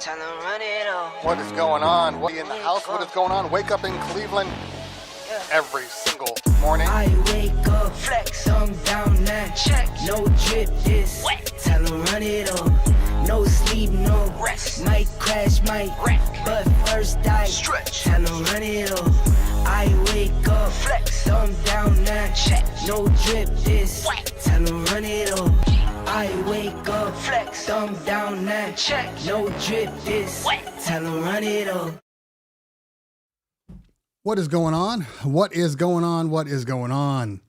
Tell them run it up. What is going on? What in the house? What is going on? Wake up in Cleveland every single morning. I wake up, flex, thumb down now. Check, no drip, this wet. Tell them run it up. No sleep, no rest. Might crash, might wreck. But first I stretch. Tell them run it up. I wake up, flex, thumb down now. Check, no drip, this wet. Tell them run it up. I wake up, flex, thumb down now. Check, no drip, this wet. Tell them run it up. What is going on? What is going on? What is going on?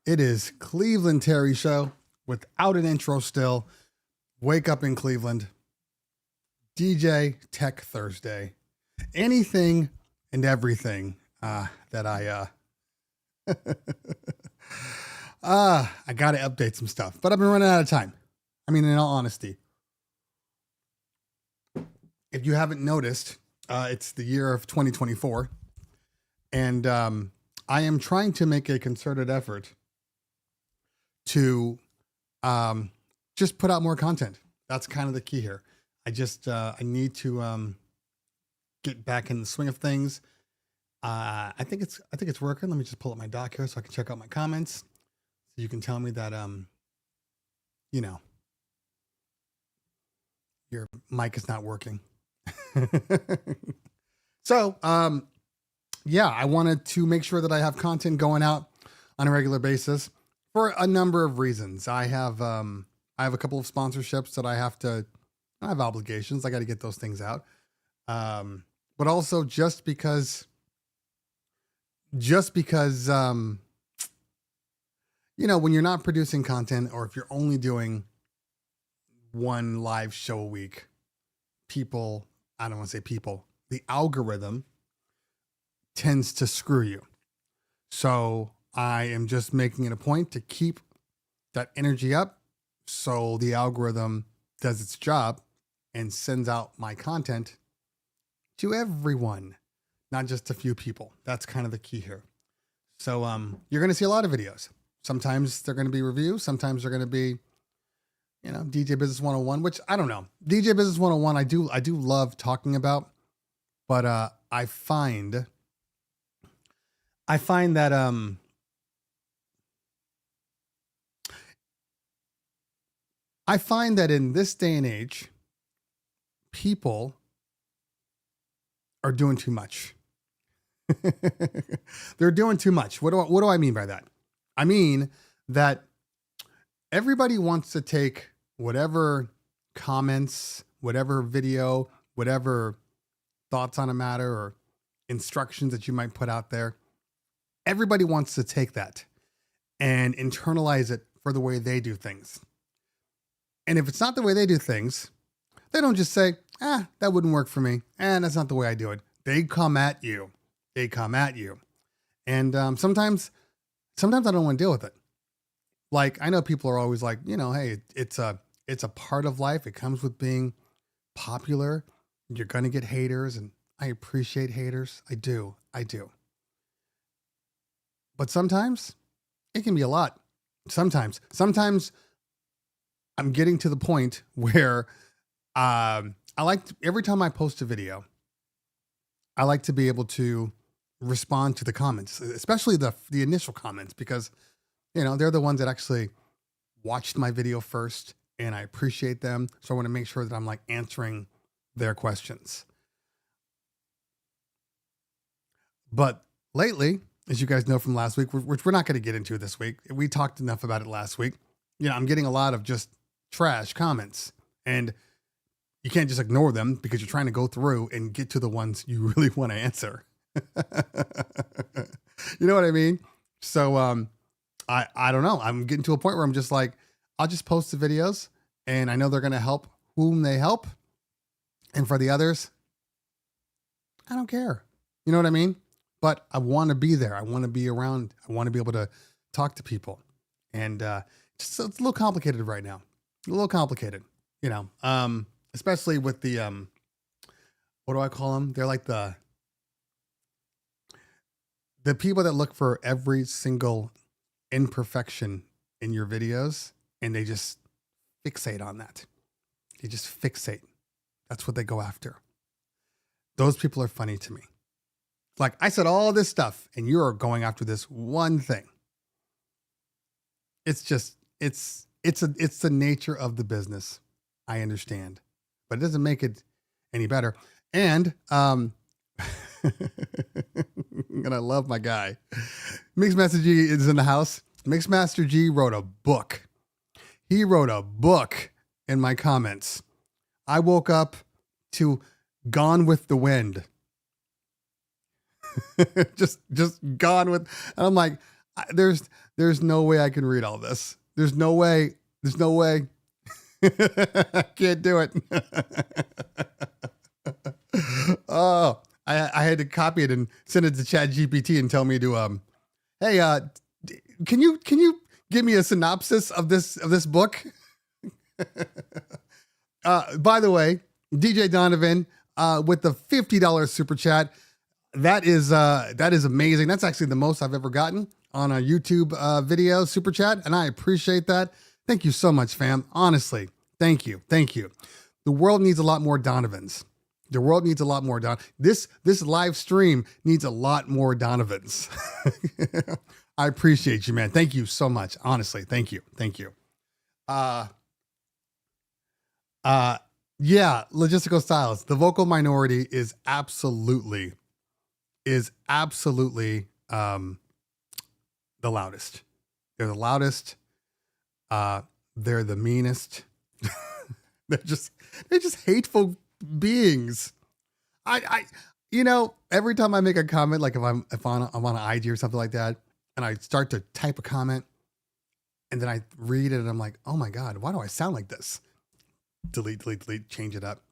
It is Cleveland Terry Show without an intro still. Wake up in Cleveland. DJ Tech Thursday. Anything and everything that I got to update some stuff, but I've been running out of time. I mean, in all honesty, if you haven't noticed, it's the year of 2024. And I am trying to make a concerted effort to just put out more content. That's kind of the key here. I need to get back in the swing of things. I think it's working. Let me just pull up my doc here so I can check out my comments. So you can tell me that your mic is not working. So yeah, I wanted to make sure that I have content going out on a regular basis for a number of reasons. I have a couple of sponsorships that I have obligations. I got to get those things out. But also just because, when you're not producing content, or if you're only doing one live show a week, the algorithm tends to screw you. So I am just making it a point to keep that energy up so the algorithm does its job and sends out my content to everyone, not just a few people. That's kind of the key here. So you're going to see a lot of videos. Sometimes they're going to be reviews. Sometimes they're going to be, DJ Business 101, which I don't know. DJ Business 101, I do love talking about, but I find that in this day and age, people are doing too much. They're doing too much. What do I mean by that? I mean that everybody wants to take whatever comments, whatever video, whatever thoughts on a matter or instructions that you might put out there. Everybody wants to take that and internalize it for the way they do things. And if it's not the way they do things, they don't just say, that wouldn't work for me. And that's not the way I do it. They come at you. And sometimes I don't want to deal with it. Like, I know people are always like, hey, it's a part of life. It comes with being popular. You're going to get haters, and I appreciate haters. I do. But sometimes it can be a lot. Sometimes I'm getting to the point where every time I post a video, I like to be able to respond to the comments, especially the initial comments, because they're the ones that actually watched my video first, and I appreciate them. So I want to make sure that I'm answering their questions. But lately, as you guys know from last week, which we're not going to get into this week, we talked enough about it last week. I'm getting a lot of just trash comments, and you can't just ignore them because you're trying to go through and get to the ones you really want to answer. You know what I mean? So, I don't know. I'm getting to a point where I'm just like, I'll just post the videos, and I know they're going to help whom they help. And for the others, I don't care. You know what I mean? But I want to be there. I want to be around. I want to be able to talk to people. And it's a little complicated right now. A little complicated, especially with the, what do I call them? They're like the people that look for every single imperfection in your videos, and they just fixate on that. They just fixate. That's what they go after. Those people are funny to me. Like, I said all this stuff and you're going after this one thing. It's just, it's the nature of the business. I understand, but it doesn't make it any better. And, and I love my guy. Mixmaster G is in the house. Mixmaster G wrote a book. He wrote a book in my comments. I woke up to Gone with the Wind. just gone with, and I'm like, there's no way I can read all this. There's no way. I can't do it. Oh, I had to copy it and send it to ChatGPT and tell me to, hey, can you give me a synopsis of this book? By the way, DJ Donovan, with the $50 super chat. That is amazing. That's actually the most I've ever gotten on a YouTube video super chat, and I appreciate that. Thank you so much, fam. Honestly, thank you. The world needs a lot more Donovans. The world needs a lot more This live stream needs a lot more Donovans. I appreciate you, man. Thank you so much. Honestly, thank you. Yeah, Logistical Styles. The vocal minority is absolutely the loudest. They're the loudest. They're the meanest. they're just hateful beings. I every time I make a comment, like if I'm on an IG or something like that, and I start to type a comment, and then I read it, and I'm like, oh my God, why do I sound like this? Delete, change it up.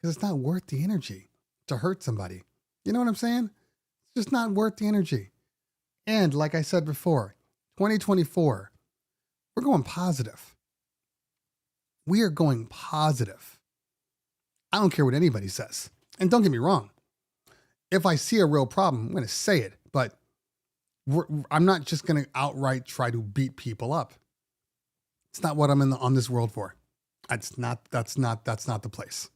Because it's not worth the energy to hurt somebody. You know what I'm saying? It's just not worth the energy. And like I said before, 2024, we're going positive. We are going positive. I don't care what anybody says. And don't get me wrong. If I see a real problem, I'm going to say it. But I'm not just going to outright try to beat people up. It's not what I'm on this world for. That's not the place.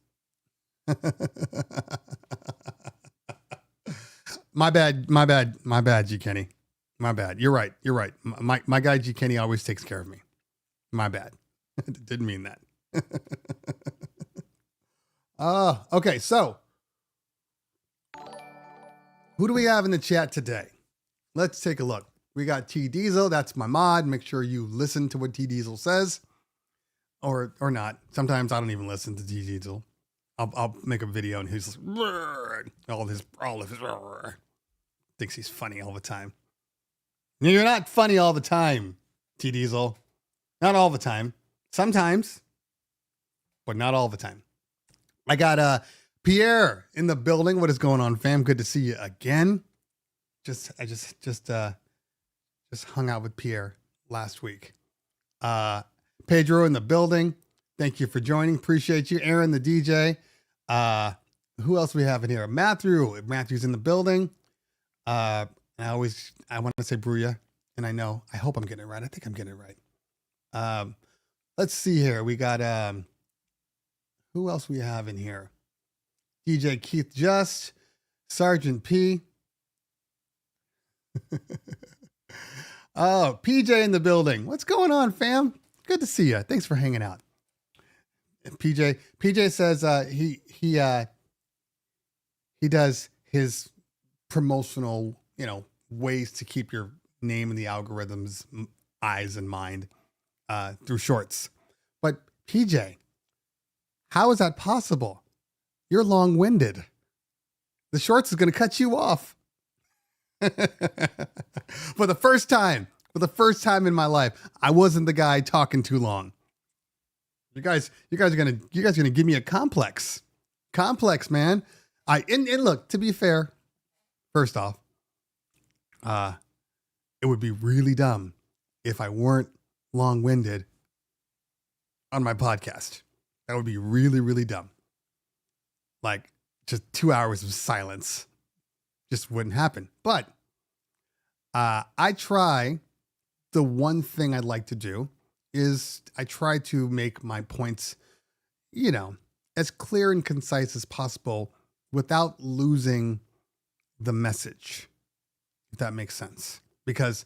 My bad, G Kenny. My bad. You're right. My guy G Kenny always takes care of me. My bad. Didn't mean that. Okay, so who do we have in the chat today? Let's take a look. We got T Diesel. That's my mod. Make sure you listen to what T Diesel says. Or not. Sometimes I don't even listen to T Diesel. I'll make a video and he's like, all of his thinks he's funny all the time. No, you're not funny all the time, T Diesel. Not all the time. Sometimes, but not all the time. I got Pierre in the building. What is going on, fam? Good to see you again. I just hung out with Pierre last week. Pedro in the building. Thank you for joining. Appreciate you. Aaron, the DJ. Who else we have in here? Matthew's in the building. I want to say Bruya, and I hope I'm getting it right. I think I'm getting it right. Let's see here. We got, who else we have in here? DJ Keith Just, Sergeant P. Oh, PJ in the building. What's going on, fam? Good to see you. Thanks for hanging out. PJ says he does his promotional, ways to keep your name in the algorithm's eyes and mind through shorts. But PJ, how is that possible? You're long-winded. The shorts is going to cut you off. For the first time in my life, I wasn't the guy talking too long. You guys are gonna give me a complex, man. And look, to be fair, first off, it would be really dumb if I weren't long-winded on my podcast. That would be really, really dumb. Like just 2 hours of silence just wouldn't happen. But I try. The one thing I'd like to do is I try to make my points, as clear and concise as possible without losing the message, if that makes sense. Because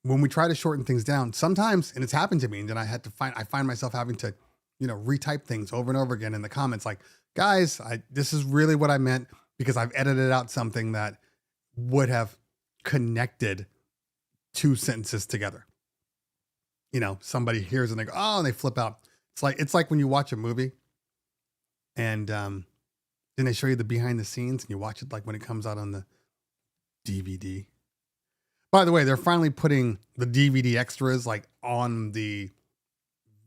when we try to shorten things down, sometimes, and it's happened to me, and then I find myself having to, retype things over and over again in the comments, like, guys, this is really what I meant, because I've edited out something that would have connected two sentences together. Somebody hears and they go, oh, and they flip out. It's like when you watch a movie and then they show you the behind the scenes and you watch it like when it comes out on the DVD. By the way, they're finally putting the DVD extras like on the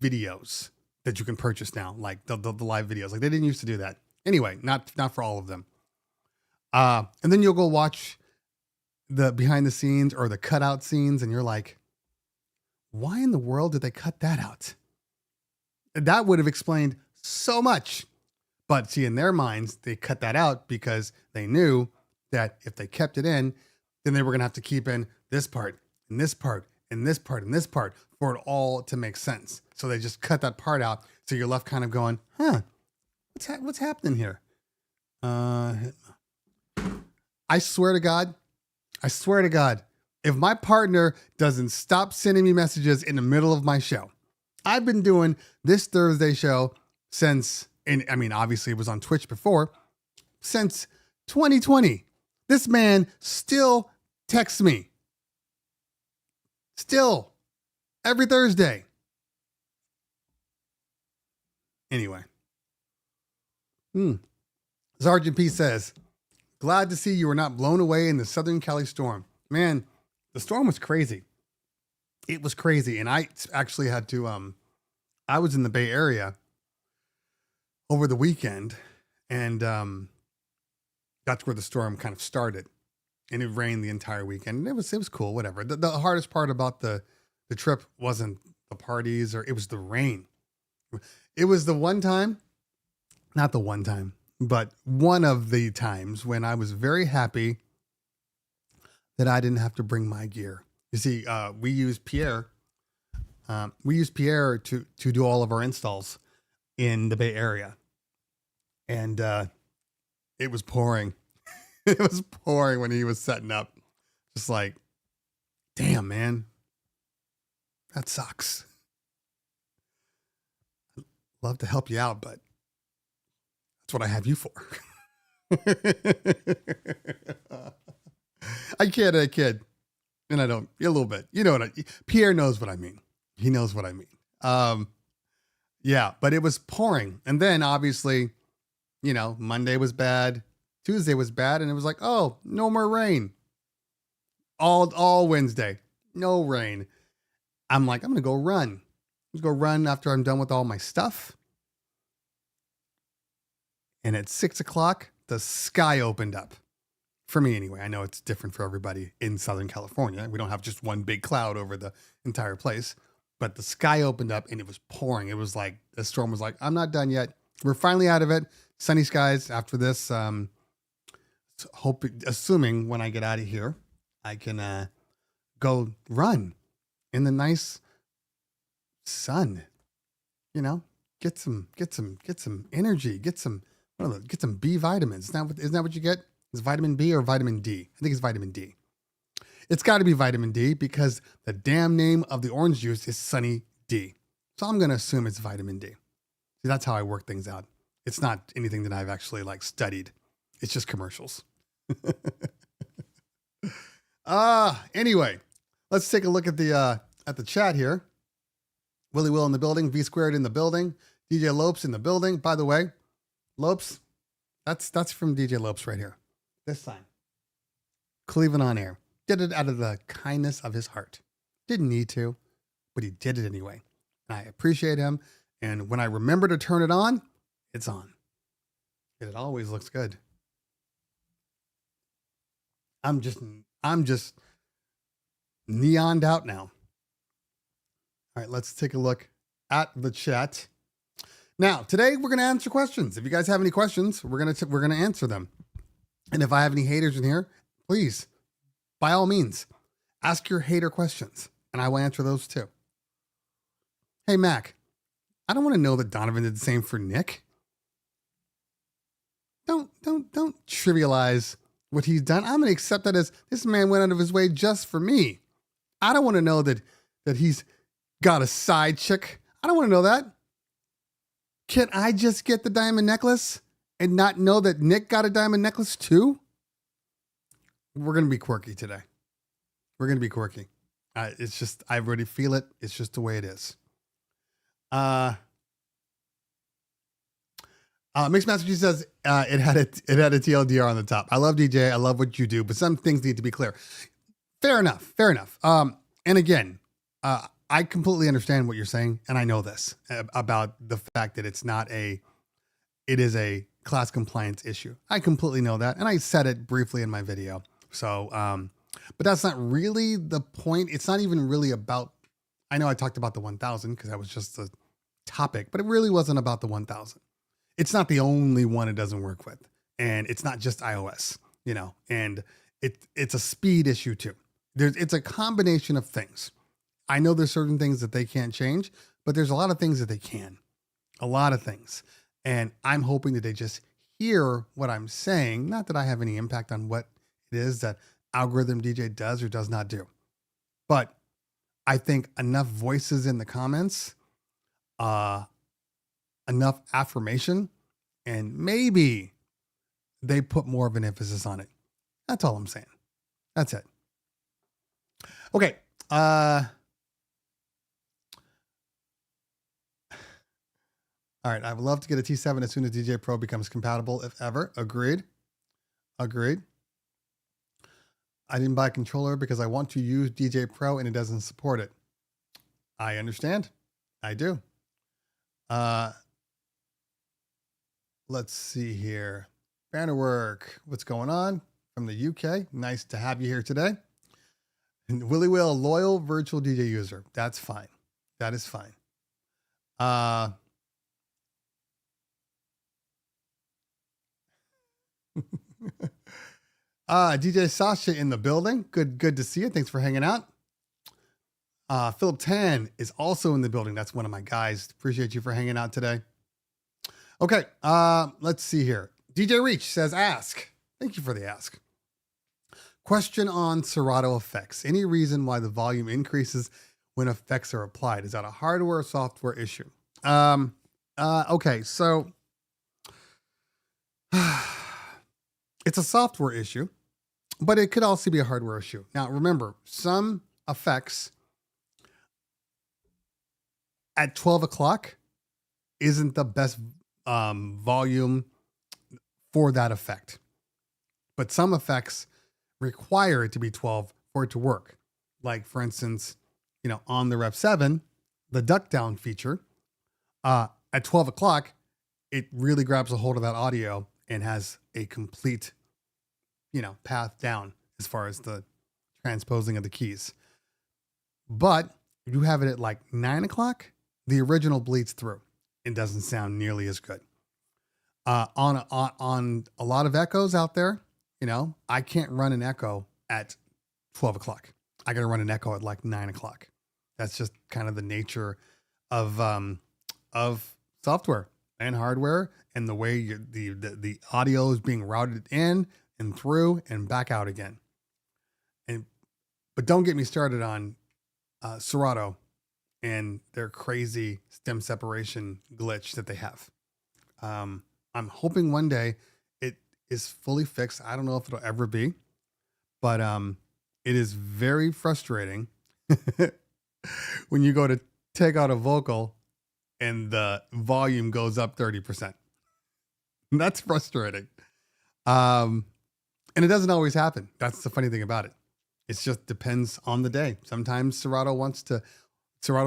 videos that you can purchase now, like the live videos. Like they didn't used to do that. Anyway, not for all of them. And then you'll go watch the behind the scenes or the cutout scenes and you're like, why in the world did they cut that out? That would have explained so much. But see, in their minds, they cut that out because they knew that if they kept it in, then they were going to have to keep in this part, and this part, and this part, and this part for it all to make sense. So they just cut that part out. So you're left kind of going, what's happening here? I swear to God, if my partner doesn't stop sending me messages in the middle of my show, I've been doing this Thursday show since, and I mean, obviously it was on Twitch before, since 2020. This man still texts me. Still. Every Thursday. Anyway. Sergeant P says, glad to see you were not blown away in the Southern Cali storm. Man, the storm was crazy. It was crazy. And I actually had to, I was in the Bay Area over the weekend and that's where the storm kind of started. And it rained the entire weekend. And it was cool, whatever. The hardest part about the trip wasn't the parties or it was the rain. It was the one time, not the one time, but one of the times when I was very happy that I didn't have to bring my gear. You see, we use Pierre. We use Pierre to do all of our installs in the Bay Area. And it was pouring. It was pouring when he was setting up. Just like, damn, man. That sucks. I'd love to help you out, but that's what I have you for. I kid. And I don't, a little bit. You know what Pierre knows what I mean. He knows what I mean. Yeah, but it was pouring. And then obviously, Monday was bad. Tuesday was bad. And it was like, oh, no more rain. All Wednesday, no rain. I'm like, I'm going to go run. Let's go run after I'm done with all my stuff. And at 6:00, the sky opened up. For me anyway. I know it's different for everybody in Southern California. We don't have just one big cloud over the entire place. But the sky opened up and it was pouring. It was like, the storm was like, I'm not done yet. We're finally out of it. Sunny skies after this. Assuming when I get out of here, I can go run in the nice sun. Get some energy. Get some B vitamins. Isn't that what you get? Is vitamin B or vitamin D? I think it's vitamin D. It's got to be vitamin D because the damn name of the orange juice is Sunny D. So I'm going to assume it's vitamin D. See, that's how I work things out. It's not anything that I've actually studied. It's just commercials. Anyway, let's take a look at the chat here. Willie Will in the building, V Squared in the building, DJ Lopes in the building. By the way, Lopes, that's from DJ Lopes right here. This sign. Cleveland on air. Did it out of the kindness of his heart. Didn't need to, but he did it anyway. And I appreciate him. And when I remember to turn it on, it's on. It always looks good. I'm just neoned out now. All right, let's take a look at the chat. Now, today we're going to answer questions. If you guys have any questions, we're going to answer them. And if I have any haters in here, please, by all means, ask your hater questions and I will answer those too. Hey, Mac, I don't want to know that Donovan did the same for Nick. don't trivialize what he's done. I'm gonna accept that as this man went out of his way just for me. I don't want to know that he's got a side chick. I don't want to know that. Can I just get the diamond necklace and not know that Nick got a diamond necklace too? We're gonna be quirky today. We're gonna be quirky. It's just, I already feel it. It's just the way it is. Mixed Master G says it had a TLDR on the top. I love DJ. I love what you do, but some things need to be clear. Fair enough. Fair enough. And again, I completely understand what you're saying, and I know this about the fact that it is a class compliance issue. I completely know that, and I said it briefly in my video. So, but that's not really the point. It's not even really about. I know I talked about the 1000 because that was just the topic, but it really wasn't about the 1000. It's not the only one it doesn't work with, and it's not just iOS, and it's a speed issue too. It's a combination of things. I know there's certain things that they can't change, but there's a lot of things that they can, a lot of things. And I'm hoping that they just hear what I'm saying. Not that I have any impact on what it is that algorithm DJ does or does not do, but I think enough voices in the comments, enough affirmation, and maybe they put more of an emphasis on it. That's all I'm saying. That's it. Okay. All right. I would love to get a T7 as soon as DJ Pro becomes compatible, if ever. Agreed. I didn't buy a controller because I want to use DJ Pro and it doesn't support it. I understand. I do. Let's see here. Banner work. What's going on from the UK? Nice to have you here today. And Willie Will, loyal virtual DJ user. That's fine. That is fine. DJ Sasha in the building. Good to see you. Thanks for hanging out. Philip Tan is also in the building. That's one of my guys. Appreciate you for hanging out today. Okay, let's see here. DJ Reach says, ask. Thank you for the ask. Question on Serato effects. Any reason why the volume increases when effects are applied? Is that a hardware or software issue? Okay, so it's a software issue, but it could also be a hardware issue. Now, remember, some effects at 12 o'clock isn't the best volume for that effect. But some effects require it to be 12 for it to work. Like, for instance, on the Rev 7, the duck down feature, at 12 o'clock, it really grabs a hold of that audio and has a complete, path down as far as the transposing of the keys. But if you have it at like 9 o'clock, the original bleeds through and doesn't sound nearly as good. On a lot of echoes out there, I can't run an echo at 12 o'clock. I got to run an echo at like 9 o'clock. That's just kind of the nature of software and hardware and the way the audio is being routed in and through and back out again. But don't get me started on Serato and their crazy stem separation glitch that they have. I'm hoping one day it is fully fixed. I don't know if it'll ever be, but it is very frustrating when you go to take out a vocal and the volume goes up 30%. That's frustrating. And it doesn't always happen. That's the funny thing about it. It just depends on the day. Sometimes Serato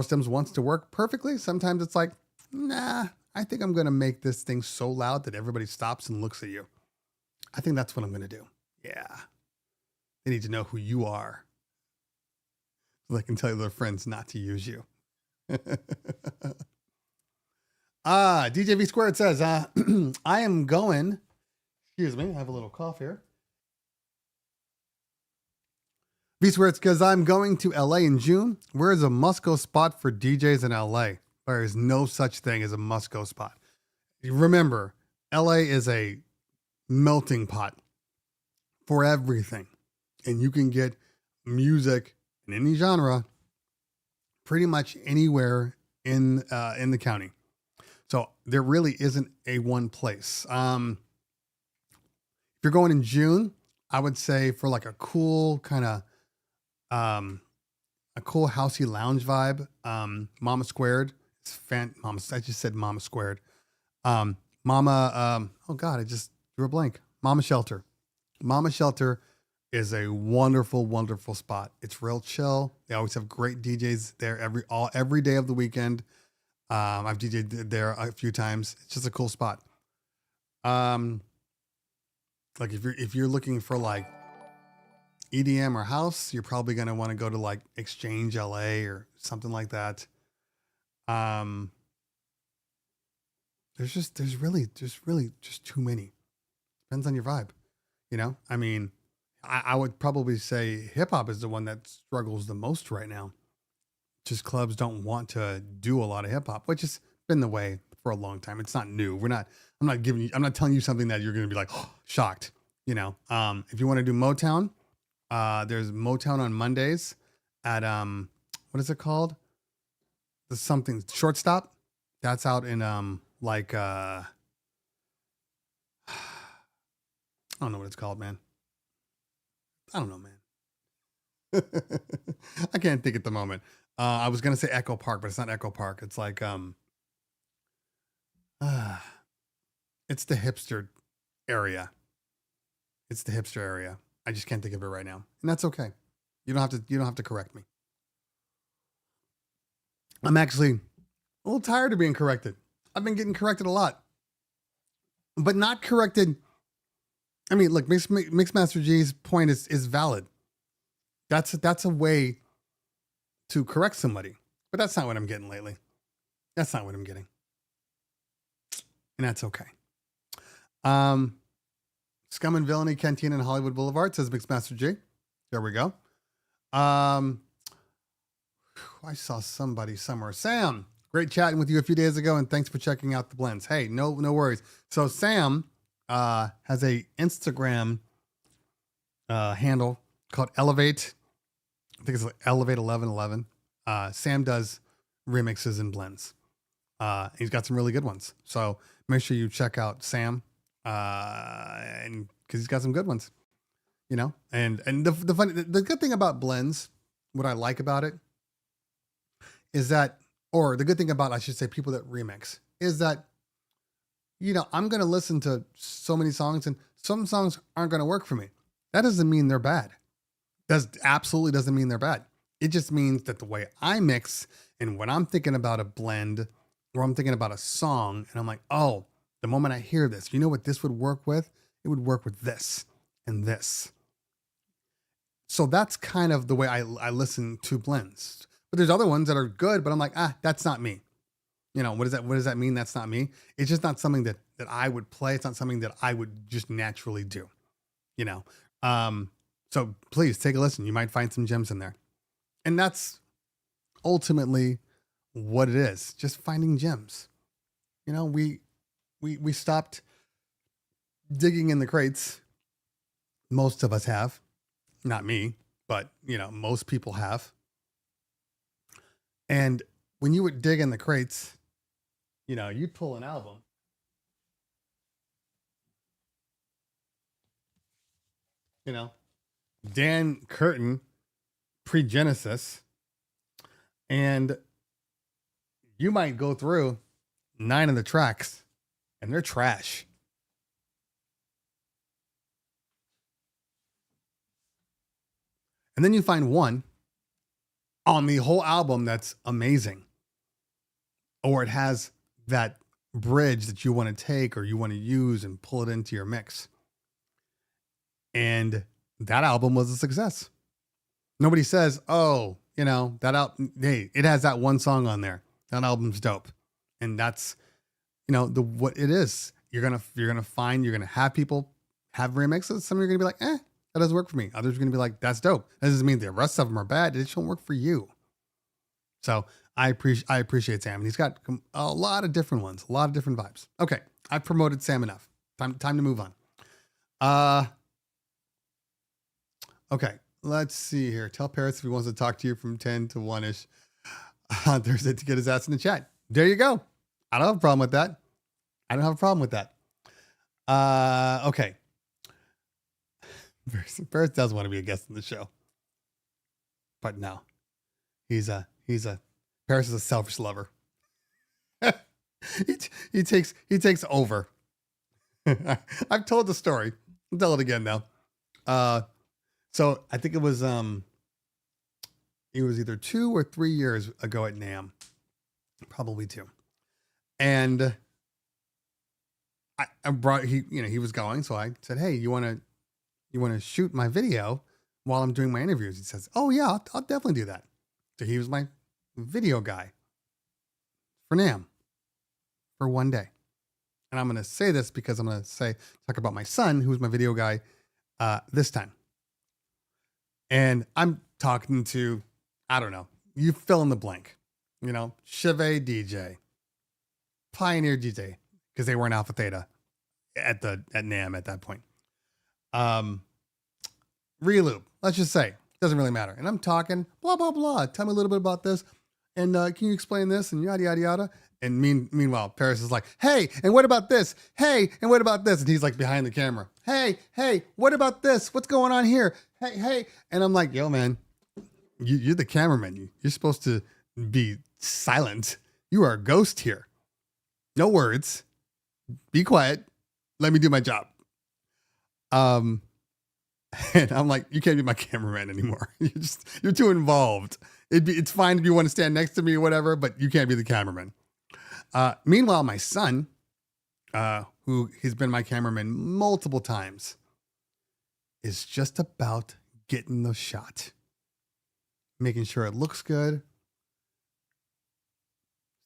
stems wants to work perfectly. Sometimes it's like, nah, I think I'm going to make this thing so loud that everybody stops and looks at you. I think that's what I'm going to do. Yeah. They need to know who you are, so they can tell their friends not to use you. DJ V Squared says, I am going, excuse me, I have a little cough here. V Squared says, I'm going to LA in June. Where is a must-go spot for DJs in LA? There is no such thing as a must-go spot. Remember, LA is a melting pot for everything. And you can get music in any genre pretty much anywhere in the county. So there really isn't a one place. If you're going in June, I would say for like a cool kind of a cool housey lounge vibe, Mama Squared. I just said Mama Squared. Oh God, I just drew a blank. Mama Shelter. Mama Shelter is a wonderful, wonderful spot. It's real chill. They always have great DJs there every day of the weekend. I've DJed there a few times. It's just a cool spot. Like if you're looking for like EDM or house, you're probably going to want to go to like Exchange LA or something like that. There's really just too many. Depends on your vibe. You know, I mean, I would probably say hip hop is the one that struggles the most right now. Just clubs don't want to do a lot of hip hop, which has been the way for a long time. It's not new. I'm not telling you something that you're going to be like, oh, shocked. You know, if you want to do Motown, there's Motown on Mondays at, what is it called? The something Shortstop. That's out in, I don't know what it's called, man. I don't know, man. I can't think at the moment. I was going to say Echo Park, but it's not Echo Park. It's like, it's the hipster area. It's the hipster area. I just can't think of it right now. And that's okay. You don't have to correct me. I'm actually a little tired of being corrected. I've been getting corrected a lot, but not corrected. I mean, look, Mixmaster G's point is valid. That's a way to correct somebody, but that's not what I'm getting lately. That's not what I'm getting. And that's okay. Scum and Villainy Canteen and Hollywood Boulevard, says Mixmaster G. There we go. I saw somebody somewhere. Sam, great chatting with you a few days ago, and thanks for checking out the blends. Hey, no worries. So Sam has a Instagram handle called Elevate. I think it's like Elevate 1111. Sam does remixes and blends. He's got some really good ones. So make sure you check out Sam, and because he's got some good ones, you know. And the good thing about blends, what I like about it, is that, or the good thing about, I should say, people that remix, is that, you know, I'm going to listen to so many songs and some songs aren't going to work for me. That doesn't mean they're bad. Absolutely doesn't mean they're bad. It just means that the way I mix, and when I'm thinking about a blend or I'm thinking about a song and I'm like, oh, the moment I hear this, you know what this would work with? It would work with this and this. So that's kind of the way I listen to blends. But there's other ones that are good, but I'm like, that's not me. You know, what does that mean? That's not me. It's just not something that I would play. It's not something that I would just naturally do, you know? So please take a listen. You might find some gems in there. And that's ultimately what it is. Just finding gems. You know, we stopped digging in the crates. Most of us have. Not me, but you know, most people have. And when you would dig in the crates, you know, you'd pull an album. You know, Dan Curtin, pre-Genesis, and you might go through 9 of the tracks and they're trash. And then you find one on the whole album that's amazing, or it has that bridge that you want to take or you want to use and pull it into your mix. And that album was a success. Nobody says, oh, you know, hey, it has that one song on there. That album's dope. And that's, you know, what it is. You're going to have people have remixes. Some are going to be like, that doesn't work for me. Others are going to be like, that's dope. That doesn't mean the rest of them are bad. It just won't work for you. So I appreciate Sam. And he's got a lot of different ones, a lot of different vibes. Okay. I've promoted Sam enough. Time to move on. Okay, let's see here. Tell Paris if he wants to talk to you from 10 to 1-ish on Thursday to get his ass in the chat. There you go. I don't have a problem with that. I don't have a problem with that. Okay. Paris does want to be a guest on the show, but no, Paris is a selfish lover. he takes over. I've told the story. I'll tell it again now. So I think it was either 2 or 3 years ago at NAMM, probably 2. And I brought, he was going. So I said, hey, you want to shoot my video while I'm doing my interviews? He says, oh yeah, I'll definitely do that. So he was my video guy for NAMM for one day. And I'm going to say this because I'm going to talk about my son, who's my video guy, this time. And I'm talking to, I don't know, you fill in the blank, Chevy DJ, Pioneer DJ, because they were in Alpha Theta at NAMM at that point. Reloop, let's just say, doesn't really matter. And I'm talking, blah, blah, blah. Tell me a little bit about this. And can you explain this? And yada, yada, yada. And meanwhile, Paris is like, hey, and what about this? Hey, and what about this? And he's like behind the camera. Hey, what about this? What's going on here? Hey. And I'm like, yo, man, you're the cameraman. You're supposed to be silent. You are a ghost here. No words. Be quiet. Let me do my job. And I'm like, you can't be my cameraman anymore. You're too involved. It's fine if you want to stand next to me or whatever, but you can't be the cameraman. Meanwhile, my son, who has been my cameraman multiple times, is just about getting the shot, making sure it looks good,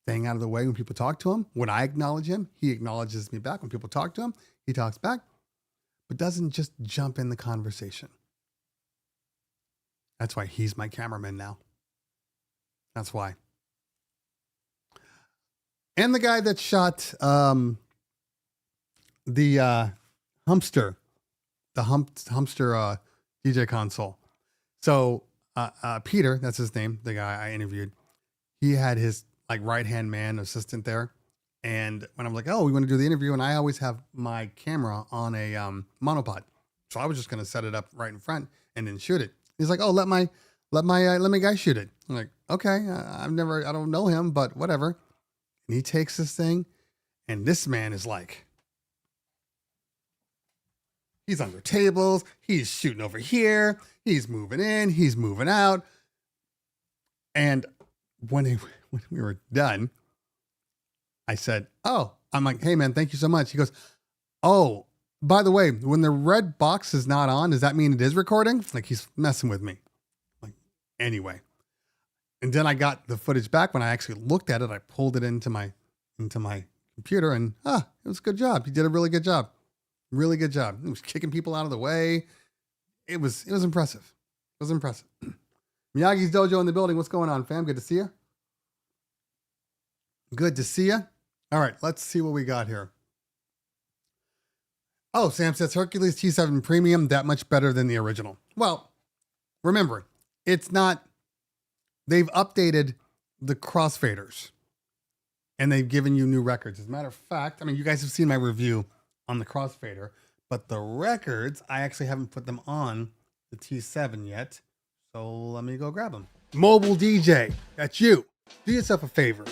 staying out of the way when people talk to him. When I acknowledge him, he acknowledges me back. When people talk to him, he talks back, but doesn't just jump in the conversation. That's why he's my cameraman now. That's why. And the guy that shot the Humpster DJ console. So Peter, that's his name, the guy I interviewed, he had his like right-hand man assistant there. And when I'm like, oh, we want to do the interview, and I always have my camera on a monopod. So I was just going to set it up right in front and then shoot it. He's like, oh, let my guy shoot it. I'm like, okay, I don't know him, but whatever. And he takes this thing, and this man is like, he's under tables, he's shooting over here, he's moving in, he's moving out. And when we were done, I said, oh, I'm like, hey man, thank you so much. He goes, oh, by the way, when the red box is not on, does that mean it is recording? Like, he's messing with me. Like, anyway. And then I got the footage back. When I actually looked at it, I pulled it into my computer, and it was a good job. He did a really good job. Really good job. He was kicking people out of the way. It was impressive. It was impressive. Miyagi's Dojo in the building. What's going on, fam? Good to see you. Good to see you. All right, let's see what we got here. Oh, Sam says Hercules T7 Premium, that much better than the original. Well, remember, it's not. They've updated the crossfaders, and they've given you new records. As a matter of fact, I mean, you guys have seen my review on the crossfader, but the records, I actually haven't put them on the T7 yet. So let me go grab them. Mobile DJ, that's you. Do yourself a favor.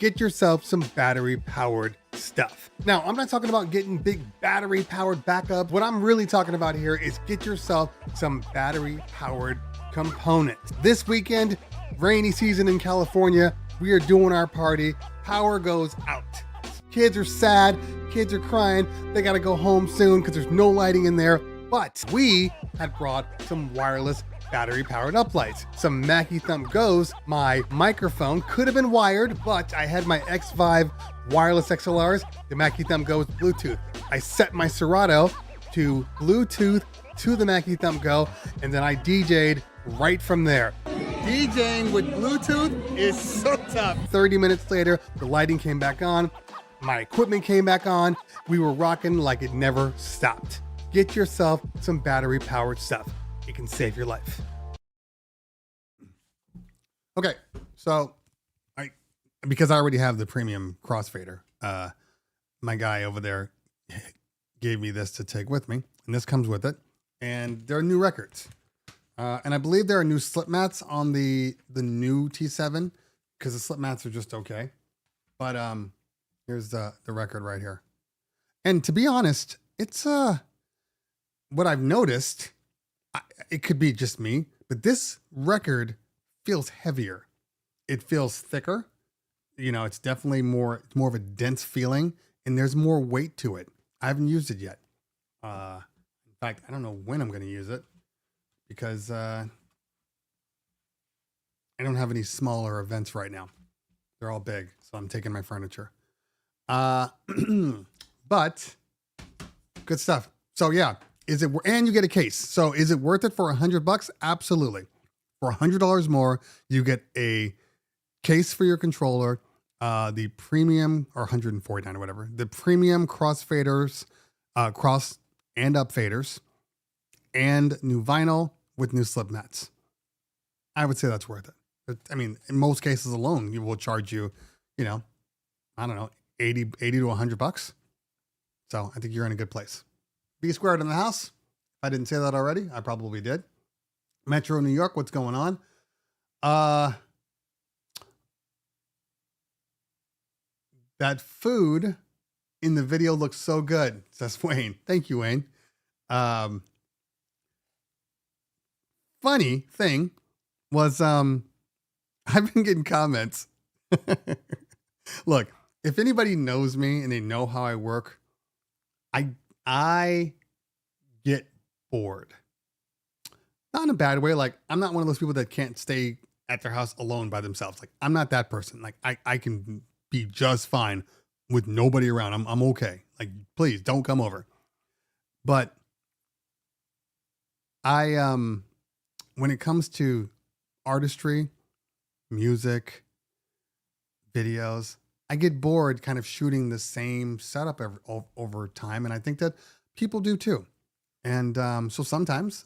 Get yourself some battery-powered stuff. Now, I'm not talking about getting big battery-powered backup. What I'm really talking about here is get yourself some battery-powered components. This weekend, rainy season in California, we are doing our party. Power goes out. Kids are sad. Kids are crying. They got to go home soon because there's no lighting in there. But we had brought some wireless battery-powered uplights. Some Mackie Thump Goes. My microphone could have been wired, but I had my X5 wireless XLRs. The Mackie Thump Goes Bluetooth. I set my Serato to Bluetooth to the Mackie Thump Go, and then I DJ'd right from there. DJing with Bluetooth is so tough. 30 minutes later, the lighting came back on. My equipment came back on. We were rocking like it never stopped. get yourself some battery powered stuff. It can save your life. Okay, so because I already have the premium crossfader, my guy over there gave me this to take with me, and this comes with it. And there are new records, and I believe there are new slip mats on the new T7 because the slip mats are just okay. But here's the record right here, and to be honest, it's what I've noticed. It could be just me, but this record feels heavier. It feels thicker. You know, it's definitely more of a dense feeling, and there's more weight to it. I haven't used it yet. In fact, I don't know when I'm going to use it because I don't have any smaller events right now. They're all big, so I'm taking my furniture. But good stuff. So yeah, and you get a case. So is it worth it for $100? Absolutely. For $100 more, you get a case for your controller, the premium, or $149 or whatever, the premium crossfaders, cross and up faders, and new vinyl with new slip mats. I would say that's worth it. I mean, in most cases alone, you will charge you, I don't know, 80 to $100. So I think you're in a good place. B squared in the house. If I didn't say that already, I probably did. Metro New York, what's going on? That food in the video looks so good, says Wayne. Thank you, Wayne. Funny thing was, I've been getting comments. Look, if anybody knows me and they know how I work, I get bored. Not in a bad way. Like, I'm not one of those people that can't stay at their house alone by themselves. Like, I'm not that person. Like, I can be just fine with nobody around. I'm okay. Like, please don't come over. But when it comes to artistry, music, videos, I get bored kind of shooting the same setup over time. And I think that people do too. And so sometimes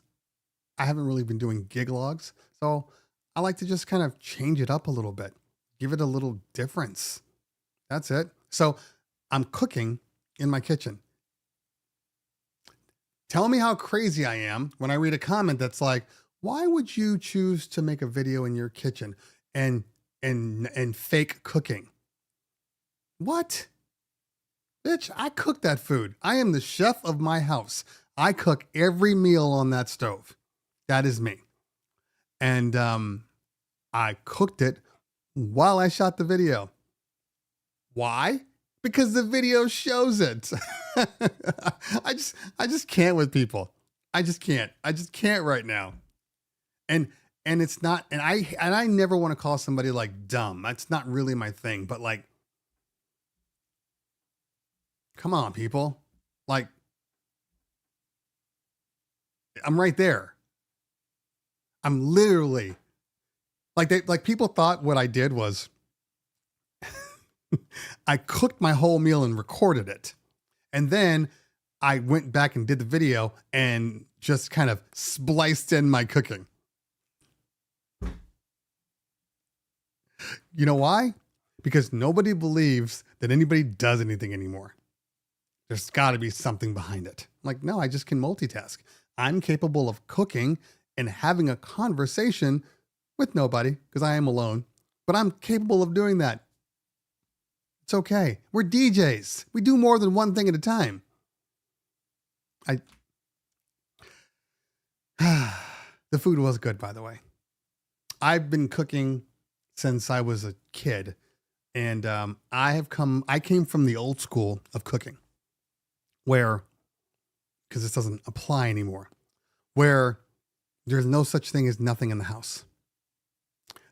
I haven't really been doing gig logs. So I like to just kind of change it up a little bit, give it a little difference. That's it. So I'm cooking in my kitchen. Tell me how crazy I am when I read a comment that's like, why would you choose to make a video in your kitchen and fake cooking? What? Bitch, I cook that food. I am the chef of my house. I cook every meal on that stove. That is me. And I cooked it while I shot the video. Why? Because the video shows it. I just can't with people. I just can't right now. And it's not, and I never want to call somebody like dumb. That's not really my thing, but like, come on, people. Like, I'm right there. I'm literally like people thought what I did was I cooked my whole meal and recorded it. And then I went back and did the video and just kind of spliced in my cooking. You know why? Because nobody believes that anybody does anything anymore. There's got to be something behind it. I'm like, no, I just can multitask. I'm capable of cooking and having a conversation with nobody because I am alone, but I'm capable of doing that. It's okay. We're DJs. We do more than one thing at a time. The food was good, by the way. I've been cooking since I was a kid, and I came from the old school of cooking where, because this doesn't apply anymore, where there's no such thing as nothing in the house.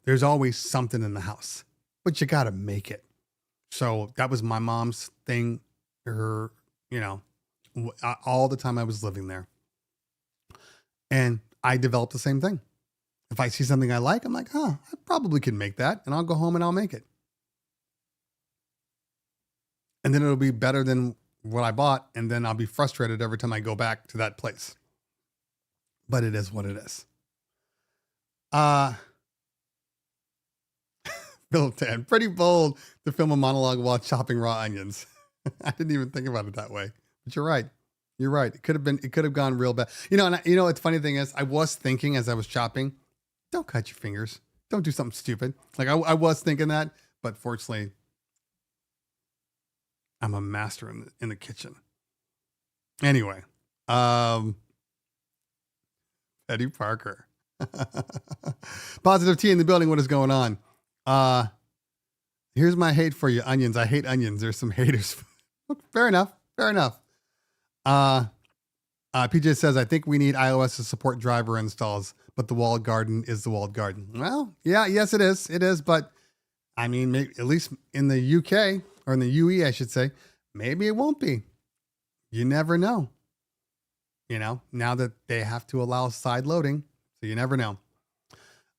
There's always something in the house, but you got to make it. So that was my mom's thing, all the time I was living there. And I developed the same thing. If I see something I like, I'm like, I probably can make that. And I'll go home and I'll make it. And then it'll be better than what I bought, and then I'll be frustrated every time I go back to that place. But it is what it is. Philip Tan, pretty bold to film a monologue while chopping raw onions. I didn't even think about it that way, but you're right. You're right. It could have gone real bad. And it's funny thing is, I was thinking as I was chopping, don't cut your fingers. Don't do something stupid. Like I was thinking that, but fortunately, I'm a master in the kitchen. Anyway, Eddie Parker. Positive T in the building. What is going on? Here's my hate for you, onions. I hate onions. There's some haters. Fair enough. PJ says, I think we need iOS to support driver installs, but the walled garden is the walled garden. Well, yeah, yes, it is. It is. But I mean, maybe, at least in the UK or in the UE, I should say, maybe it won't be. You never know. Now that they have to allow side loading. So you never know.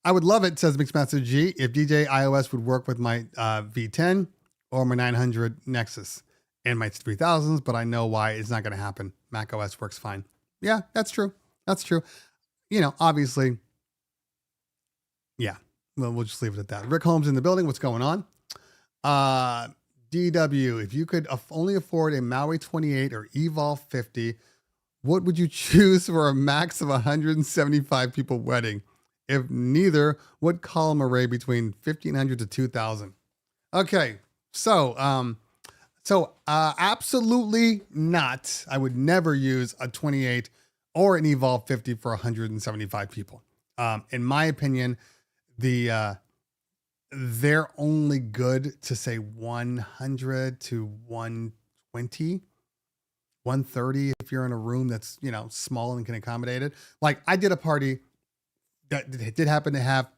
I would love it, says Mixmaster G, if DJ iOS would work with my V10 or my 900 Nexus and my 3000s, but I know why it's not going to happen. Mac OS works fine. Yeah, that's true. Obviously, yeah. Well, we'll just leave it at that. Rick Holmes in the building. What's going on? DW, if you could only afford a Maui 28 or Evolve 50, what would you choose for a max of 175 people wedding? If neither, what column array between 1500 to 2000? Okay, so absolutely not. I would never use a 28 or an Evolve 50 for 175 people. In my opinion, they're only good to say 100 to 120, 130 if you're in a room that's, small and can accommodate it. Like I did a party that did happen to have,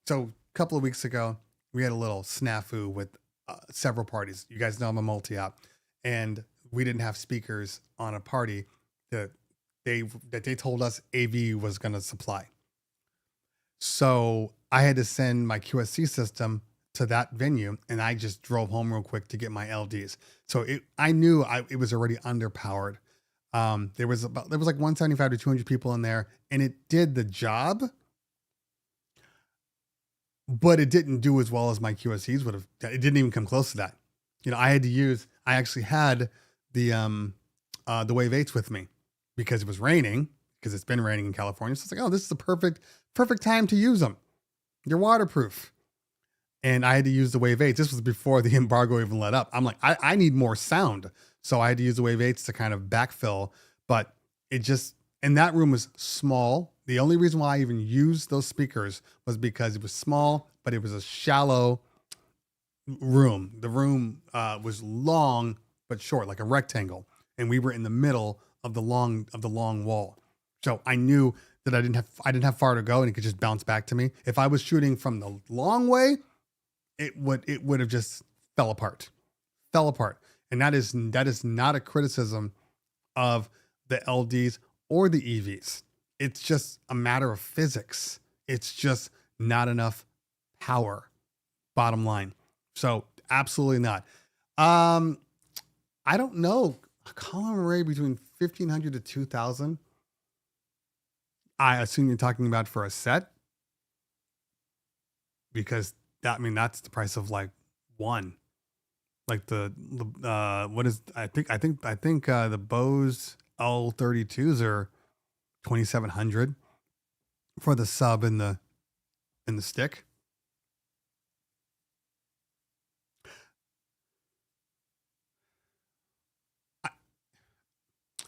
so a couple of weeks ago, we had a little snafu with several parties. You guys know I'm a multi-op, and we didn't have speakers on a party that they told us AV was going to supply. So I had to send my QSC system to that venue, and I just drove home real quick to get my LDs. So I knew it was already underpowered. There was like 175 to 200 people in there, and it did the job, but it didn't do as well as my QSCs would have. It didn't even come close to that. I actually had the Wave 8s with me because it was raining, because it's been raining in California. So it's like, oh, this is the perfect time to use them. They're waterproof. And I had to use the Wave 8s. This was before the embargo even let up. I'm like, I need more sound. So I had to use the Wave 8s to kind of backfill, but and that room was small. The only reason why I even used those speakers was because it was small, but it was a shallow room. The room was long, but short, like a rectangle. And we were in the middle of the long wall. So I knew that I didn't have far to go, and it could just bounce back to me. If I was shooting from the long way, it would have just fell apart. And that is not a criticism of the LDs or the EVs. It's just a matter of physics. It's just not enough power, bottom line. So absolutely not. I don't know. A column array between 1500 to 2000. I assume you're talking about for a set, because that's the price of like one. Like the what is I think the Bose L32s are 2700 for the sub and the stick.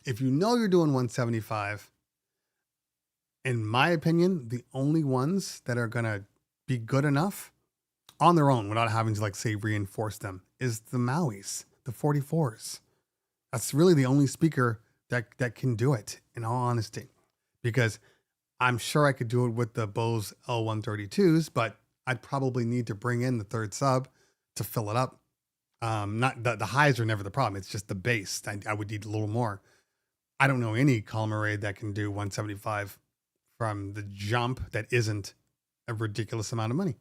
If you're doing 175, in my opinion, the only ones that are gonna be good enough on their own without having to reinforce them is the Mauis, the 44s. That's really the only speaker that can do it, in all honesty, because I'm sure I could do it with the Bose L132s, but I'd probably need to bring in the third sub to fill it up. Not the highs are never the problem. It's just the bass. I would need a little more. I don't know any column array that can do 175 from the jump that isn't a ridiculous amount of money.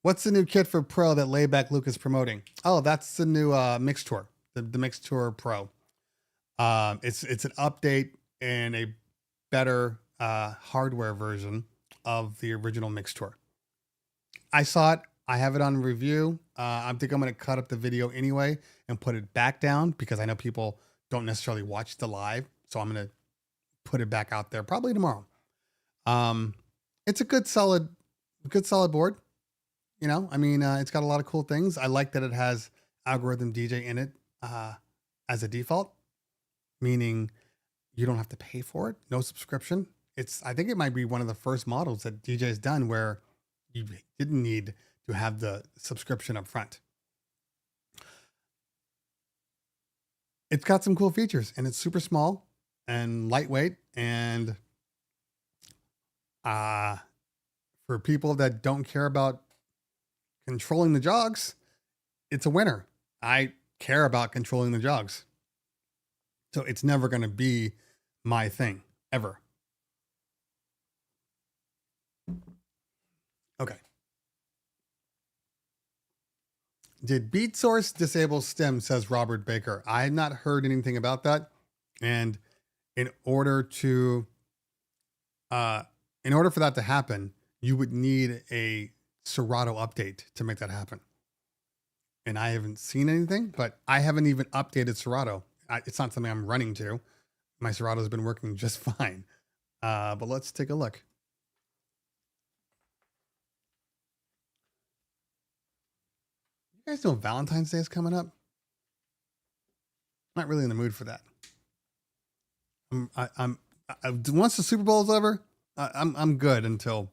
What's the new kit for Pro that Layback Luke is promoting? Oh, that's the new Mix Tour, the Mix Tour Pro. It's an update and a better hardware version of the original Mix Tour. I saw it. I have it on review. I think I'm going to cut up the video anyway and put it back down because I know people don't necessarily watch the live. So I'm going to put it back out there probably tomorrow. It's a good solid board. You know, I mean, it's got a lot of cool things. I like that it has algorithm DJ in it as a default, meaning you don't have to pay for it. No subscription. I think it might be one of the first models that DJ's done where you didn't need to have the subscription up front. It's got some cool features and it's super small and lightweight. And for people that don't care about controlling the jogs, it's a winner. I care about controlling the jogs. So it's never going to be my thing ever. Okay. Did BeatSource disable stem, says Robert Baker. I have not heard anything about that. And in order for that to happen, you would need a Serato update to make that happen. And I haven't seen anything, but I haven't even updated Serato. It's not something I'm running to. My Serato has been working just fine. But let's take a look. You guys know Valentine's Day is coming up? I'm not really in the mood for that. Once the Super Bowl is over, I'm good until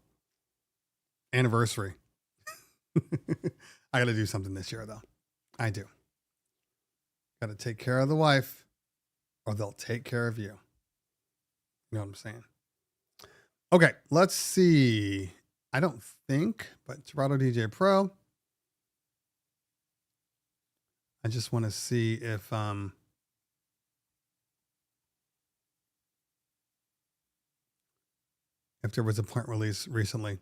anniversary. I got to do something this year, though. I do. Got to take care of the wife, or they'll take care of you. You know what I'm saying? Okay, let's see. I don't think, but Serato DJ Pro. I just want to see if there was a point release recently.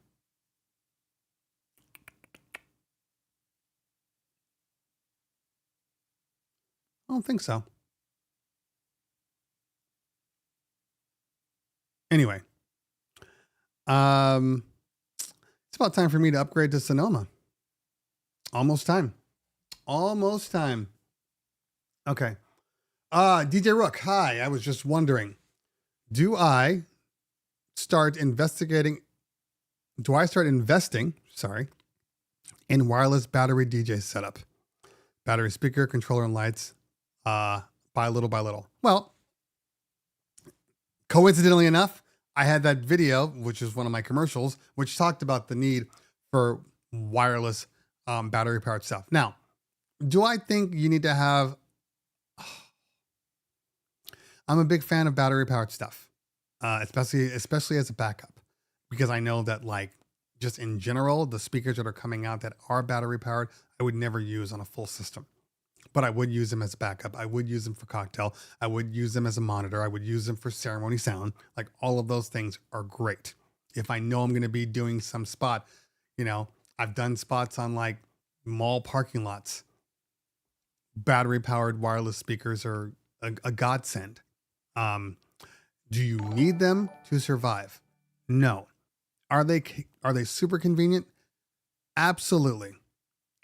I don't think so. Anyway, it's about time for me to upgrade to Sonoma. Almost time. Almost time. Okay. DJ Rook, hi. I was just wondering, do I start investing, in wireless battery DJ setup? Battery speaker, controller, and lights, by little by little. Well, coincidentally enough, I had that video, which is one of my commercials, which talked about the need for wireless battery powered stuff. Now, do I think you need to have... I'm a big fan of battery powered stuff, especially as a backup, because I know that, like, just in general, the speakers that are coming out that are battery powered, I would never use on a full system, but I would use them as a backup. I would use them for cocktail. I would use them as a monitor. I would use them for ceremony sound. Like, all of those things are great. If I know I'm going to be doing some spot, you know, I've done spots on like mall parking lots. Battery powered wireless speakers are a godsend. Do you need them to survive? No. Are they super convenient? Absolutely.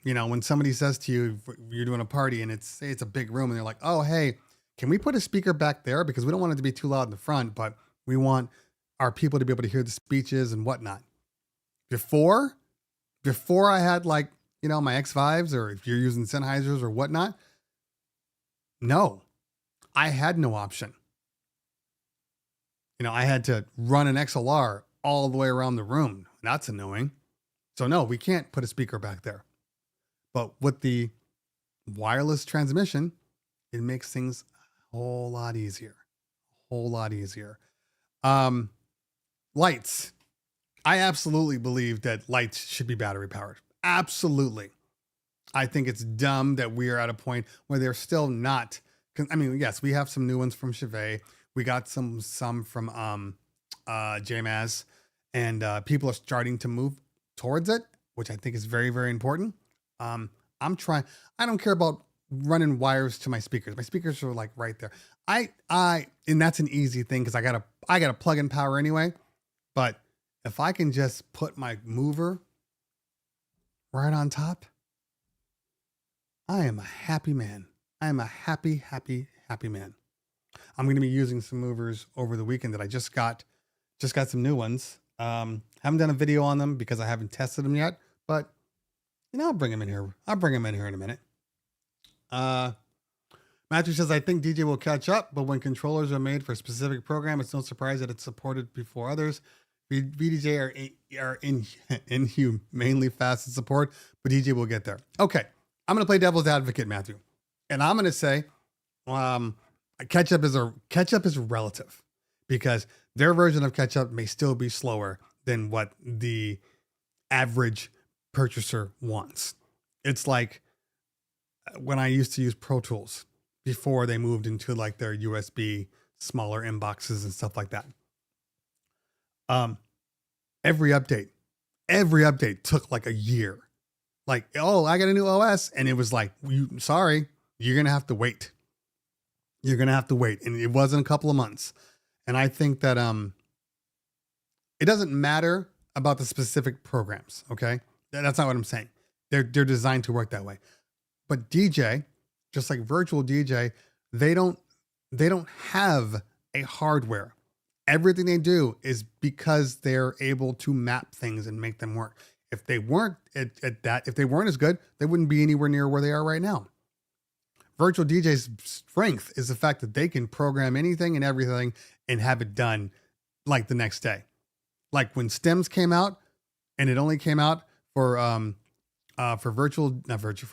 You know, when somebody says to you, you're doing a party and say it's a big room and they're like, oh, hey, can we put a speaker back there? Because we don't want it to be too loud in the front, but we want our people to be able to hear the speeches and whatnot. Before I had, like, you know, my X5s, or if you're using Sennheisers or whatnot, no, I had no option. You know, I had to run an XLR all the way around the room. That's annoying. So no, we can't put a speaker back there. But with the wireless transmission, it makes things a whole lot easier. A whole lot easier. Lights. I absolutely believe that lights should be battery powered. Absolutely. I think it's dumb that we are at a point where they're still not. I mean, yes, we have some new ones from Chevet. We got some from JMAS, and people are starting to move towards it, which I think is very, very important. I'm trying, I don't care about running wires to my speakers. My speakers are like right there. And that's an easy thing because I gotta plug in power anyway. But if I can just put my mover right on top, I am a happy man. I am a happy, happy, happy man. I'm going to be using some movers over the weekend that I just got some new ones. Haven't done a video on them because I haven't tested them yet, but I'll bring them in here. I'll bring them in here in a minute. Matthew says, I think DJ will catch up, but when controllers are made for a specific program, it's no surprise that it's supported before others. VDJ are inhumanely fast to support, but DJ will get there. Okay. I'm going to play devil's advocate, Matthew. And I'm going to say, catch up is relative because their version of catch up may still be slower than what the average purchaser wants. It's like when I used to use Pro Tools before they moved into like their USB smaller inboxes and stuff like that. Every update took like a year. Like, oh, I got a new OS. And it was like, sorry, you're going to have to wait. You're going to have to wait. And it wasn't a couple of months. And I think that it doesn't matter about the specific programs. Okay. That's not what I'm saying. They're designed to work that way. But DJ, just like virtual DJ, they don't have a hardware. Everything they do is because they're able to map things and make them work. If they weren't if they weren't as good, they wouldn't be anywhere near where they are right now. Virtual DJ's strength is the fact that they can program anything and everything and have it done like the next day. Like when Stems came out and it only came out for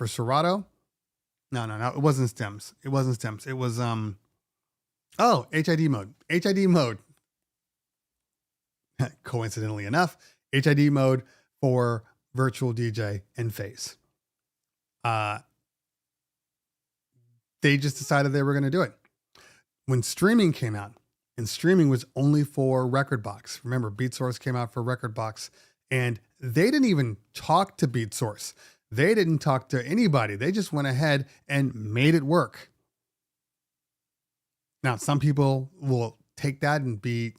Serato. No, it wasn't Stems. It was HID mode. HID mode. Coincidentally enough, HID mode for virtual DJ and Phase. They just decided they were going to do it. When streaming came out, and streaming was only for Rekordbox. Remember, BeatSource came out for Rekordbox, and they didn't even talk to BeatSource. They didn't talk to anybody. They just went ahead and made it work. Now, some people will take that and be,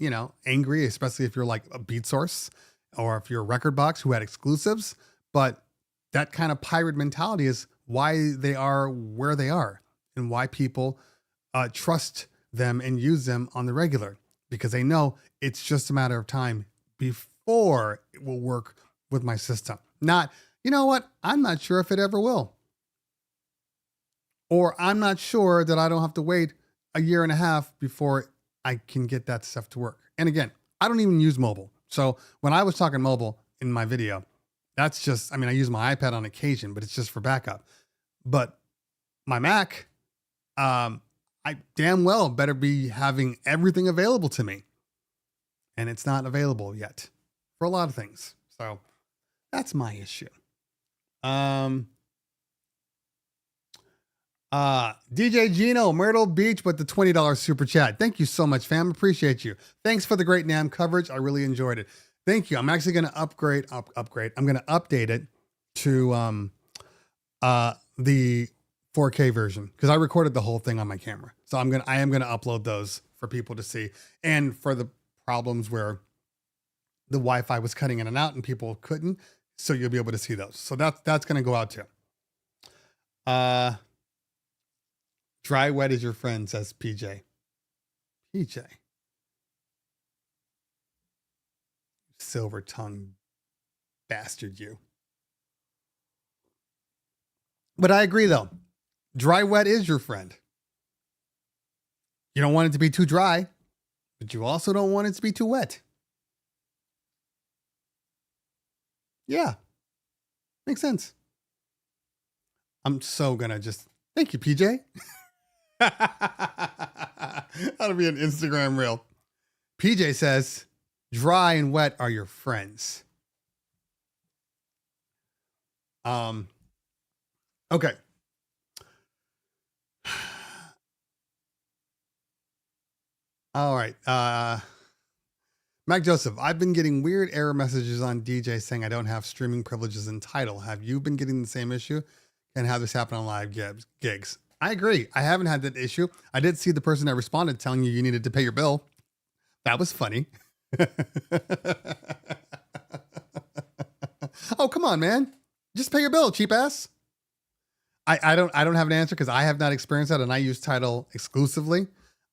angry, especially if you're like a BeatSource or if you're a Rekordbox who had exclusives. But that kind of pirate mentality is why they are where they are and why people trust them and use them on the regular, because they know it's just a matter of time before it will work with my system. Not, you know what? I'm not sure if it ever will. Or I'm not sure that I don't have to wait a year and a half before I can get that stuff to work. And again, I don't even use mobile. So when I was talking mobile in my video, that's just, I use my iPad on occasion, but it's just for backup. But my Mac, I damn well better be having everything available to me. And it's not available yet for a lot of things. So that's my issue. DJ Gino, Myrtle Beach with the $20 super chat. Thank you so much, fam. Appreciate you. Thanks for the great NAMM coverage. I really enjoyed it. Thank you. I'm actually going to upgrade. I'm going to update it to the 4K version because I recorded the whole thing on my camera. So I am going to upload those for people to see. And for the problems where the Wi-Fi was cutting in and out and people couldn't, so you'll be able to see those. So that's going to go out too. Dry wet is your friend, says PJ. PJ. Silver tongue bastard, you. But I agree though. Dry wet is your friend. You don't want it to be too dry, but you also don't want it to be too wet. Yeah. Makes sense. I'm so gonna just thank you, PJ. That'll be an Instagram reel. PJ says, dry and wet are your friends. Okay. All right. Mac Joseph, I've been getting weird error messages on DJ saying I don't have streaming privileges in Tidal. Have you been getting the same issue? And have this happen on live gigs? I agree. I haven't had that issue. I did see the person that responded telling you needed to pay your bill. That was funny. Oh, come on, man. Just pay your bill, cheap ass. I don't have an answer because I have not experienced that and I use Tidal exclusively.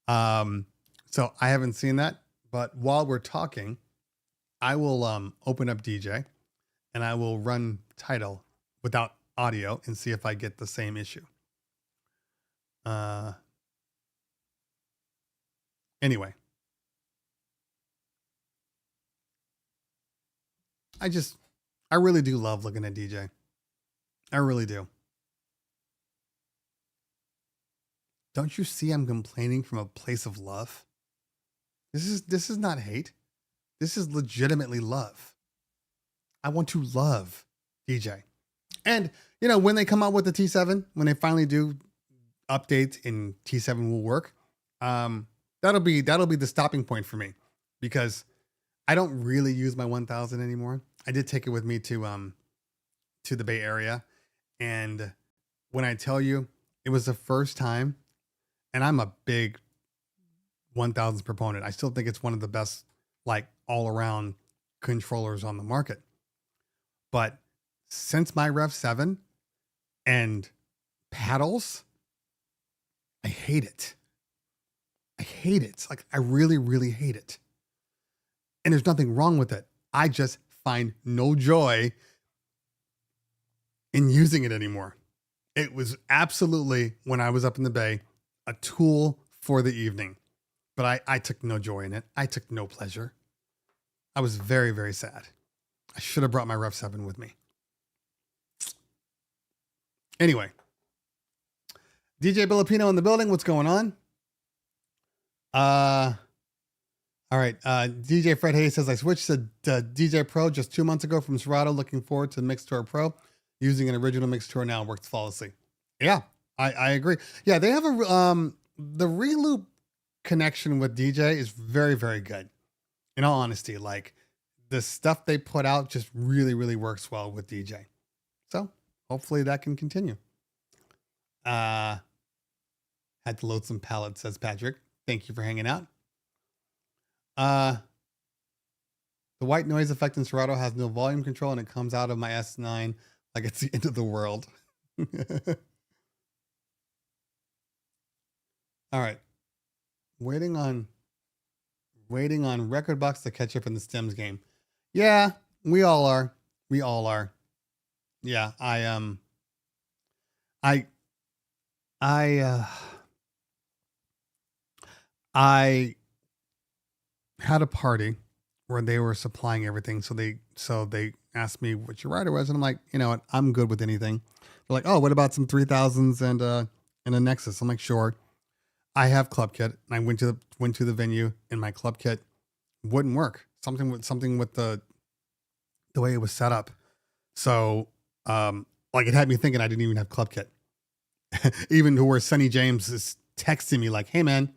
So I haven't seen that. But while we're talking, I will open up DJ and I will run Tidal without audio and see if I get the same issue. Anyway. I really do love looking at DJ. I really do. Don't you see I'm complaining from a place of love? This is not hate. This is legitimately love. I want to love DJ. And, you know, when they come out with the T7, when they finally do updates and T7 will work, that'll be the stopping point for me because I don't really use my 1000 anymore. I did take it with me to the Bay Area. And when I tell you it was the first time, and I'm a big 1000s proponent. I still think it's one of the best, like, all around controllers on the market. But since my Rev 7 and paddles, I hate it. I hate it. Like, I really, really hate it. And there's nothing wrong with it. I just find no joy in using it anymore. It was absolutely, when I was up in the Bay, a tool for the evening. But I took no joy in it. I took no pleasure. I was very, very sad. I should have brought my Rev 7 with me. Anyway. DJ Filipino in the building. What's going on? All right. DJ Fred Hayes says, I switched to DJ Pro just 2 months ago from Serato. Looking forward to Mixtour Pro. Using an original Mixtour now works flawlessly. Yeah, I agree. Yeah, they have the reloop connection with DJ is very, very good. In all honesty, like the stuff they put out just really, really works well with DJ. So hopefully that can continue. Had to load some palettes, says Patrick. Thank you for hanging out. The white noise effect in Serato has no volume control and it comes out of my S9 like it's the end of the world. All right. Waiting on Rekordbox to catch up in the stems game. Yeah, we all are. We all are. Yeah, I had a party where they were supplying everything. So they asked me what your rider was. And I'm like, you know what? I'm good with anything. They're like, oh, what about some 3000s and a Nexus? I'm like, sure. I have club kit. And I went to the venue and my club kit wouldn't work. Something with the way it was set up. So, like it had me thinking I didn't even have club kit. Even to where Sonny James is texting me like, hey man,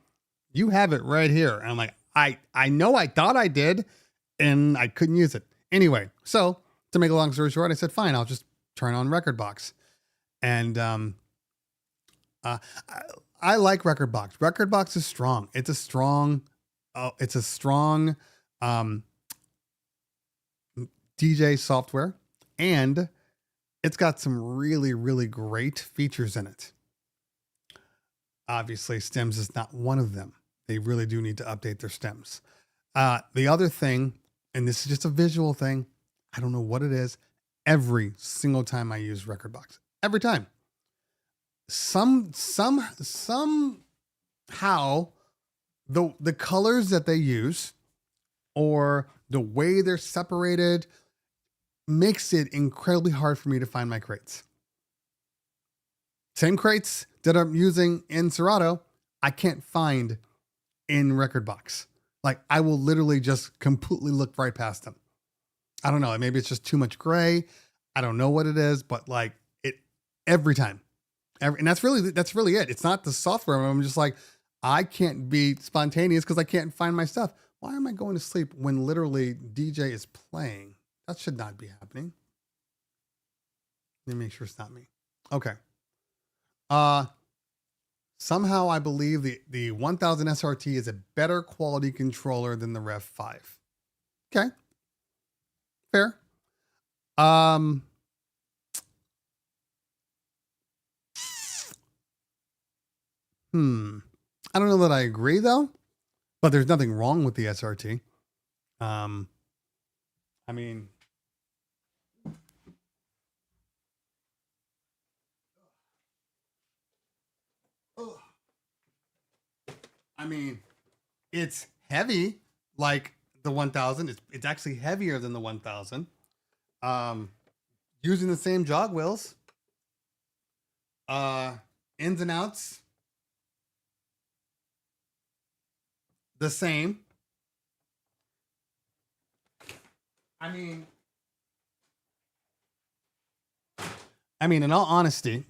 you have it right here. And I'm like, I know I thought I did and I couldn't use it. Anyway, so to make a long story short, I said, fine, I'll just turn on Rekordbox. And I like Rekordbox. Rekordbox is strong. It's a strong DJ software, and it's got some really, really great features in it. Obviously, stems is not one of them. They really do need to update their stems. The other thing, and this is just a visual thing, I don't know what it is. Every single time I use Rekordbox, every time, somehow the colors that they use or the way they're separated makes it incredibly hard for me to find my crates. Same crates that I'm using in Serato, I can't find in Rekordbox. Like I will literally just completely look right past them. I don't know. Maybe it's just too much gray. I don't know what it is, but like it every time. And that's really it. It's not the software. I'm just like, I can't be spontaneous because I can't find my stuff. Why am I going to sleep when literally DJ is playing? That should not be happening. Let me make sure it's not me. Okay. Somehow I believe the 1000 SRT is a better quality controller than the Rev 5. Okay. Fair. I don't know that I agree though, but there's nothing wrong with the SRT. I mean, it's heavy like the 1000. It's actually heavier than the 1000. Using the same jog wheels. Ins and outs the same. I mean, in all honesty,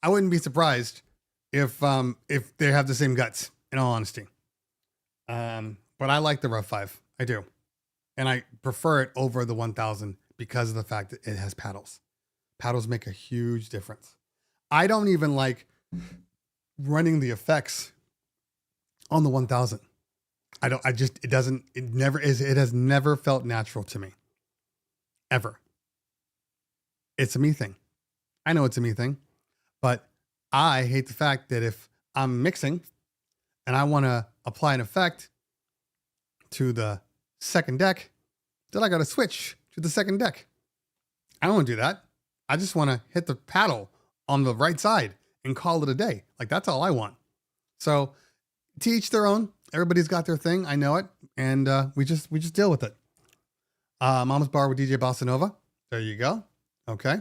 I wouldn't be surprised if they have the same guts. In all honesty, but I like the Rev 5. I do, and I prefer it over the 1000 because of the fact that it has paddles. Paddles make a huge difference. I don't even like running the effects on the 1000. It has never felt natural to me. Ever. It's a me thing. I know it's a me thing, but I hate the fact that if I'm mixing and I want to apply an effect to the second deck, then I got to switch to the second deck. I don't want to do that. I just want to hit the paddle on the right side and call it a day. Like, that's all I want. So to each their own. Everybody's got their thing. I know it. And we just deal with it. Mama's Bar with DJ Bossa Nova. There you go. Okay.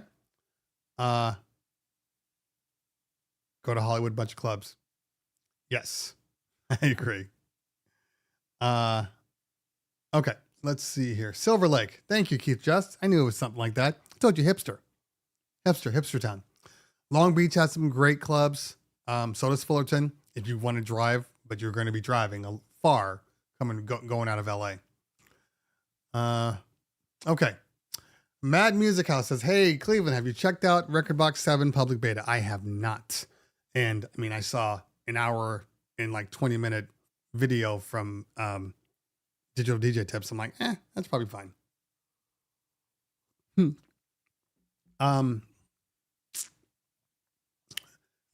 Go to Hollywood Bunch of Clubs. Yes, I agree. Okay, let's see here. Silver Lake. Thank you, Keith Just. I knew it was something like that. I told you hipster. Hipster town. Long Beach has some great clubs. So does Fullerton. If you want to drive, but you're going to be driving far going out of LA. Okay. Mad Music House says, hey, Cleveland, have you checked out Rekordbox 7 public beta? I have not. And I mean, I saw an hour and like 20-minute video from Digital DJ Tips. I'm like, that's probably fine.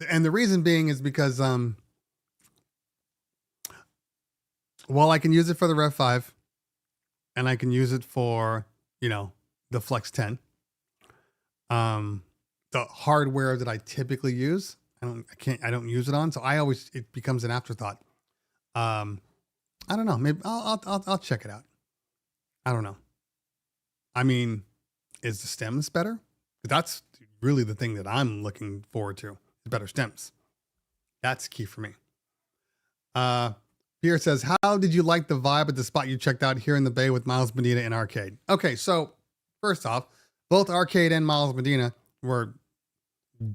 And the reason being is because while I can use it for the Rev 5 and I can use it for, the Flex 10, the hardware that I typically use, I don't use it on. So it becomes an afterthought. I don't know. Maybe I'll check it out. I don't know. I mean, is the stems better? That's really the thing that I'm looking forward to. Better stems. That's key for me. Pierre says, how did you like the vibe at the spot you checked out here in the Bay with Miles Medina and Arcade? Okay, so first off, both Arcade and Miles Medina were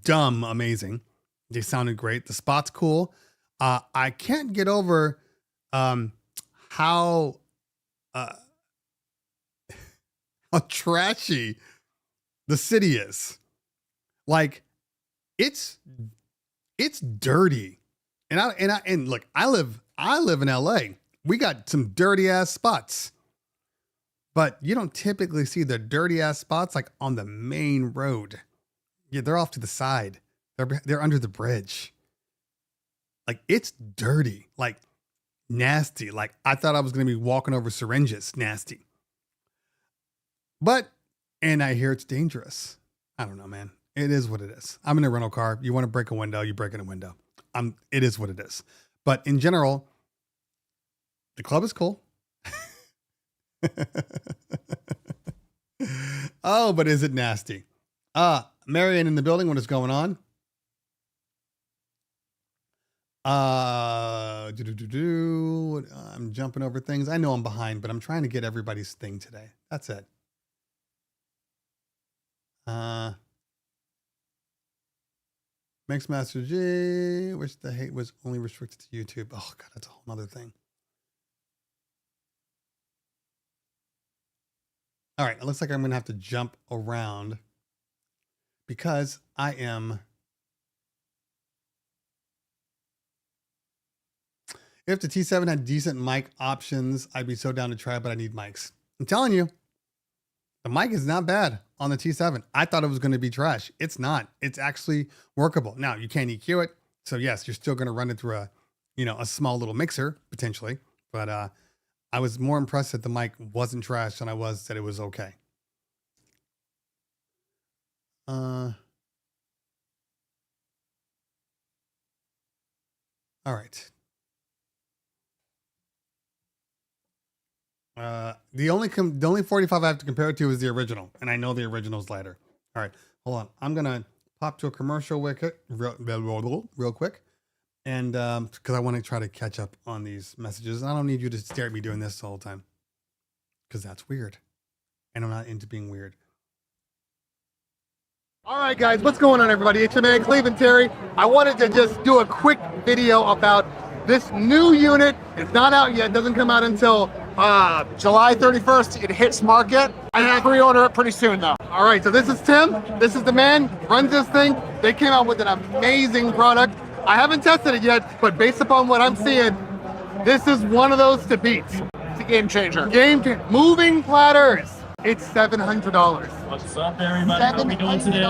dumb amazing. They sounded great. The spot's cool. I can't get over how trashy the city is. Like, it's dirty. And look, I live in LA. We got some dirty ass spots. But you don't typically see the dirty ass spots like on the main road. Yeah, they're off to the side. They're under the bridge. Like, it's dirty, like nasty. Like, I thought I was going to be walking over syringes. Nasty. And I hear it's dangerous. I don't know, man. It is what it is. I'm in a rental car. You want to break a window, you break in a window. It is what it is. But in general, the club is cool. Oh, but is it nasty? Marion in the building. What is going on? I'm jumping over things. I know I'm behind, but I'm trying to get everybody's thing today. That's it. Mixmaster G, which the hate was only restricted to YouTube. Oh God, that's a whole other thing. All right, it looks like I'm gonna have to jump around because I am. If the T7 had decent mic options, I'd be so down to try, but I need mics. I'm telling you, the mic is not bad on the T7. I thought it was going to be trash. It's not. It's actually workable. Now, you can't EQ it. So yes, you're still going to run it through a small little mixer potentially. But I was more impressed that the mic wasn't trash than I was that it was okay. All right. The only 45 I have to compare it to is the original, and I know the original's lighter. All right, hold on. I'm gonna pop to a commercial real quick, and because I want to try to catch up on these messages. And I don't need you to stare at me doing this the whole time, because that's weird, and I'm not into being weird. All right, guys, what's going on, everybody? It's your man, Cleveland Terry. I wanted to just do a quick video about this new unit. It's not out yet. It doesn't come out until July 31st. It hits market. I have pre-order it pretty soon, though. All right, so this is Tim. This is the man, runs this thing. They came out with an amazing product. I haven't tested it yet, but based upon what I'm seeing, this is one of those to beat. It's a game changer. Moving platters. It's $700. What's up, everybody? How are we doing today?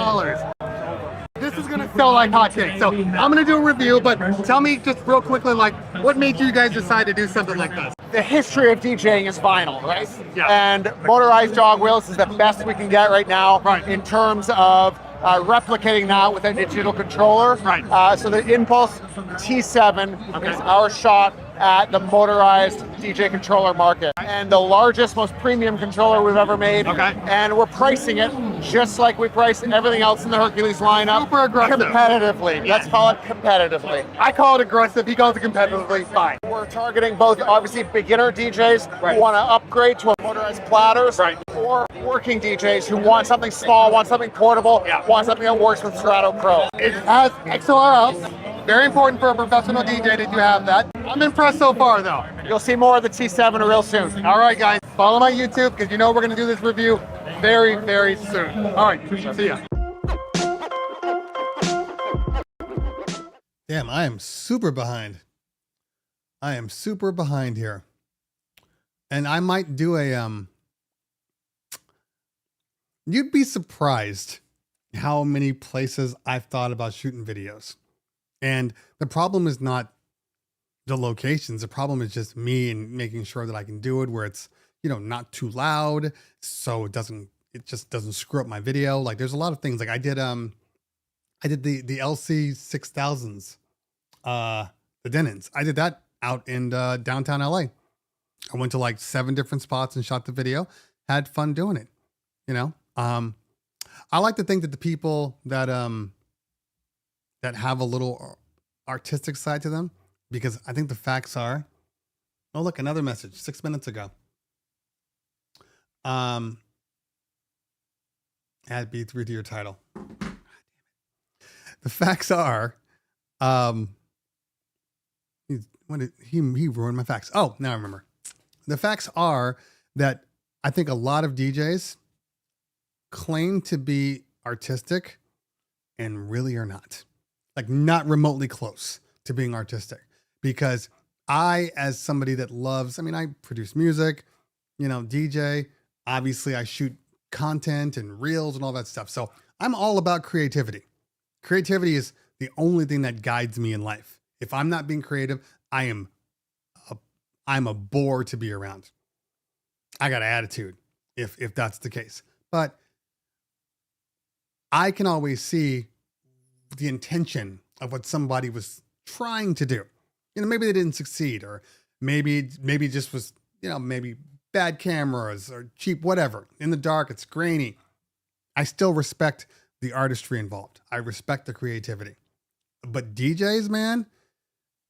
This is gonna sell like hotcakes. So I'm gonna do a review, but tell me just real quickly, like, what made you guys decide to do something like this? The history of DJing is vinyl, right? Yeah. And motorized jog wheels is the best we can get right now, Right. in terms of replicating that with a digital controller. Right. So the Impulse T7 is our shot at the motorized DJ controller market, and the largest, most premium controller we've ever made. Okay. And we're pricing it just like we price everything else in the Hercules lineup. Super aggressive. Competitively. Let's call it competitively. I call it aggressive, he calls it competitively, fine. We're targeting both, obviously, beginner DJs Right. who want to upgrade to a motorized platters, Right. or working DJs who want something small, want something portable, Yeah. want something that works with Strato Pro. It has XLR out. Very important for a professional DJ that you have that. I'm impressed so far, though. You'll see more of the T7 real soon. All right, guys, follow my YouTube because you know we're gonna do this review very, very soon. All right, see ya. Damn, I am super behind. I am super behind here. And I might do a you'd be surprised how many places I've thought about shooting videos. And the problem is not the locations. The problem is just me and making sure that I can do it where it's, not too loud. So it just doesn't screw up my video. Like there's a lot of things. Like I did the LC 6000s, the Denons. I did that out in downtown LA. I went to like 7 different spots and shot the video, had fun doing it. I like to think that the people that have a little artistic side to them, because I think the facts are, oh, look, another message 6 minutes ago. Add B3 to your title. The facts are, he ruined my facts. Oh, now I remember. The facts are that I think a lot of DJs claim to be artistic and really are not. Like not remotely close to being artistic, because I, as somebody that loves, I produce music, DJ, obviously I shoot content and reels and all that stuff. So I'm all about creativity. Creativity is the only thing that guides me in life. If I'm not being creative, I'm a bore to be around. I got an attitude if that's the case, but I can always see the intention of what somebody was trying to do. Maybe they didn't succeed, or maybe it just was, maybe bad cameras or cheap, whatever. In the dark, it's grainy. I still respect the artistry involved. I respect the creativity. But DJs, man,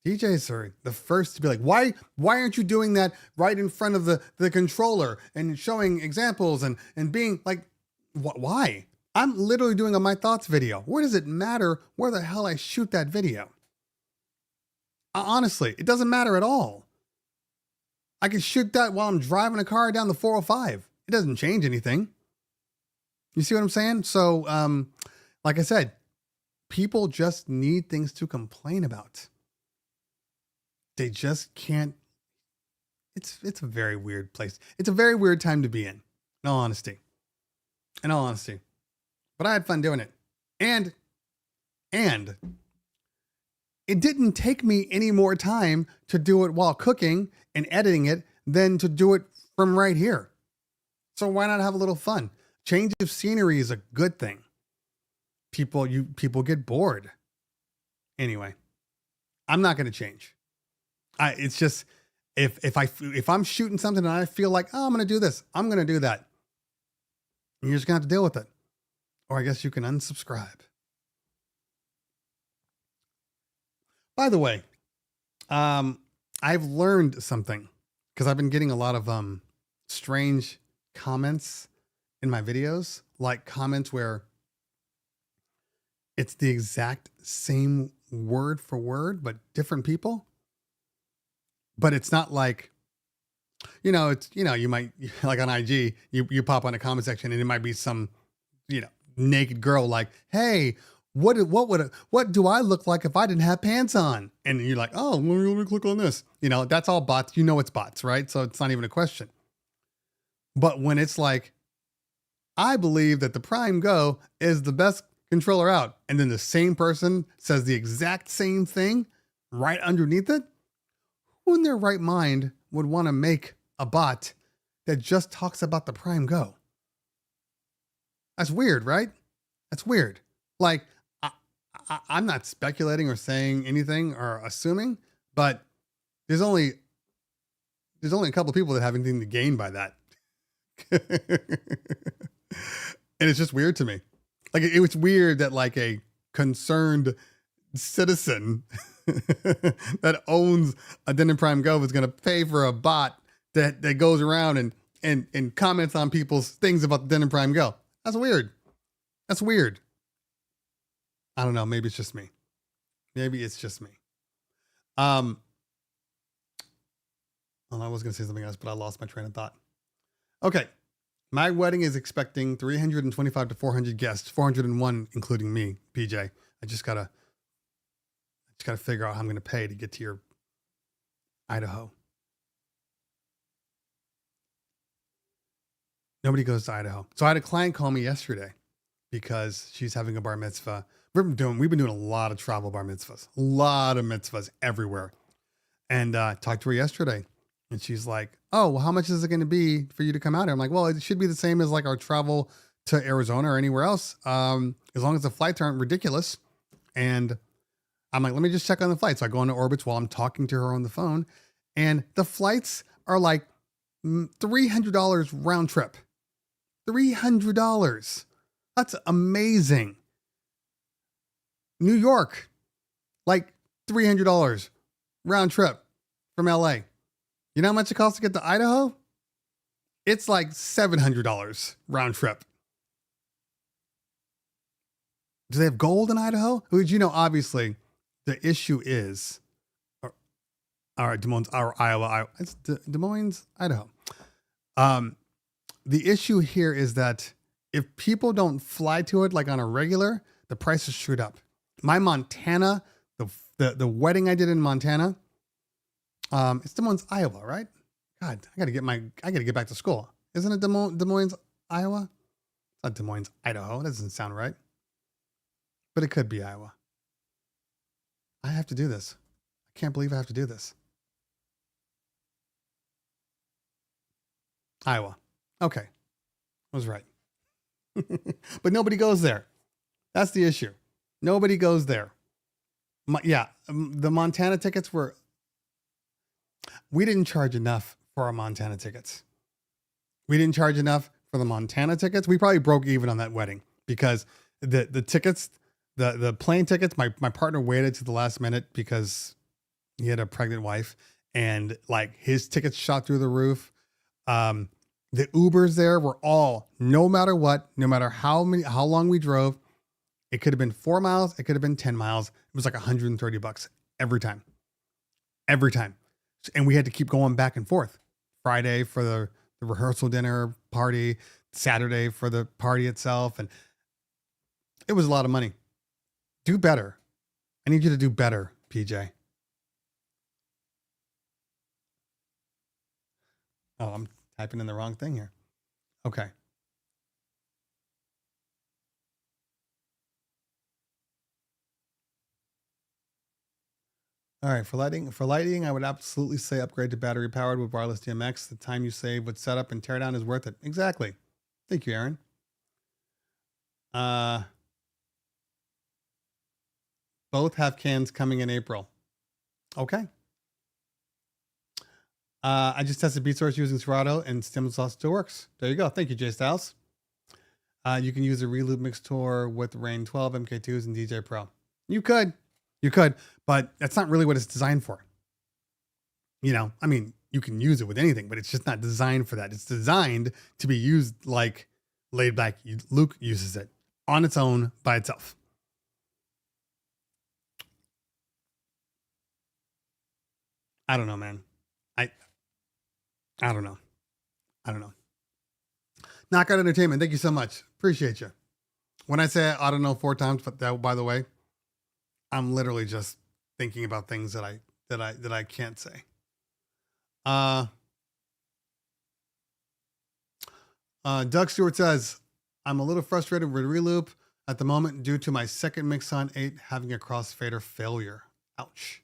DJs are the first to be like, why aren't you doing that right in front of the controller and showing examples and being like, why? I'm literally doing a My Thoughts video. Where does it matter where the hell I shoot that video? Honestly, it doesn't matter at all. I can shoot that while I'm driving a car down the 405. It doesn't change anything. You see what I'm saying? So, like I said, people just need things to complain about. They just can't. It's a very weird place. It's a very weird time to be in all honesty. In all honesty. But I had fun doing it. And it didn't take me any more time to do it while cooking and editing it than to do it from right here. So why not have a little fun? Change of scenery is a good thing. People get bored. Anyway, I'm not going to change. It's just if I'm shooting something and I feel like, oh, I'm going to do this, I'm going to do that. And you're just going to have to deal with it. Or I guess you can unsubscribe. By the way, I've learned something because I've been getting a lot of strange comments in my videos, like comments where it's the exact same word for word, but different people. But it's not like, you might, like on IG, you pop on a comment section and it might be some, naked girl like, hey, what do I look like if I didn't have pants on? And you're like, oh, let me click on this. That's all bots. It's bots, right? So it's not even a question. But when it's like, I believe that the Prime Go is the best controller out, and then the same person says the exact same thing right underneath it, who in their right mind would want to make a bot that just talks about the Prime Go? That's weird, right? That's weird. Like, I'm not speculating or saying anything or assuming, but there's only a couple of people that have anything to gain by that. And it's just weird to me. Like, it was weird that like a concerned citizen that owns a Denon Prime Go is going to pay for a bot that goes around and comments on people's things about the Denon Prime Go. That's weird. That's weird. I don't know. Maybe it's just me. Maybe it's just me. Well, I was going to say something else, but I lost my train of thought. Okay. My wedding is expecting 325 to 400 guests, 401 including me, PJ. I just gotta figure out how I'm gonna pay to get to your Idaho. Nobody goes to Idaho. So I had a client call me yesterday because she's having a bar mitzvah. We've been doing a lot of travel bar mitzvahs, a lot of mitzvahs everywhere. And talked to her yesterday. And she's like, oh, well, how much is it going to be for you to come out here? I'm like, well, it should be the same as like our travel to Arizona or anywhere else. As long as the flights aren't ridiculous. And I'm like, let me just check on the flights. So I go into Orbitz while I'm talking to her on the phone. And the flights are like $300 round trip. $300. That's amazing. New York, like $300 round trip from LA. You know how much it costs to get to Idaho? It's like $700 round trip. Do they have gold in Idaho? Obviously, the issue is, all right, Des Moines, Iowa. It's Des Moines, Idaho. The issue here is that if people don't fly to it like on a regular, the price is screwed up. My Montana, the wedding I did in Montana, it's Des Moines, Iowa, right? God, I gotta get back to school. Isn't it Des Moines, Iowa? It's not Des Moines, Idaho. That doesn't sound right. But it could be Iowa. I have to do this. I can't believe I have to do this. Iowa. Okay. I was right. But nobody goes there. That's the issue. Nobody goes there. The Montana tickets we didn't charge enough for our Montana tickets. We didn't charge enough for the Montana tickets. We probably broke even on that wedding because the tickets, the plane tickets, my partner waited to the last minute because he had a pregnant wife and like his tickets shot through the roof. The Ubers there were all, no matter what, no matter how long we drove, it could have been 4 miles. It could have been 10 miles. It was like $130 every time. Every time. And we had to keep going back and forth. Friday for the rehearsal dinner, party, Saturday for the party itself. And it was a lot of money. Do better. I need you to do better, PJ. Oh, I'm typing in the wrong thing here. Okay. All right, for lighting, I would absolutely say upgrade to battery powered with wireless DMX. The time you save with setup and teardown is worth it. Exactly. Thank you, Aaron. Both have cans coming in April. Okay. I just tested Beat Source using Serato and Stem Sauce still works. There you go. Thank you, Jay Styles. You can use a Reloop Mixtor with Rain 12 MK2s and DJ Pro. You could, but that's not really what it's designed for. I mean, you can use it with anything, but it's just not designed for that. It's designed to be used like laid back. Luke uses it on its own by itself. I don't know, man. I don't know. Knockout Entertainment, thank you so much. Appreciate you. When I say I don't know 4 times, but that, by the way, I'm literally just thinking about things that I can't say. Doug Stewart says, I'm a little frustrated with Reloop at the moment due to my second Mixon 8 having a crossfader failure. Ouch.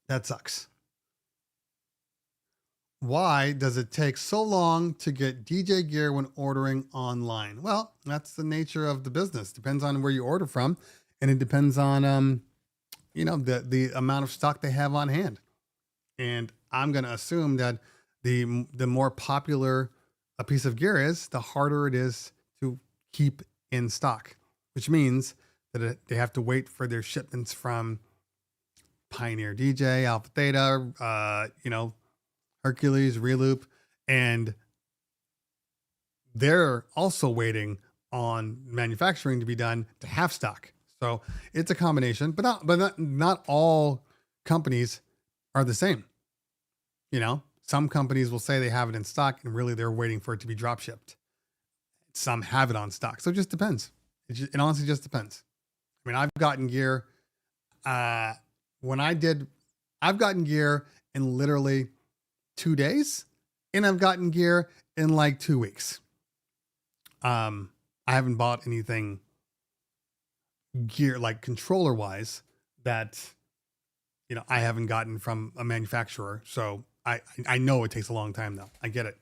That sucks. Why does it take so long to get DJ gear when ordering online? Well, that's the nature of the business. Depends on where you order from, and it depends on the amount of stock they have on hand. And I'm going to assume that the more popular a piece of gear is, the harder it is to keep in stock, which means that they have to wait for their shipments from Pioneer DJ, Alpha Theta, Hercules, Reloop, and they're also waiting on manufacturing to be done to have stock. So it's a combination, but not all companies are the same. Some companies will say they have it in stock and really they're waiting for it to be drop shipped. Some have it on stock. So it just depends. It honestly just depends. I mean, I've gotten gear. I've gotten gear in literally 2 days, and I've gotten gear in like 2 weeks. I haven't bought anything gear like controller wise that, I haven't gotten from a manufacturer. So I know it takes a long time though. I get it.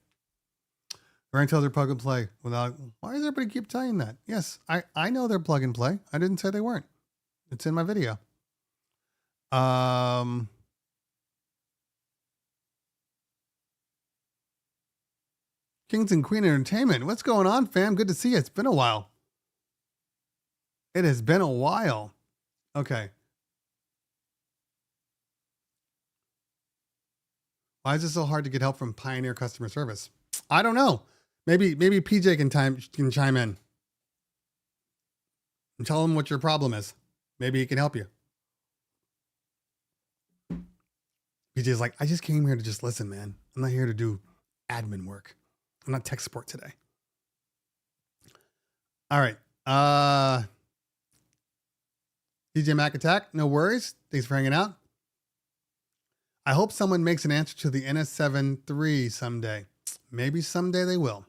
Ryan tells her plug and play without, why does everybody keep telling that? Yes, I know they're plug and play. I didn't say they weren't. It's in my video. Kings and Queen Entertainment. What's going on, fam? Good to see you. It's been a while. It has been a while. Okay. Why is it so hard to get help from Pioneer customer service? I don't know. Maybe PJ can chime in and tell him what your problem is. Maybe he can help you. PJ's like, I just came here to just listen, man. I'm not here to do admin work. I'm not tech support today. All right. DJ Mac Attack, no worries. Thanks for hanging out. I hope someone makes an answer to the NS7 III someday. Maybe someday they will.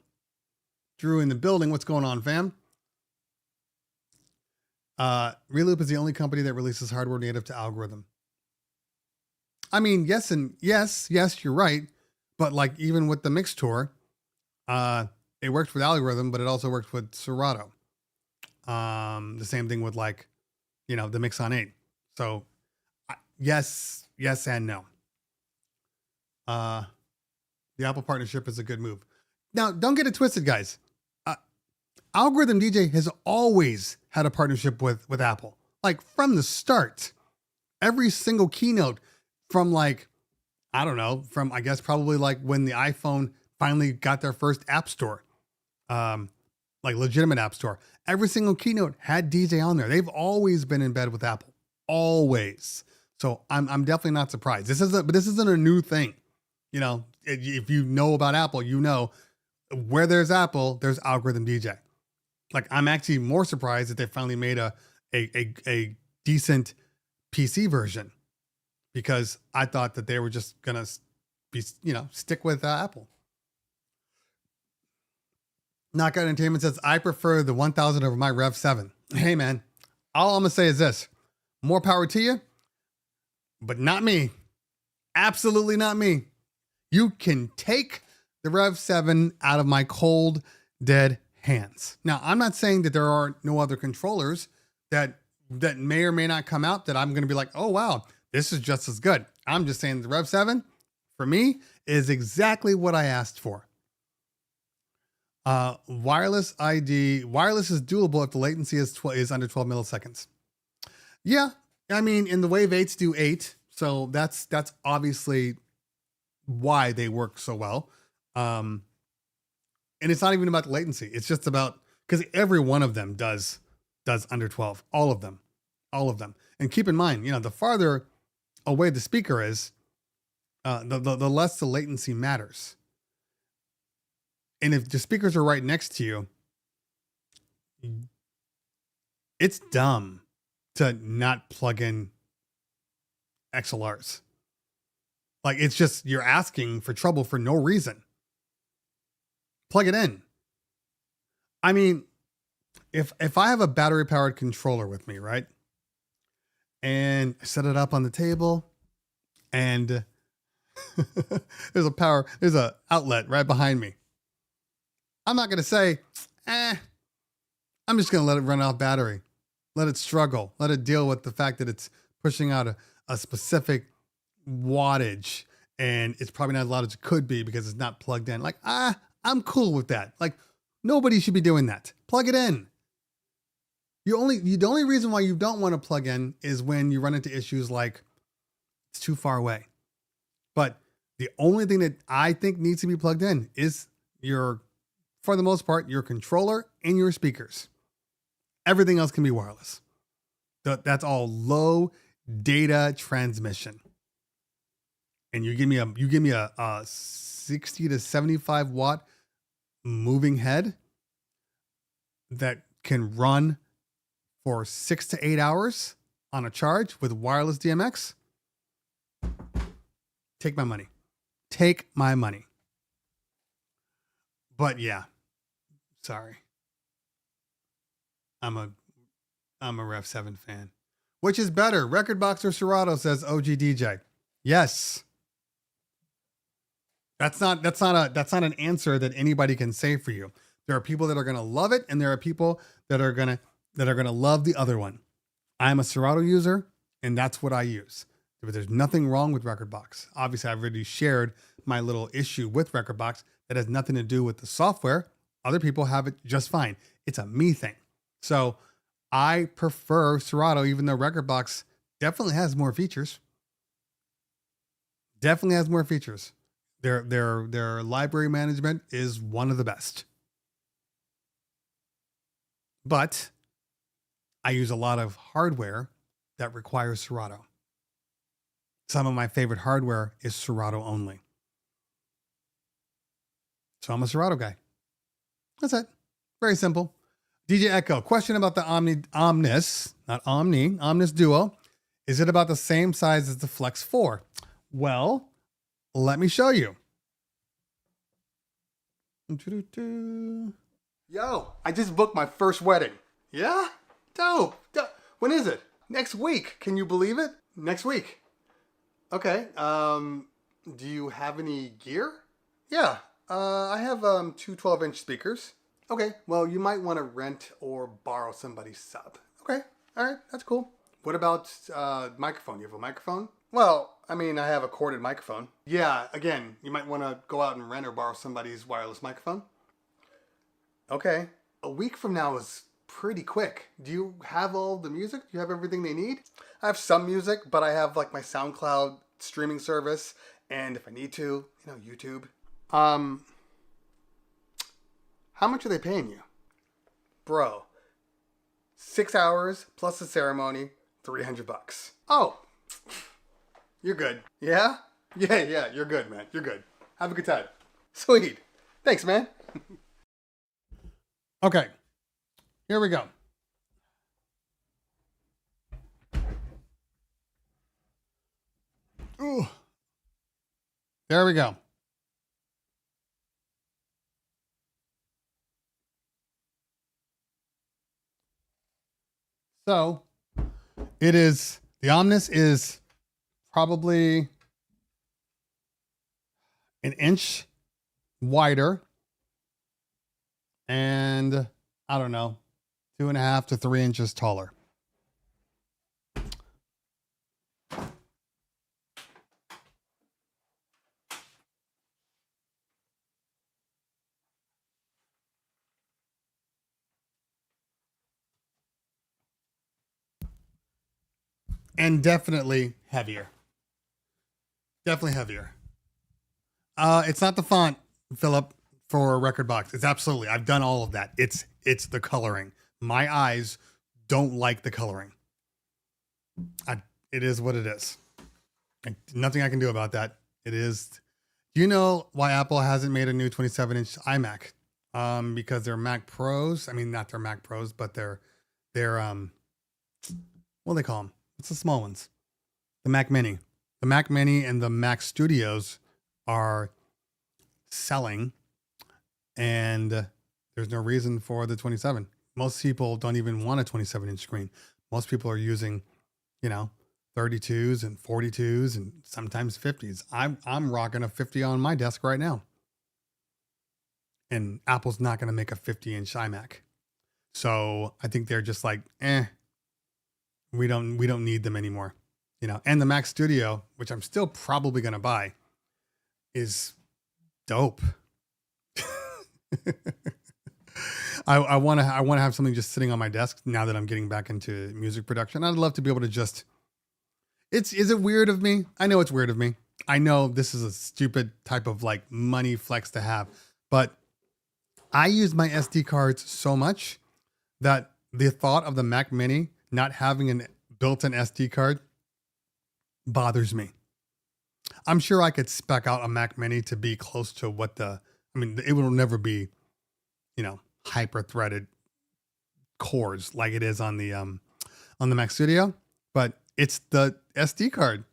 Drew in the building. What's going on, fam? Reloop is the only company that releases hardware native to algorithm. I mean, yes, you're right. But like even with the Mixtor, it works with algorithm, but it also works with Serato. The same thing with the Mixon 8. So yes and no. The Apple partnership is a good move. Now, don't get it twisted, guys. Algorithm DJ has always had a partnership with Apple. Like from the start, every single keynote from I guess probably like when the iPhone finally got their first app store, like legitimate app store. Every single keynote had DJ on there. They've always been in bed with Apple, always. So I'm definitely not surprised. This isn't a new thing. if you know about Apple, you know where there's Apple, there's algorithm DJ. Like, I'm actually more surprised that they finally made a decent PC version, because I thought that they were just gonna be, stick with Apple. Knockout Entertainment says, I prefer the 1000 over my Rev 7. Hey man, all I'm gonna say is this: more power to you, but not me. Absolutely not me. You can take the Rev 7 out of my cold, dead hands. Now, I'm not saying that there are no other controllers that may or may not come out that I'm going to be like, oh, wow, this is just as good. I'm just saying the Rev 7, for me, is exactly what I asked for. Wireless is doable if the latency is under 12 milliseconds. Yeah, I mean, in the Wave 8s do 8, so that's obviously why they work so well. And it's not even about the latency. It's just about, because every one of them does under 12. All of them. And keep in mind, the farther away the speaker is, the less the latency matters. And if the speakers are right next to you, it's dumb to not plug in XLRs. Like, it's just, you're asking for trouble for no reason. Plug it in. I mean, if I have a battery powered controller with me, right? And I set it up on the table, and there's a outlet right behind me. I'm not going to say, I'm just going to let it run out battery. Let it struggle. Let it deal with the fact that it's pushing out a specific wattage, and it's probably not as loud as it could be because it's not plugged in. Like, I'm cool with that. Like, nobody should be doing that. Plug it in. The only reason why you don't want to plug in is when you run into issues like it's too far away. But the only thing that I think needs to be plugged in is for the most part, your controller and your speakers. Everything else can be wireless. That's all low data transmission. And you give me a 60 to 75 watt moving head that can run for 6 to 8 hours on a charge with wireless DMX. Take my money. Take my money. But yeah, sorry. I'm a Rev 7 fan. Which is better, Rekordbox or Serato, says OG DJ. Yes. That's not an answer that anybody can say for you. There are people that are going to love it, and there are people that are going to love the other one. I'm a Serato user, and that's what I use. But there's nothing wrong with Rekordbox. Obviously, I've already shared my little issue with Rekordbox that has nothing to do with the software. Other people have it just fine. It's a me thing. So I prefer Serato, even though Rekordbox definitely has more features. Definitely has more features. Their library management is one of the best. But I use a lot of hardware that requires Serato. Some of my favorite hardware is Serato only. So I'm a Serato guy. That's it. Very simple. DJ Echo, question about the Omnis Duo. Is it about the same size as the Flex 4? Well, let me show you. Yo, I just booked my first wedding. Yeah? Dope. When is it? Next week. Can you believe it? Next week. Okay. Do you have any gear? Yeah. I have two 12-inch speakers. Okay. Well, you might want to rent or borrow somebody's sub. Okay. All right. That's cool. What about microphone? You have a microphone? Well, I mean, I have a corded microphone. Yeah, again, you might want to go out and rent or borrow somebody's wireless microphone. Okay. A week from now is pretty quick. Do you have all the music? Do you have everything they need? I have some music, but I have like my SoundCloud streaming service, and if I need to, YouTube. How much are they paying you? Bro, 6 hours plus the ceremony, $300. Oh, you're good. Yeah? Yeah, you're good, man. You're good. Have a good time. Sweet. Thanks, man. Okay. Here we go. Ooh. There we go. So it is, the Omnis is probably an inch wider and I don't know, 2.5 to 3 inches taller. And definitely heavier. Definitely heavier. It's not the font, Philip, for a record box. It's absolutely. I've done all of that. It's the coloring. My eyes don't like the coloring. It is what it is. Nothing I can do about that. It is. Do you know why Apple hasn't made a new 27-inch iMac? Because their Mac Pros. I mean, not their Mac Pros, but their what do they call them? It's the small ones. The Mac Mini. The Mac Mini and the Mac Studios are selling, and there's no reason for the 27. Most people don't even want a 27-inch screen. Most people are using, 32s and 42s and sometimes 50s. I'm rocking a 50 on my desk right now. And Apple's not going to make a 50-inch iMac. So I think they're just like, we don't need them anymore, and the Mac Studio, which I'm still probably going to buy, is dope. I want to have something just sitting on my desk now that I'm getting back into music production. I'd love to be able to just, is it weird of me? I know it's weird of me. I know this is a stupid type of like money flex to have, but I use my SD cards so much that the thought of the Mac Mini not having a built-in SD card bothers me. I'm sure I could spec out a Mac Mini to be close to what it will never be, hyper-threaded cores like it is on the Mac Studio, but it's the SD card.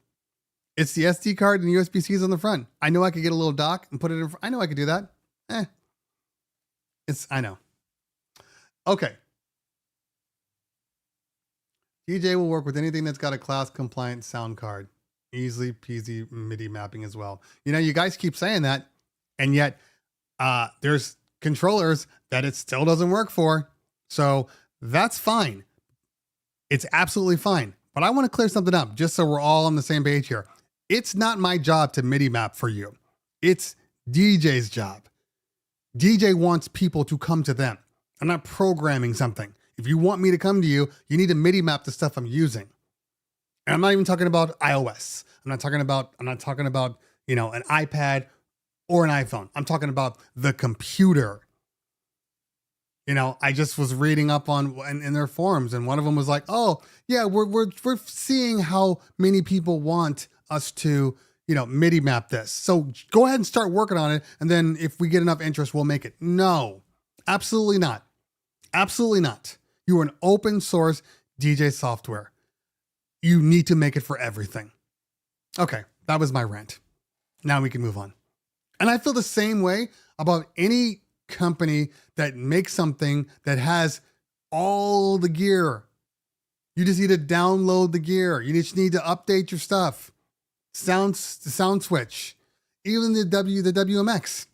It's the SD card and USB-Cs on the front. I know I could get a little dock and put it in. I know I could do that. I know. Okay. DJ will work with anything that's got a class compliant sound card. Easily peasy MIDI mapping as well. You guys keep saying that, and yet there's controllers that it still doesn't work for. So that's fine. It's absolutely fine. But I want to clear something up just so we're all on the same page here. It's not my job to MIDI map for you. It's DJ's job. DJ wants people to come to them. I'm not programming something. If you want me to come to you, you need to MIDI map the stuff I'm using. And I'm not even talking about iOS. I'm not talking about, an iPad or an iPhone. I'm talking about the computer. I just was reading up on in their forums, and one of them was like, "Oh, yeah, we're seeing how many people want us to, MIDI map this. So go ahead and start working on it, and then if we get enough interest, we'll make it." No, absolutely not. Absolutely not. You are an open source DJ software. You need to make it for everything. Okay, that was my rant. Now we can move on. And I feel the same way about any company that makes something that has all the gear. You just need to download the gear. You just need to update your stuff. Sound switch, even the WMX.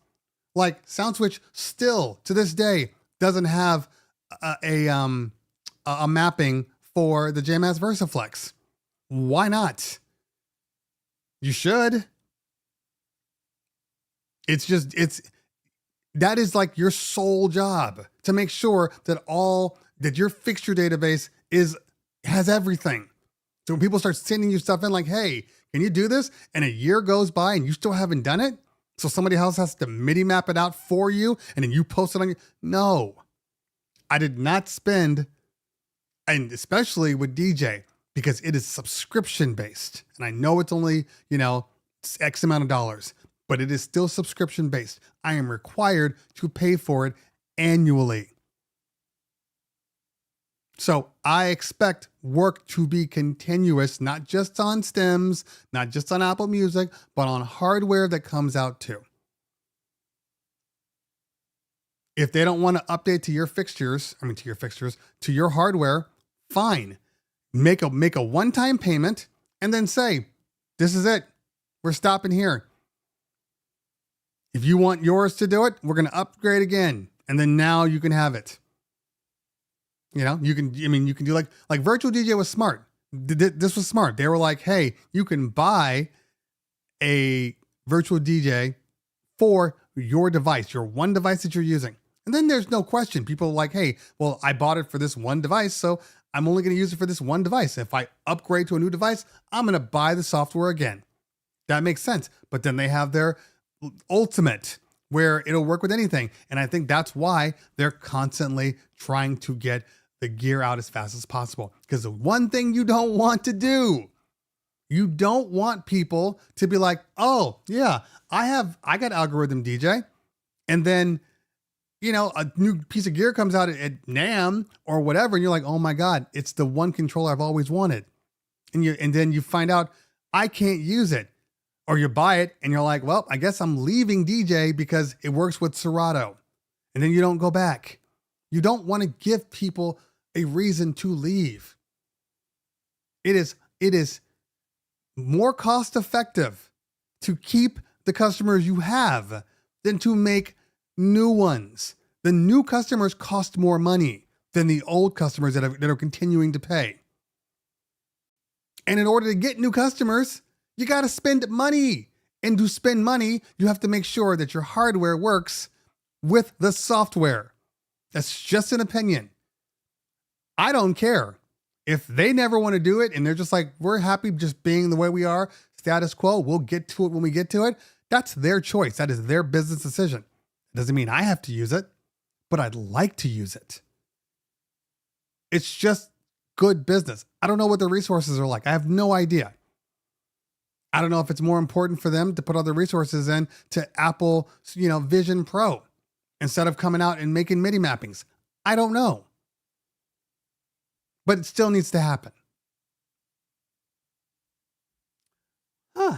Like Sound Switch still to this day doesn't have a mapping for the JMAS VersaFlex. Why not? You should. That is like your sole job to make sure that your fixture database has everything. So when people start sending you stuff in like, "Hey, can you do this?" and a year goes by and you still haven't done it, so somebody else has to MIDI map it out for you and then you post it on your... No, I did not spend, and especially with DJ, because it is subscription based. And I know it's only, X amount of dollars, but it is still subscription based. I am required to pay for it annually. So I expect work to be continuous, not just on stems, not just on Apple Music, but on hardware that comes out too. If they don't want to update to your fixtures, to your hardware, fine. Make a one-time payment and then say, this is it. We're stopping here. If you want yours to do it, we're going to upgrade again. And then now you can have it. You can do like Virtual DJ was smart. This was smart. They were like, hey, you can buy a virtual DJ for your device, your one device that you're using. And then there's no question. People are like, hey, well, I bought it for this one device, so I'm only going to use it for this one device. If I upgrade to a new device, I'm going to buy the software again. That makes sense. But then they have their ultimate where it'll work with anything. And I think that's why they're constantly trying to get the gear out as fast as possible. Because the one thing you don't want to do, you don't want people to be like, oh yeah, I got algorithm DJ. And then, a new piece of gear comes out at NAMM or whatever. And you're like, oh my God, it's the one controller I've always wanted. And then you find out I can't use it. Or you buy it and you're like, well, I guess I'm leaving DJ because it works with Serato. And then you don't go back. You don't want to give people a reason to leave. It is more cost effective to keep the customers you have than to make new ones. The new customers cost more money than the old customers that are continuing to pay. And in order to get new customers, you got to spend money. And to spend money, you have to make sure that your hardware works with the software. That's just an opinion. I don't care. If they never want to do it and they're just like, we're happy just being the way we are, status quo, we'll get to it when we get to it. That's their choice. That is their business decision. Doesn't mean I have to use it, but I'd like to use it. It's just good business. I don't know what the resources are like. I have no idea. I don't know if it's more important for them to put all the resources in to Apple, Vision Pro instead of coming out and making MIDI mappings. I don't know. But it still needs to happen. Huh.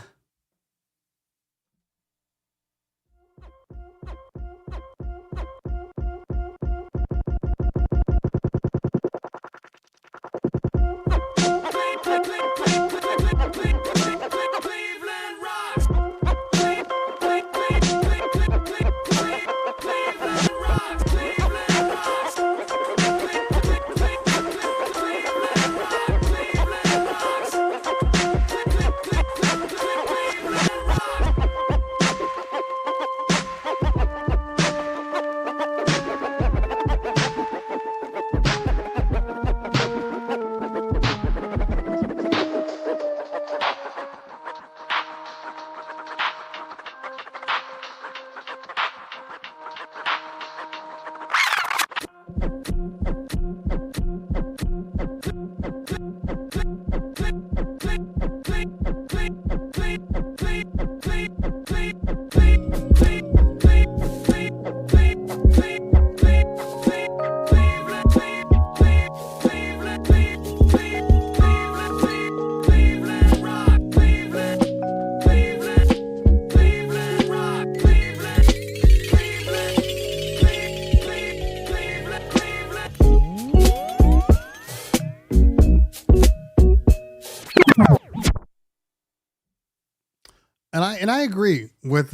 And I agree with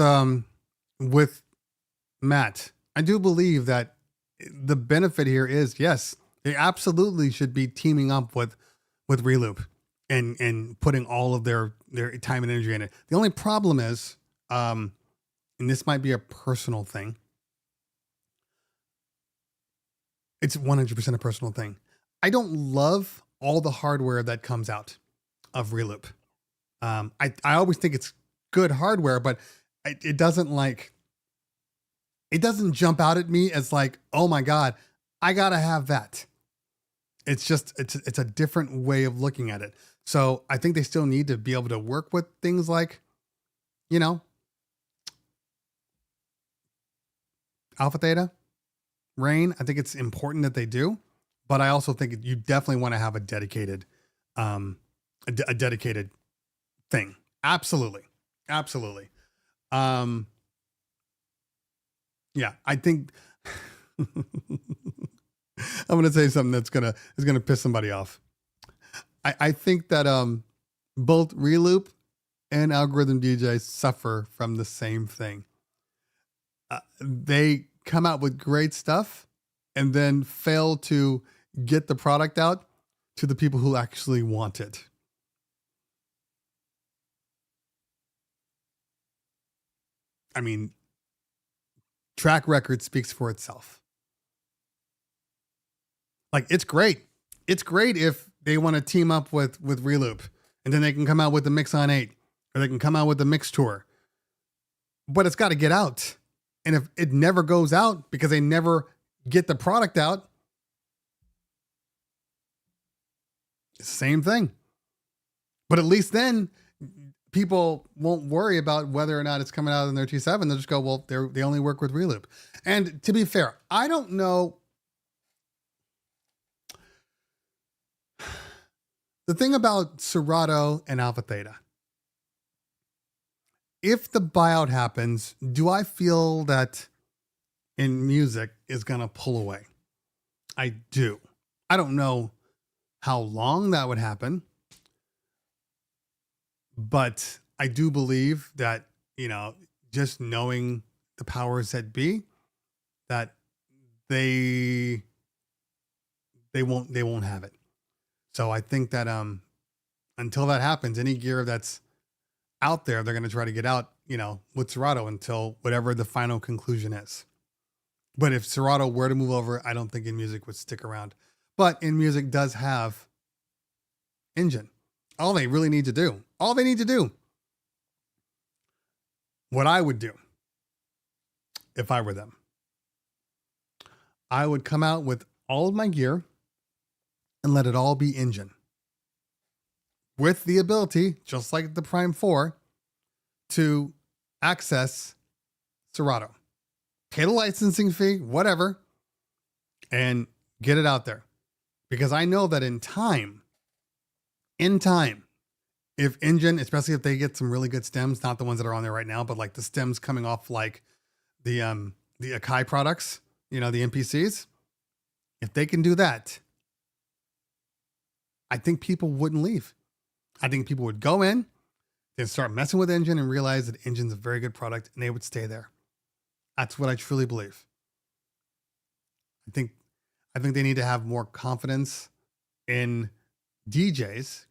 Matt. I do believe that the benefit here is, yes, they absolutely should be teaming up with Reloop and putting all of their time and energy in it. The only problem is, and this might be a personal thing. It's 100% a personal thing. I don't love all the hardware that comes out of Reloop. I always think it's good hardware, but it doesn't jump out at me as like, oh my God, I gotta have that. It's just, it's a different way of looking at it. So I think they still need to be able to work with things like, Alpha Theta, Rain. I think it's important that they do, but I also think you definitely want to have a dedicated, a dedicated thing. Absolutely. Absolutely. Yeah, I think I'm going to say something that's going to piss somebody off. I think that, both Reloop and Algorithm DJ suffer from the same thing. They come out with great stuff and then fail to get the product out to the people who actually want it. I mean, track record speaks for itself. Like, it's great. It's great if they want to team up with Reloop, and then they can come out with the Mix on 8, or they can come out with the Mix Tour. But it's got to get out. And if it never goes out because they never get the product out, it's the same thing. But at least then people won't worry about whether or not it's coming out in their T7. They'll just go, well, they only work with Reloop. And to be fair, I don't know. The thing about Serato and Alpha Theta, if the buyout happens, do I feel that in music is going to pull away? I do. I don't know how long that would happen, but I do believe that, just knowing the powers that be, that they won't have it. So I think that until that happens, any gear that's out there, they're going to try to get out, with Serato until whatever the final conclusion is. But if Serato were to move over, I don't think in music would stick around. But in music does have Engine. All they really need to do, what I would do if I were them, I would come out with all of my gear and let it all be Engine, with the ability, just like the Prime 4, to access Serato. Pay the licensing fee, whatever, and get it out there. Because I know that in time, if Engine, especially if they get some really good stems, not the ones that are on there right now, but like the stems coming off like the Akai products, the NPCs, if they can do that, I think people wouldn't leave. I think people would go in and start messing with Engine and realize that Engine's a very good product, and they would stay there. That's what I truly believe. I think they need to have more confidence in DJs,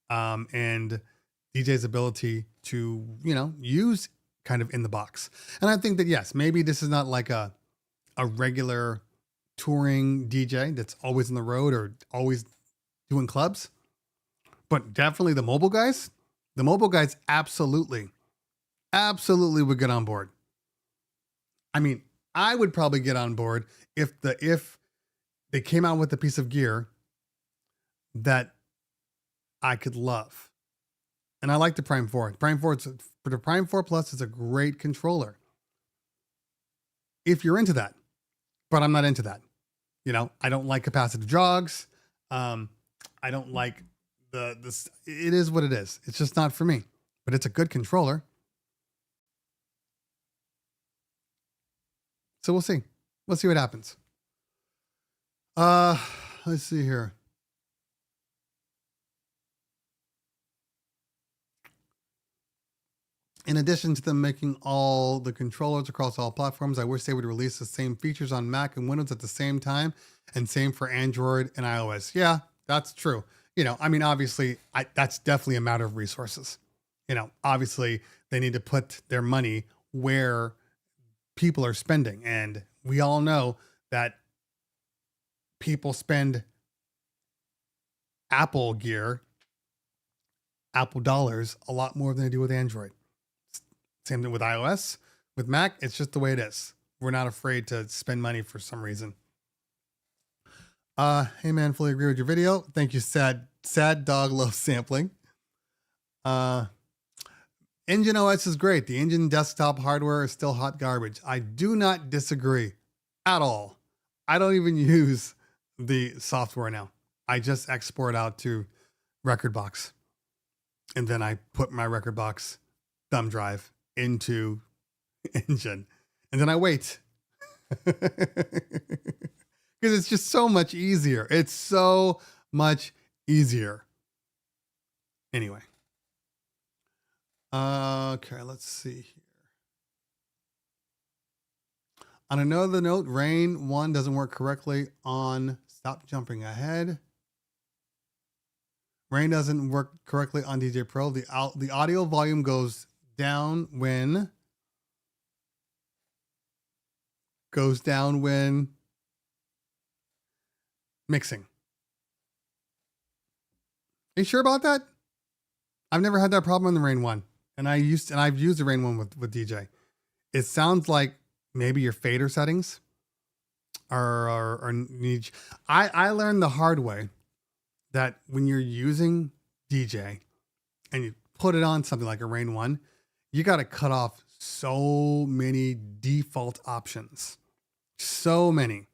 and DJ's ability to, use kind of in the box. And I think that, yes, maybe this is not like a regular touring DJ that's always on the road or always doing clubs, but definitely the mobile guys absolutely would get on board. I mean, I would probably get on board if they came out with a piece of gear that I could love. And I like the Prime 4. The Prime 4 Plus is a great controller, if you're into that. But I'm not into that. I don't like capacitive jogs. I don't like this. It is what it is. It's just not for me. But it's a good controller. So we'll see. We'll see what happens. Let's see here. In addition to them making all the controllers across all platforms, I wish they would release the same features on Mac and Windows at the same time, and same for Android and iOS. Yeah, that's true. Obviously, that's definitely a matter of resources. Obviously, they need to put their money where people are spending. And we all know that people spend Apple gear, Apple dollars, a lot more than they do with Android. Same thing with iOS. With Mac, it's just the way it is. We're not afraid to spend money for some reason. Hey man, fully agree with your video. Thank you, sad dog loves sampling. Engine OS is great. The Engine desktop hardware is still hot garbage. I do not disagree. at all. I don't even use the software now. I just export out to Rekordbox. And then I put my Rekordbox thumb drive into Engine. And then I wait. Because it's just so much easier. It's so much easier. Anyway. Okay, let's see here. On another note, Rain 1 doesn't work correctly on... Stop jumping ahead. Rain doesn't work correctly on DJ Pro. The audio volume goes down when... mixing. Are you sure about that? I've never had that problem in the Rain 1. And I've used the Rain 1 with DJ. It sounds like maybe your fader settings are need. I learned the hard way that when you're using DJ and you put it on something like a Rain 1, you got to cut off so many default options. So many.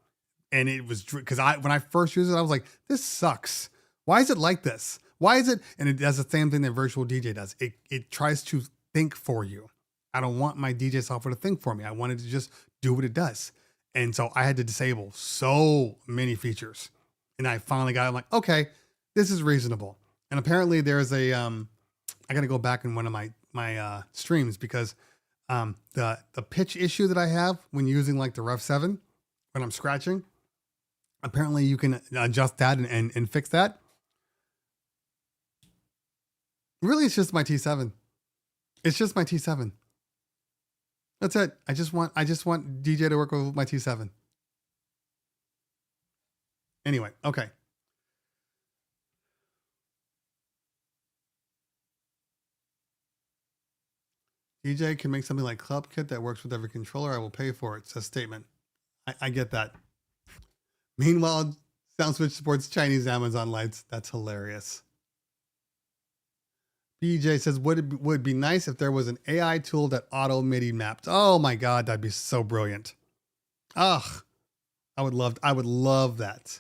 And it was because when I first used it, I was like, this sucks. Why is it like this? Why is it? And it does the same thing that Virtual DJ does. It tries to think for you. I don't want my DJ software to think for me. I wanted to just do what it does. And so I had to disable so many features. And I finally I'm like, okay, this is reasonable. And apparently there's I got to go back in one of my streams because the pitch issue that I have when using like the Rev 7, when I'm scratching, apparently you can adjust that and fix that. Really, it's just my T7. It's just my T7. That's it. I just want DJ to work with my T7. Anyway, okay. DJ can make something like Club Kit that works with every controller. I will pay for it, says Statement. I get that. Meanwhile, SoundSwitch supports Chinese Amazon lights. That's hilarious. BJ says, would be nice if there was an AI tool that auto MIDI mapped. Oh my God, that'd be so brilliant. Ugh, I would love that.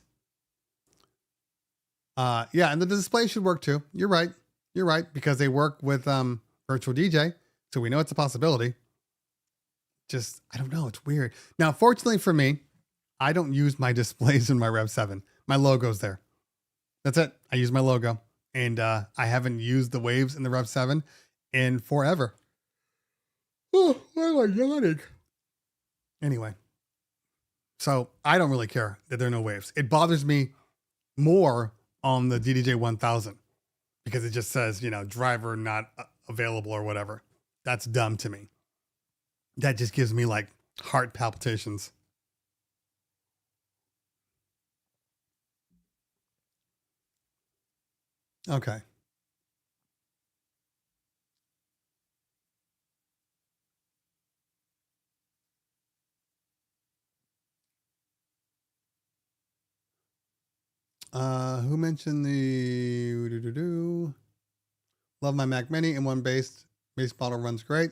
Yeah, and the display should work too. You're right, because they work with Virtual DJ, so we know it's a possibility. Just, I don't know, it's weird. Now, fortunately for me, I don't use my displays in my Rev 7. My logo's there. That's it. I use my logo. And I haven't used the waves in the Rev 7 in forever. Oh, why am I yawning? Anyway, so I don't really care that there are no waves. It bothers me more on the DDJ 1000 because it just says, driver not available or whatever. That's dumb to me. That just gives me like heart palpitations. Okay. Who mentioned the love my Mac Mini in one base model runs great.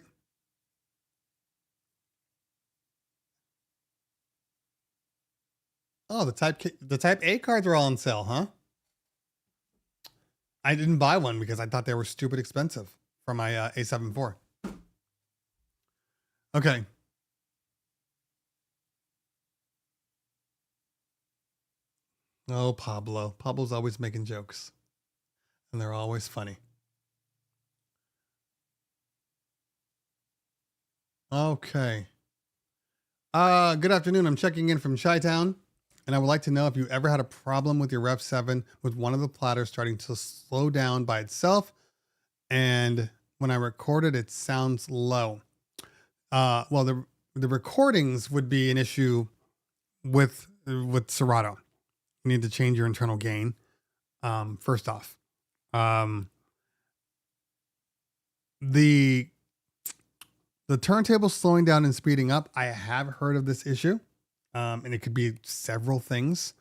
Oh, the Type A cards are all on sale, huh? I didn't buy one because I thought they were stupid expensive for my A7 IV. Okay. Oh, Pablo. Pablo's always making jokes. And they're always funny. Okay. Good afternoon. I'm checking in from Chi-Town. And I would like to know if you ever had a problem with your Rev 7 with one of the platters starting to slow down by itself. And when I record it sounds low. Well, the recordings would be an issue with Serato. You need to change your internal gain. First off, the turntable slowing down and speeding up. I have heard of this issue. And it could be several things.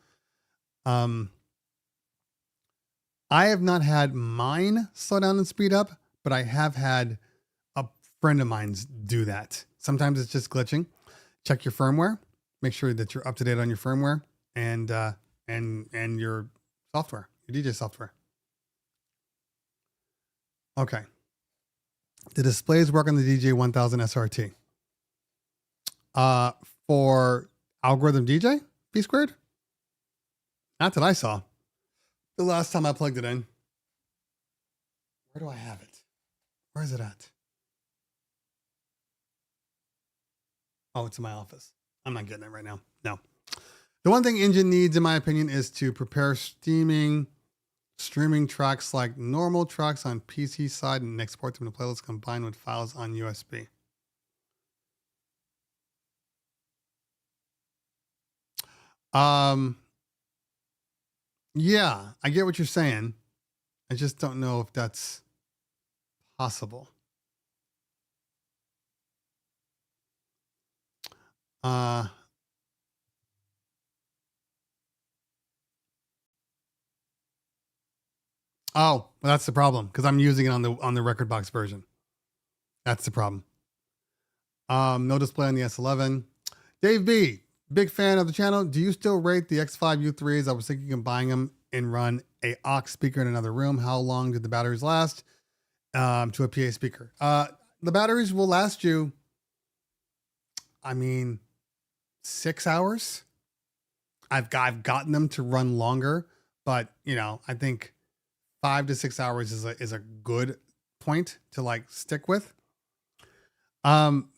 I have not had mine slow down and speed up, but I have had a friend of mine's do that. Sometimes it's just glitching. Check your firmware. make sure that you're up to date on your firmware and your software, your DJ software. Okay. The displays work on the DJ 1000 SRT. For algorithm DJ, B squared? Not that I saw. The last time I plugged it in. Where do I have it? Where is it at? Oh, it's in my office. I'm not getting it right now. No. The one thing Engine needs, in my opinion, is to prepare streaming tracks like normal tracks on PC side and export them to playlists combined with files on USB. Yeah, I get what you're saying. I just don't know if that's possible. Oh, well, that's the problem because I'm using it on the record box version. That's the problem. No display on the S11. Dave B, big fan of the channel. Do you still rate the X5 U3s? I was thinking of buying them and run a aux speaker in another room. How long did the batteries last? To a PA speaker. The batteries will last you, I mean, 6 hours. I've gotten them to run longer, but you know, I think 5 to 6 hours is a good point to like stick with.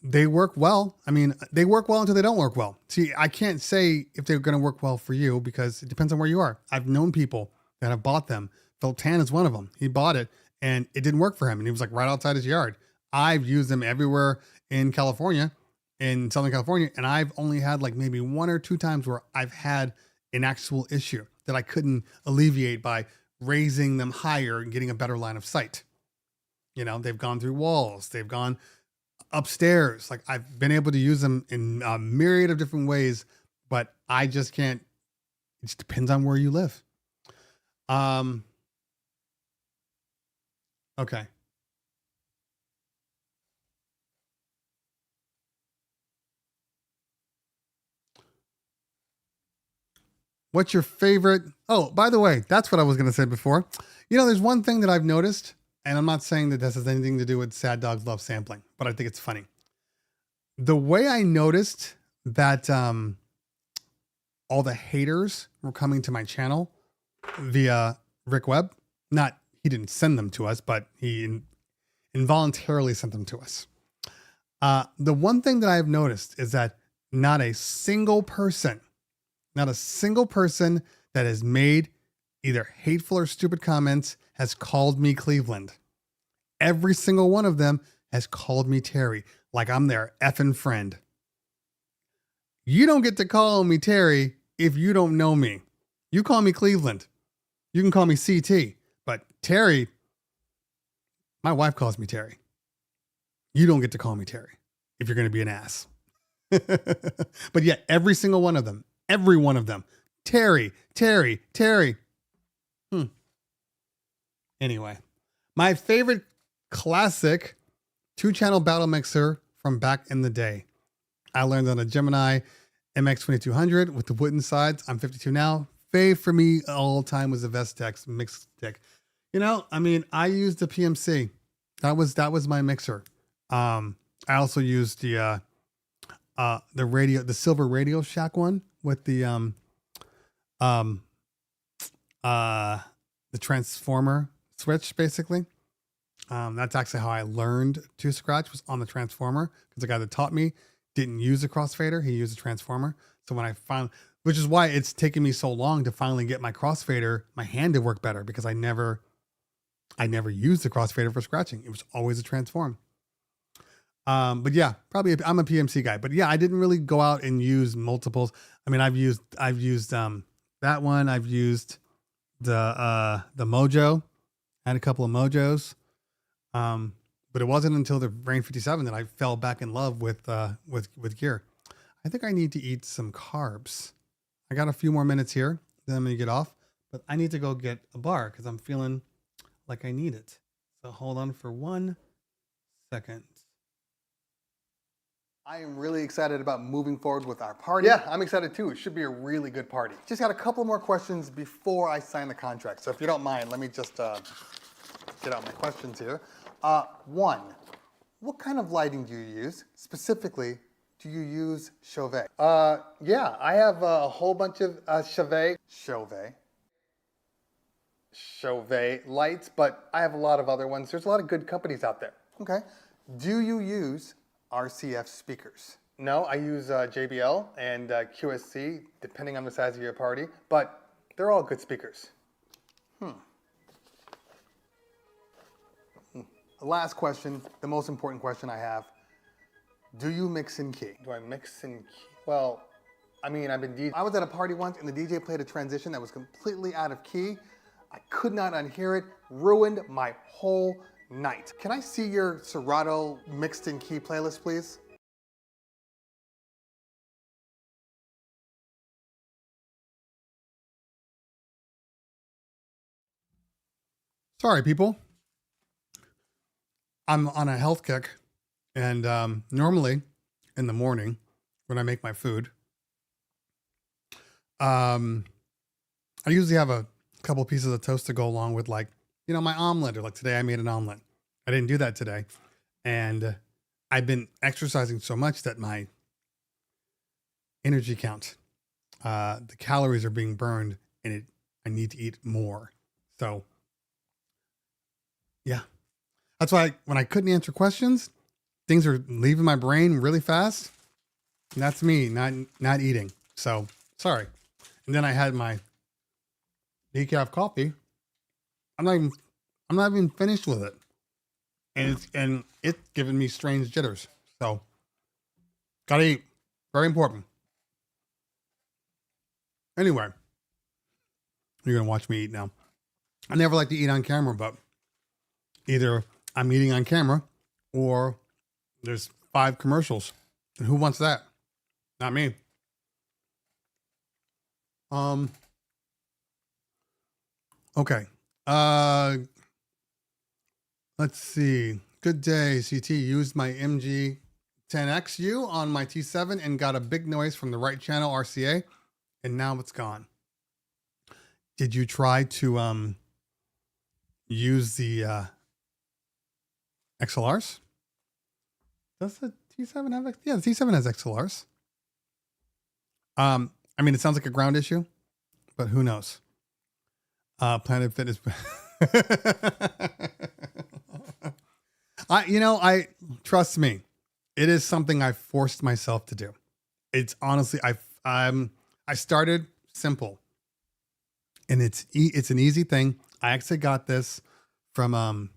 They work well. I mean, they work well until they don't work well. See, I can't say if they're going to work well for you because it depends on where you are. I've known people that have bought them. Philip Tan is one of them. He bought it and it didn't work for him. And he was like right outside his yard. I've used them everywhere in California, in Southern California. And I've only had like maybe 1 or 2 times where I've had an actual issue that I couldn't alleviate by raising them higher and getting a better line of sight. You know, they've gone through walls. They've gone upstairs. Like I've been able to use them in a myriad of different ways, but I just can't. It just depends on where you live. Okay. What's your favorite? Oh, by the way, that's what I was going to say before. You know, there's one thing that I've noticed, and I'm not saying that this has anything to do with Sad Dogs Love Sampling, but I think it's funny. The way I noticed that all the haters were coming to my channel via Rick Webb, he didn't send them to us, but he involuntarily sent them to us. The one thing that I've noticed is that not a single person that has made either hateful or stupid comments has called me Cleveland. Every single one of them has called me Terry, like I'm their effing friend. You don't get to call me Terry if you don't know me. You call me Cleveland. You can call me CT, but Terry, my wife calls me Terry. You don't get to call me Terry if you're going to be an ass. But yeah, every single one of them, Terry. Anyway, my favorite classic 2-channel battle mixer from back in the day. I learned on a Gemini MX2200 with the wooden sides. I'm 52 now. Fave for me all time was the Vestex mix stick. You know, I mean, I used the PMC. That was my mixer. I also used the silver Radio Shack one with the transformer switch, basically. That's actually how I learned to scratch, was on the transformer, because the guy that taught me didn't use a crossfader. He used a transformer. So when I found, which is why it's taken me so long to finally get my crossfader, my hand to work better, because I never used the crossfader for scratching. It was always a transform. But yeah, probably I'm a PMC guy, but yeah, I didn't really go out and use multiples. I mean, I've used that one. I've used the Mojo. I had a couple of Mojos. But it wasn't until the Rain 57 that I fell back in love with gear. I think I need to eat some carbs. I got a few more minutes here, then I'm going to get off, but I need to go get a bar because I'm feeling like I need it. So hold on for 1 second. I am really excited about moving forward with our party. Yeah, I'm excited too. It should be a really good party. Just got a couple more questions before I sign the contract. So if you don't mind, let me just get out my questions here. One, what kind of lighting do you use? Specifically, do you use Chauvet? Yeah, I have a whole bunch of Chauvet lights, but I have a lot of other ones. There's a lot of good companies out there. Okay. Do you use RCF speakers? No, I use JBL and QSC, depending on the size of your party, but they're all good speakers. Last question, the most important question I have. Do you mix in key? Do I mix in key? Well, I mean, I've been DJing. I was at a party once and the DJ played a transition that was completely out of key. I could not unhear it, ruined my whole night. Can I see your Serato mixed in key playlist, please? Sorry, people. I'm on a health kick, and normally in the morning when I make my food, I usually have a couple pieces of toast to go along with, like, you know, my omelet, or like today I made an omelet. I didn't do that today, and I've been exercising so much that my energy count, the calories are being burned, and I need to eat more. So, yeah. That's why when I couldn't answer questions, things are leaving my brain really fast. And that's me not eating. So sorry. And then I had my decaf coffee. I'm not even finished with it. And it's giving me strange jitters. So gotta eat. Very important. Anyway, you're gonna watch me eat now. I never like to eat on camera, but either I'm eating on camera or there's 5 commercials. And who wants that? Not me. Okay. Let's see. Good day, CT. Used my MG 10XU on my T7 and got a big noise from the right channel RCA, and now it's gone. Did you try to use the XLRs? Does the T7 have yeah, the T7 has XLRs. I mean, it sounds like a ground issue, but who knows? Planet Fitness. I trust me, it is something I forced myself to do. It's honestly, I started simple, and it's an easy thing. I actually got this from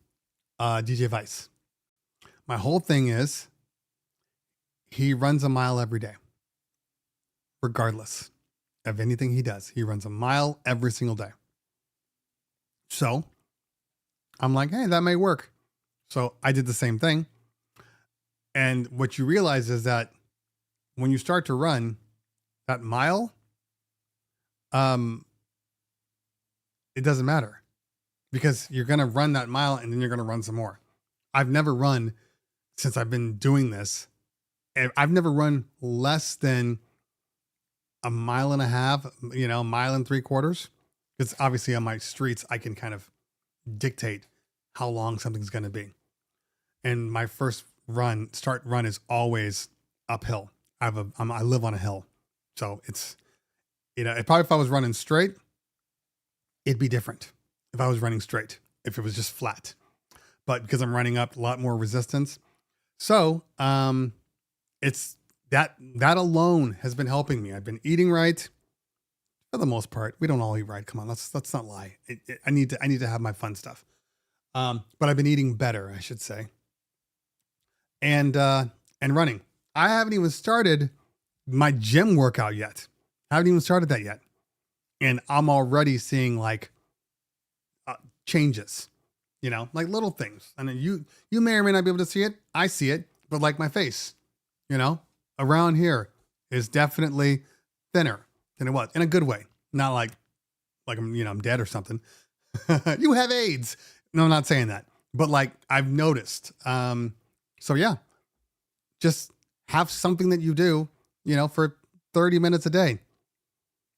DJ Vice. My whole thing is he runs a mile every day, regardless of anything he does. He runs a mile every single day. So I'm like, hey, that may work. So I did the same thing. And what you realize is that when you start to run that mile, it doesn't matter, because you're going to run that mile and then you're going to run some more. I've never run, since I've been doing this, I've never run less than a mile and a half, mile and 3/4. Because obviously on my streets, I can kind of dictate how long something's going to be. And my first start run is always uphill. I live on a hill. So it's, probably if I was running straight, it'd be different if I was running straight, if it was just flat. But because I'm running up a lot more resistance. So it's that alone has been helping me. I've been eating right for the most part. We don't all eat right. Come on, let's not lie. I need to have my fun stuff. But I've been eating better, I should say. And running. I haven't even started my gym workout yet. I haven't even started that yet. And I'm already seeing like changes, like little things. And you may or may not be able to see it. I see it, but like my face, around here is definitely thinner than it was, in a good way. Not like I'm dead or something. You have AIDS. No, I'm not saying that, but like I've noticed. So yeah, just have something that you do, for 30 minutes a day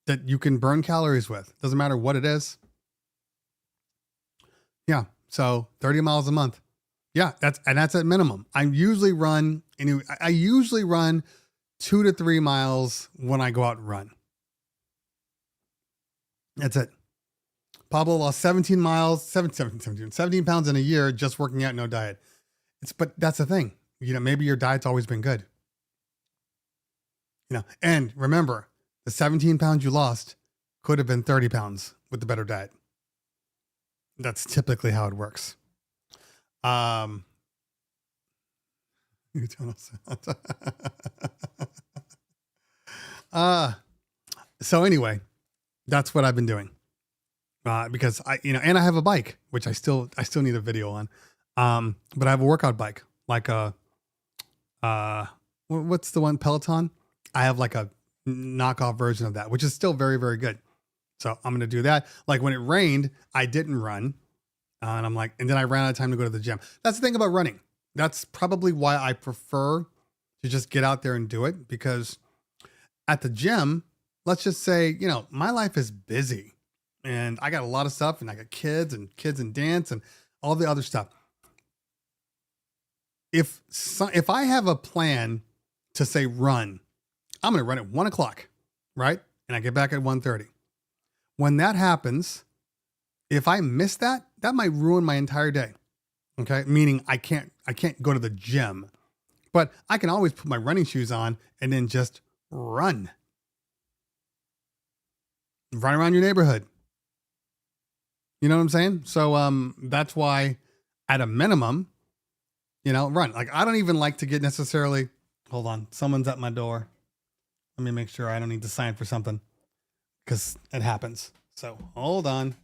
that you can burn calories with. Doesn't matter what it is. Yeah. So 30 miles a month. Yeah. That's at minimum. I usually run 2 to 3 miles when I go out and run. That's it. Pablo lost 17 pounds in a year just working out, no diet. But that's the thing. Maybe your diet's always been good. And remember, the 17 pounds you lost could have been 30 pounds with the better diet. That's typically how it works. So anyway, that's what I've been doing. Because and I have a bike, which I still need a video on. But I have a workout bike, like what's the one, Peloton? I have like a knockoff version of that, which is still very, very good. So I'm going to do that. Like when it rained, I didn't run. And then I ran out of time to go to the gym. That's the thing about running. That's probably why I prefer to just get out there and do it, because at the gym, let's just say, my life is busy and I got a lot of stuff, and I got kids and dance and all the other stuff. If I have a plan to say run, I'm going to run at 1:00, right? And I get back at 1:30. When that happens, if I miss that might ruin my entire day. Okay. Meaning I can't go to the gym, but I can always put my running shoes on and then just run around your neighborhood. You know what I'm saying? So, that's why at a minimum, run. Like, I don't even like to get necessarily, hold on, someone's at my door. Let me make sure I don't need to sign for something, because it happens. So hold on.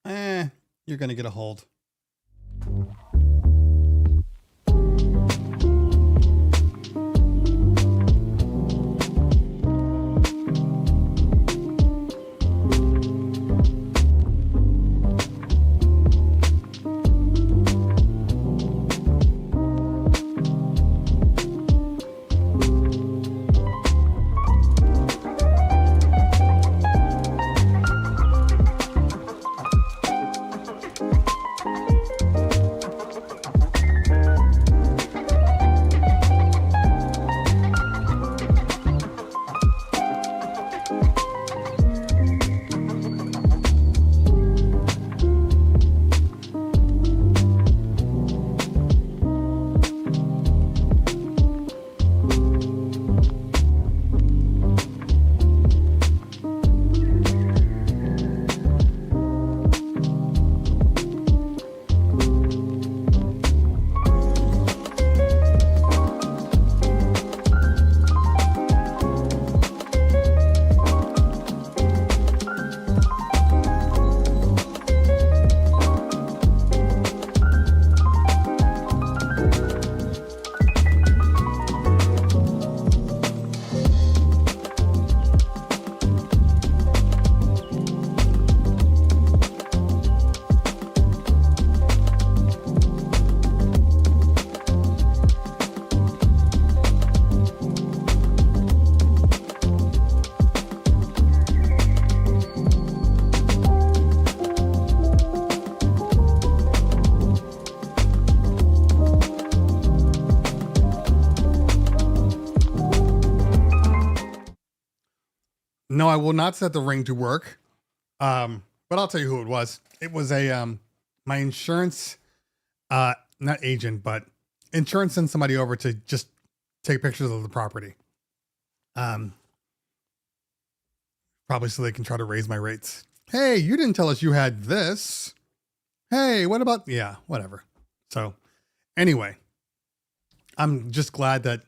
You're going to get a hold. No, I will not set the ring to work. But I'll tell you who it was. It was my insurance, not agent, but insurance sent somebody over to just take pictures of the property. Probably so they can try to raise my rates. Hey, you didn't tell us you had this. Hey, what about, yeah, whatever. So anyway, I'm just glad that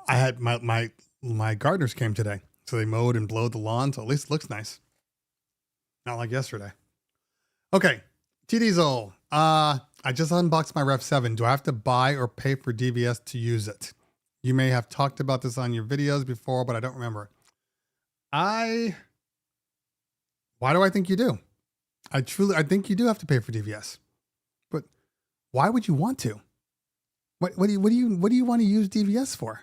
I had my gardeners came today. So they mowed and blowed the lawn. So at least it looks nice. Not like yesterday. Okay. T Diesel. I just unboxed my Ref 7. Do I have to buy or pay for DVS to use it? You may have talked about this on your videos before, but I don't remember. Why do I think you do? I think you do have to pay for DVS, but why would you want to? What do you want to use DVS for?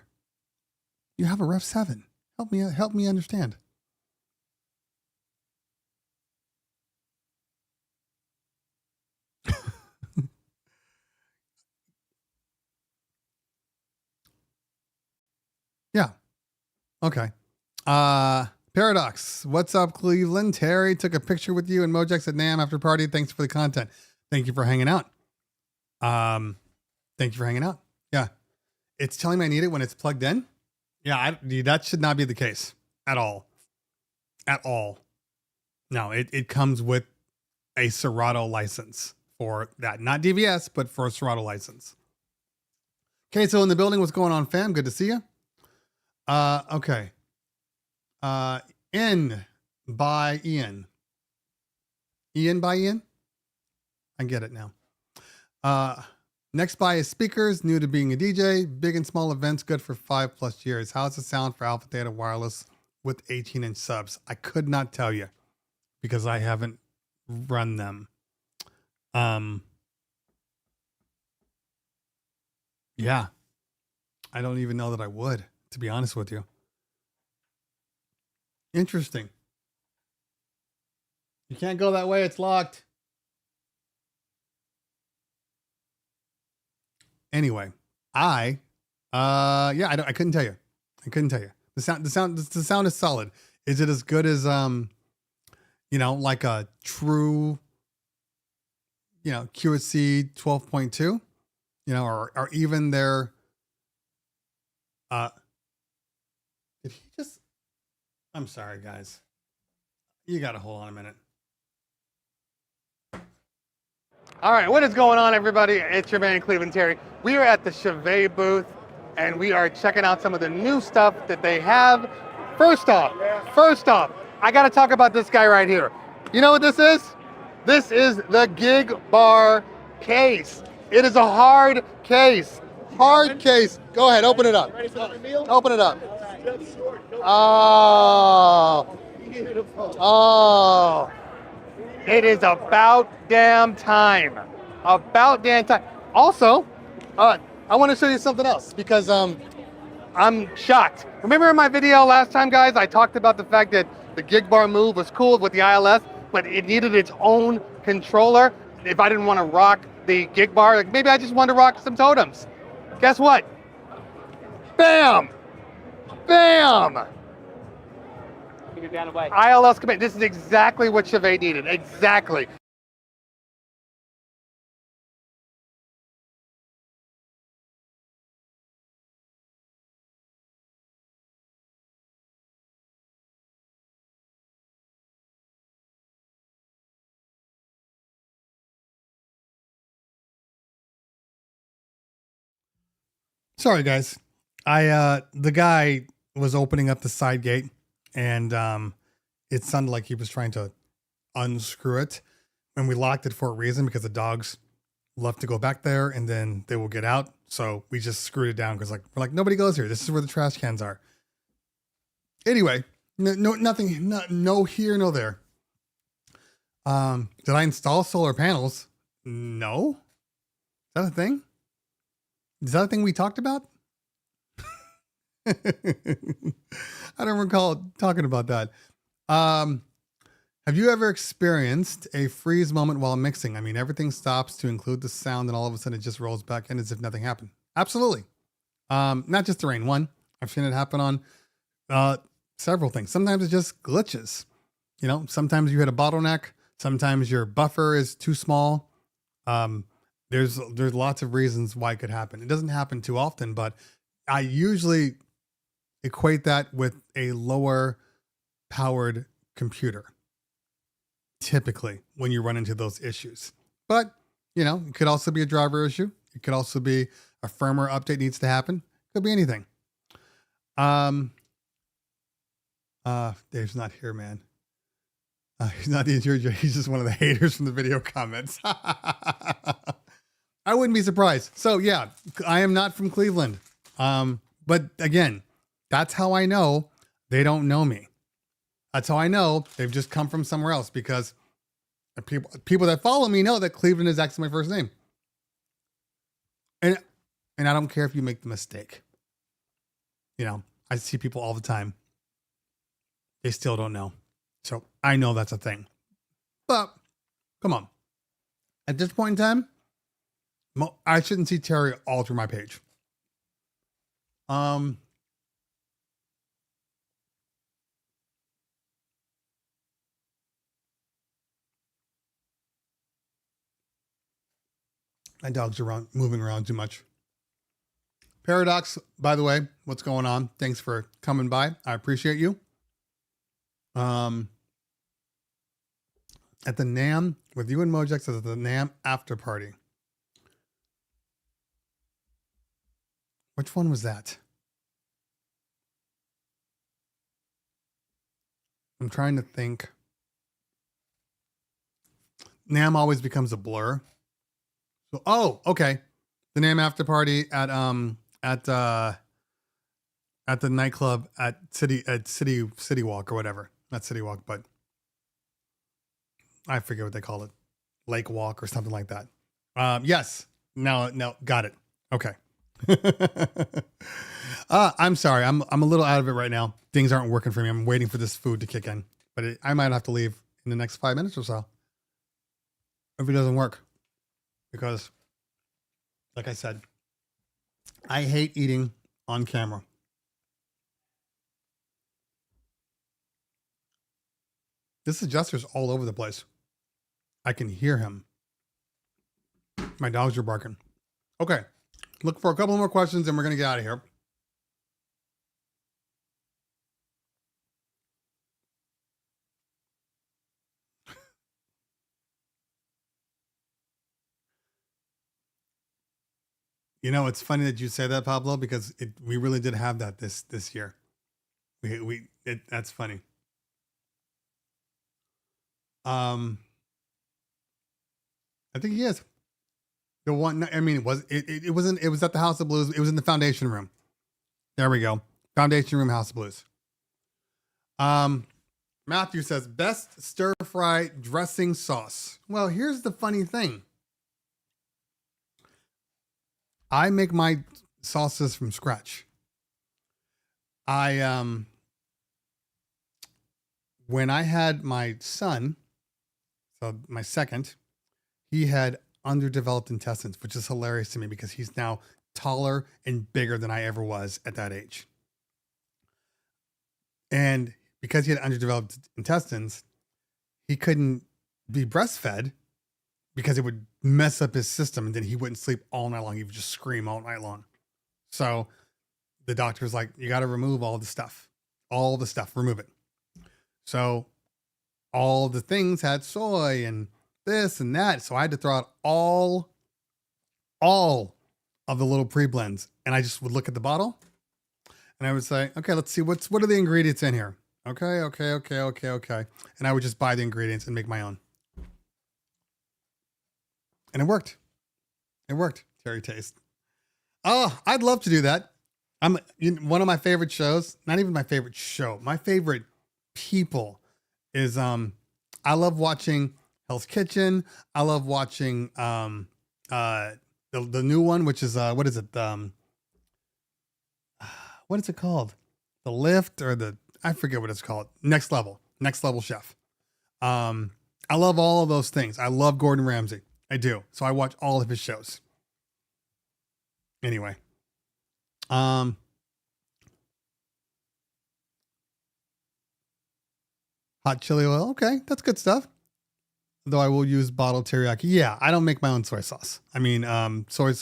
You have a Ref 7. Help me understand. Yeah. Okay. Paradox. What's up, Cleveland? Terry took a picture with you and Mojex at NAMM after party. Thanks for the content. Thank you for hanging out. Thank you for hanging out. Yeah. It's telling me I need it when it's plugged in. Yeah, that should not be the case at all. At all. No, it comes with a Serato license for that. Not DVS, but for a Serato license. Okay, so in the building, what's going on, fam? Good to see you. Okay. N by Ian. Ian by Ian? I get it now. Next by is speakers, new to being a DJ, big and small events, good for 5+ years. How's the sound for Alpha Theta Wireless with 18-inch subs? I could not tell you because I haven't run them. Yeah, I don't even know that I would, to be honest with you. Interesting. You can't go that way. It's locked. Anyway, I couldn't tell you. I couldn't tell you. The sound is solid. Is it as good as like a true, QHC 12.2, or even their, did he just, I'm sorry, guys. You got to hold on a minute. All right, what is going on, everybody? It's your man, Cleveland Terry. We are at the Chevet booth, and we are checking out some of the new stuff that they have. First off, I got to talk about this guy right here. You know what this is? This is the Gig Bar case. It is a hard case. Hard case. Go ahead, open it up. Open it up. Oh. It is about damn time. About damn time. Also, I want to show you something else because I'm shocked. Remember in my video last time, guys, I talked about the fact that the Gig Bar Move was cool with the ILS, but it needed its own controller. If I didn't want to rock the Gig Bar, like maybe I just wanted to rock some totems. Guess what? Bam! Bam! ILS command. This is exactly what Chevet needed. Exactly. Sorry, guys. The guy was opening up the side gate, and it sounded like he was trying to unscrew it. And we locked it for a reason because the dogs love to go back there, and then they will get out. So we just screwed it down because we're like, nobody goes here. This is where the trash cans are. Anyway, nothing, no here, no there. Did I install solar panels? No. Is that a thing? Is that a thing we talked about? I don't recall talking about that. Have you ever experienced a freeze moment while mixing? I mean, everything stops to include the sound and all of a sudden it just rolls back in as if nothing happened. Absolutely. Not just the rain one. I've seen it happen on several things. Sometimes it just glitches. Sometimes you hit a bottleneck. Sometimes your buffer is too small. There's lots of reasons why it could happen. It doesn't happen too often, but I usually equate that with a lower powered computer. Typically when you run into those issues, but it could also be a driver issue. It could also be a firmware update needs to happen. Could be anything. Dave's not here, man. He's not the injured. He's just one of the haters from the video comments. I wouldn't be surprised. So yeah, I am not from Cleveland. But again, that's how I know they don't know me. That's how I know they've just come from somewhere else, because people that follow me know that Cleveland is actually my first name. And And I don't care if you make the mistake. You know, I see people all the time. They still don't know. So I know that's a thing. But come on. At this point in time, I shouldn't see Terry all through my page. My dogs are moving around too much. Paradox, by the way, what's going on? Thanks for coming by. I appreciate you. At the NAMM, with you and Mojex at the NAMM after party. Which one was that? I'm trying to think. NAMM always becomes a blur. So, oh, okay. The NAMM after party at the nightclub at City Walk or whatever. Not City Walk, but I forget what they call it. Lake Walk or something like that. Yes. No, got it. Okay. I'm sorry. I'm a little out of it right now. Things aren't working for me. I'm waiting for this food to kick in, but I might have to leave in the next 5 minutes or so if it doesn't work, because like I said, I hate eating on camera. This adjuster's all over the place. I can hear him. My dogs are barking. Okay. Look for a couple more questions and we're going to get out of here. You know, it's funny that you say that, Pablo, because we really did have that this year. That's funny. I think he is. The one, I mean, it was at the House of Blues. It was in the Foundation Room. There we go. Foundation Room, House of Blues. Matthew says, best stir fry dressing sauce. Well, here's the funny thing. I make my sauces from scratch. When I had my son, so my second, he had underdeveloped intestines, which is hilarious to me because he's now taller and bigger than I ever was at that age. And because he had underdeveloped intestines, he couldn't be breastfed because it would mess up his system, and then he wouldn't sleep all night long. He would just scream all night long. So the doctor was like, you got to remove all the stuff, remove it. So all the things had soy and this and that. So I had to throw out all of the little pre-blends. And I just would look at the bottle and I would say, okay, let's see what are the ingredients in here? Okay. And I would just buy the ingredients and make my own. And it worked. Terry Taste. Oh, I'd love to do that. One of my favorite shows, not even my favorite show, my favorite people is, I love watching Hell's Kitchen. I love watching, the new one, which is, what is it? What is it called? The Lift or I forget what it's called. Next Level Chef. I love all of those things. I love Gordon Ramsay. I do. So I watch all of his shows. Anyway. Hot chili oil. Okay. That's good stuff. Though I will use bottled teriyaki. Yeah. I don't make my own soy sauce. I mean, soy.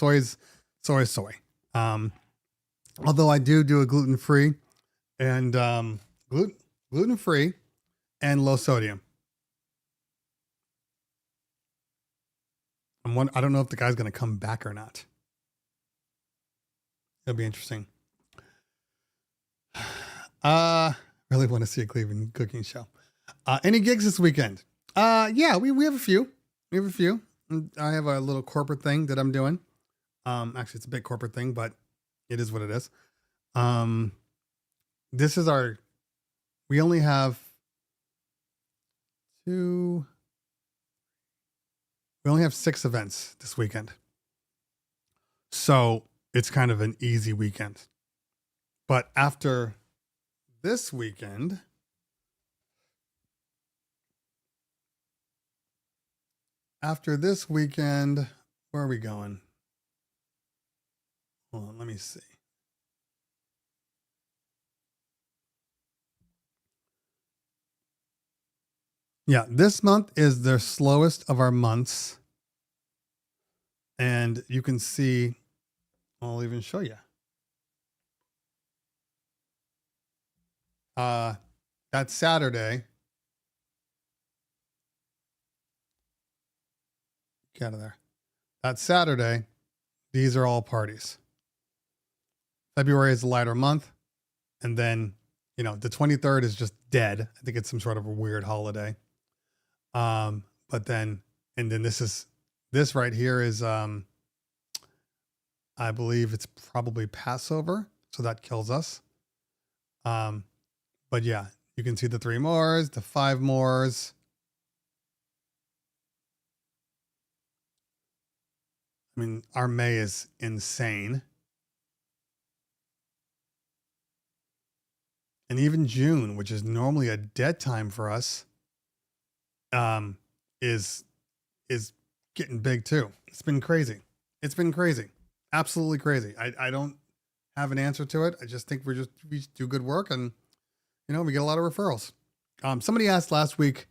Although I do a gluten-free and, gluten-free and low sodium. I don't know if the guy's going to come back or not. It'll be interesting. Really want to see a Cleveland cooking show. Any gigs this weekend? Yeah, we have a few. I have a little corporate thing that I'm doing. Actually, it's a big corporate thing, but it is what it is. This is we only have we only have 6 events this weekend. So it's kind of an easy weekend. But after this weekend, where are we going? Hold on, let me see. Yeah, this month is the slowest of our months. And you can see, I'll even show you. That Saturday. Get out of there. That Saturday, these are all parties. February is a lighter month. And then, the 23rd is just dead. I think it's some sort of a weird holiday. But then, and then this right here is, I believe it's probably Passover. So that kills us. But yeah, you can see the 3 mores, the 5 mores. I mean, our May is insane. And even June, which is normally a dead time for us, is getting big too. It's been crazy. Absolutely crazy. I don't have an answer to it. I just think we just do good work, and we get a lot of referrals. Somebody asked last week,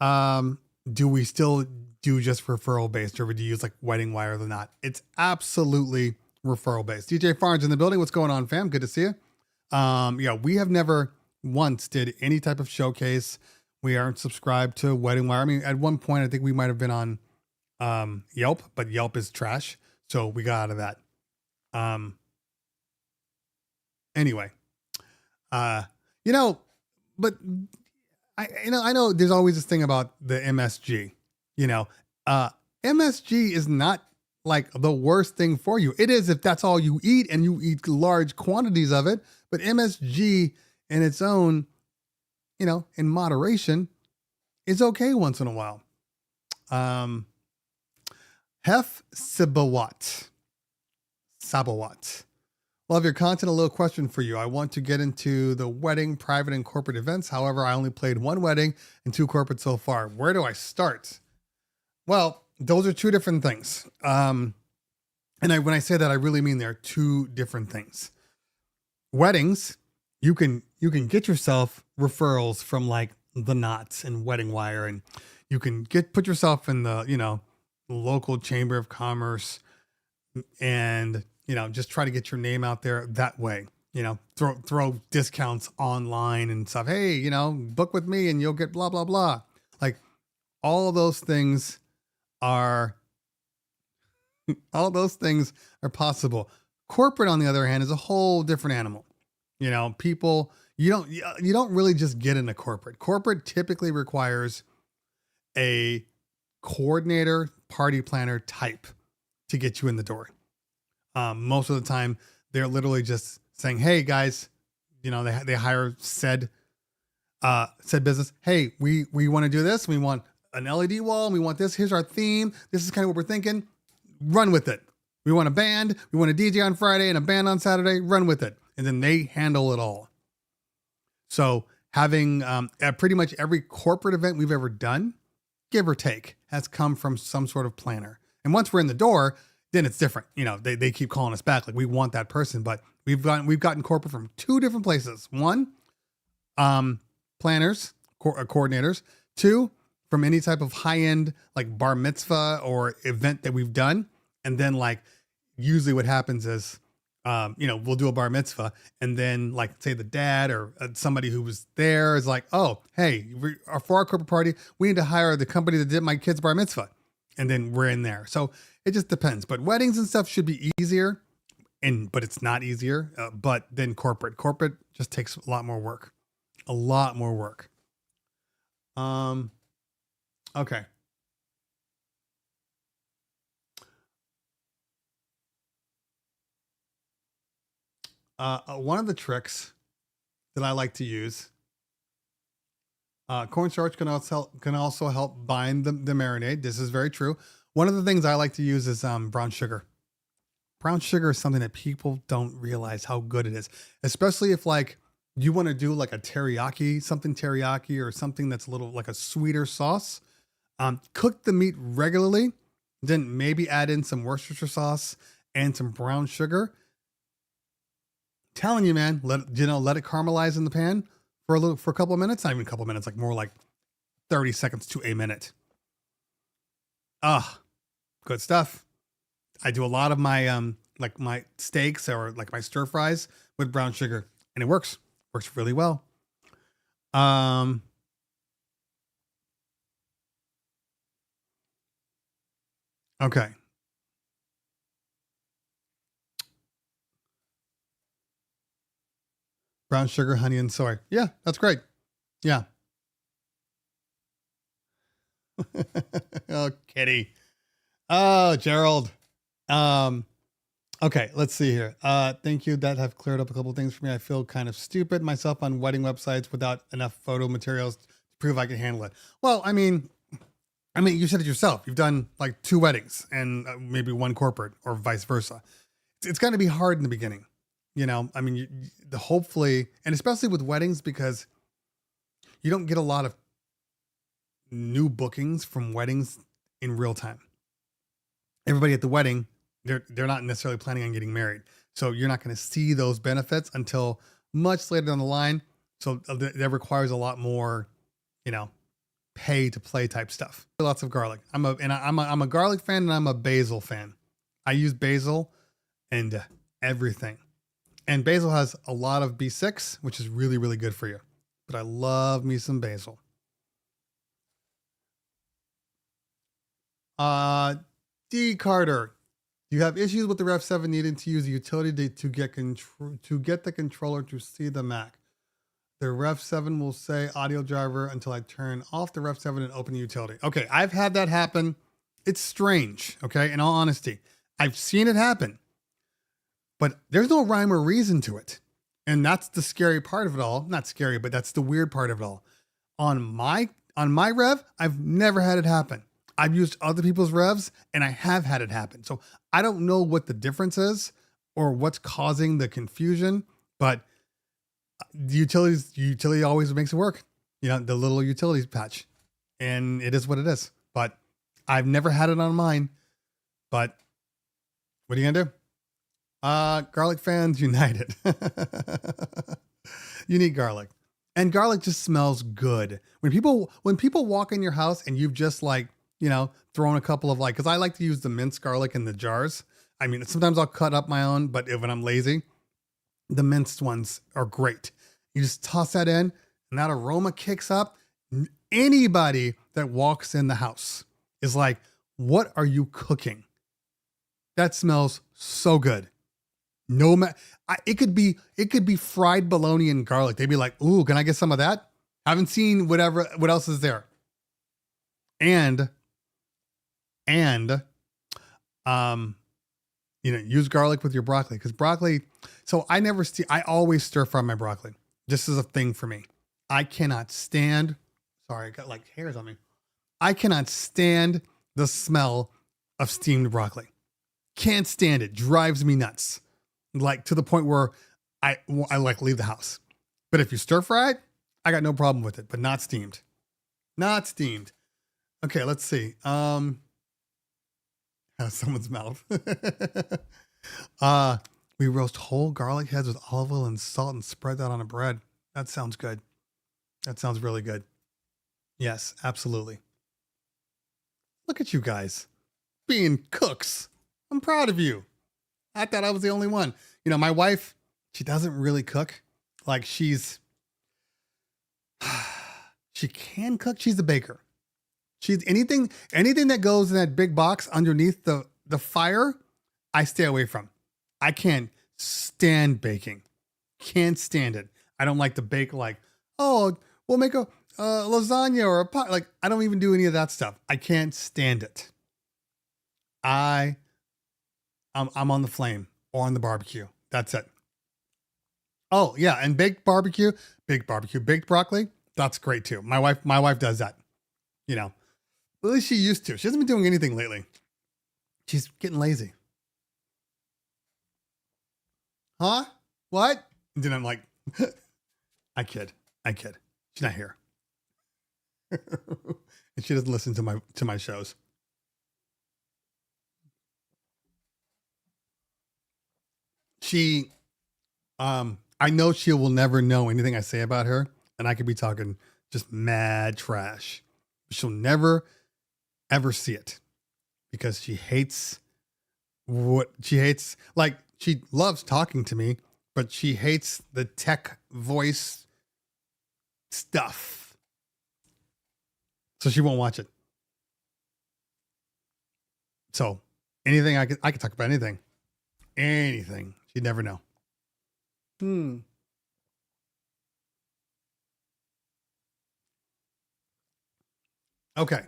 do we still do just referral based, or do you use like wedding wire or not? It's absolutely referral based. DJ Farns in the building. What's going on, fam? Good to see you. Yeah, we have never once did any type of showcase. We aren't subscribed to wedding wire. I mean, at one point, I think we might've been on, Yelp, but Yelp is trash. So we got out of that. Anyway, but I know there's always this thing about the MSG, MSG is not like the worst thing for you. It is if that's all you eat and you eat large quantities of it, but MSG in its own, in moderation is okay once in a while. Hef Sabawat. Love your content. A little question for you. I want to get into the wedding, private, and corporate events. However, I only played 1 wedding and 2 corporate so far. Where do I start? Well, those are 2 different things. And when I say that, I really mean they're 2 different things. Weddings, you can get yourself referrals from like the Knots and Wedding Wire, and you can put yourself in the, local chamber of commerce, and, just try to get your name out there that way, throw discounts online and stuff. Hey, book with me and you'll get blah, blah, blah. Like all of those things are possible. Corporate, on the other hand, is a whole different animal. People, you don't really just get into corporate. Corporate typically requires a coordinator, party planner type to get you in the door. Most of the time they're literally just saying, hey guys, they hire said business. Hey, we want to do this. We want an LED wall. And we want this. Here's our theme. This is kind of what we're thinking. Run with it. We want a band. We want a DJ on Friday and a band on Saturday. Run with it. And then they handle it all. So having pretty much every corporate event we've ever done, give or take, has come from some sort of planner. And once we're in the door, then it's different. They keep calling us back. Like we want that person, but we've gotten corporate from 2 different places. 1, planners, coordinators. 2, from any type of high-end like bar mitzvah or event that we've done. And then like usually what happens is, we'll do a bar mitzvah, and then like say the dad or somebody who was there is like, oh, hey, for our corporate party, we need to hire the company that did my kid's bar mitzvah. And then we're in there. So it just depends, but weddings and stuff should be easier, but it's not easier. But then corporate just takes a lot more work. Okay. One of the tricks that I like to use, cornstarch can also help bind the marinade. This is very true. One of the things I like to use is brown sugar. brown sugar is something that people don't realize how good it is, especially if like you want to do like a teriyaki, something teriyaki or something that's a little like a sweeter sauce. Cook the meat regularly, then maybe add in some Worcestershire sauce and some brown sugar. Telling you, man, let it caramelize in the pan for a couple of minutes, not even a couple of minutes, like more like 30 seconds to a minute. Good stuff. I do a lot of my like my steaks or like my stir fries with brown sugar, and it works really well. Okay. Brown sugar, honey, and soy. Yeah, that's great. Yeah. Oh, Kitty. Oh, Gerald. Okay, let's see here. Thank you. That have cleared up a couple of things for me. I feel kind of stupid myself on wedding websites without enough photo materials to prove I can handle it. Well, I mean, you said it yourself. You've done like 2 weddings and maybe 1 corporate or vice versa. It's going to be hard in the beginning. You know, I mean, hopefully, and especially with weddings, because you don't get a lot of new bookings from weddings in real time. Everybody at the wedding, they're not necessarily planning on getting married. So you're not going to see those benefits until much later down the line. So that requires a lot more, you know, pay to play type stuff. Lots of garlic. I'm a garlic fan, and I'm a basil fan. I use basil and everything. And basil has a lot of B6, which is really, really good for you. But I love me some basil. D Carter, you have issues with the Rev 7 needing to use a utility to get the controller to see the Mac. The Rev 7 will say audio driver until I turn off the Rev 7 and open the utility. Okay, I've had that happen. It's strange, okay? In all honesty, I've seen it happen, but there's no rhyme or reason to it. And that's the scary part of it all. Not scary, but that's the weird part of it all. On my Rev, I've never had it happen. I've used other people's Revs and I have had it happen. So I don't know what the difference is or what's causing the confusion, but the utility always makes it work. You know, the little utilities patch, and it is what it is. But I've never had it on mine. But what are you gonna do? Garlic fans united. You need garlic, and garlic just smells good when people walk in your house and you've just like, you know, thrown a couple of like, because I like to use the minced garlic in the jars. I mean, sometimes I'll cut up my own, but when I'm lazy, the minced ones are great. You just toss that in and that aroma kicks up. Anybody that walks in the house is like, what are you cooking? That smells so good. It could be fried bologna and garlic. They'd be like, ooh, can I get some of that? Haven't seen what else is there. And you know, use garlic with your broccoli, because broccoli. So I always stir fry my broccoli. This is a thing for me. I cannot stand. Sorry, I got like hairs on me. I cannot stand the smell of steamed broccoli. Can't stand it. Drives me nuts. Like to the point where I like leave the house. But if you stir fry it, I got no problem with it. But not steamed. Not steamed. Okay, let's see. Someone's mouth. We roast whole garlic heads with olive oil and salt and spread that on a bread. That sounds good. That sounds really good. Yes, absolutely. Look at you guys being cooks. I'm proud of you. I thought I was the only one. You know, my wife, she doesn't really cook. Like she can cook. She's a baker. She's anything that goes in that big box underneath the fire, I stay away from. I can't stand baking. Can't stand it. I don't like to bake like, oh, we'll make a lasagna or a pie. Like, I don't even do any of that stuff. I can't stand it. I'm on the flame or on the barbecue. That's it. Oh yeah, and baked broccoli, that's great too. My wife does that. You know, at least she used to. She hasn't been doing anything lately. She's getting lazy. huh? What? And then I'm like, I kid. She's not here. And she doesn't listen to my shows. She, I know she will never know anything I say about her, and I could be talking just mad trash. She'll never, ever see it because she hates what she hates. Like, she loves talking to me, but she hates the tech voice stuff. So she won't watch it. So anything I could talk about anything. Anything. She'd never know. Okay.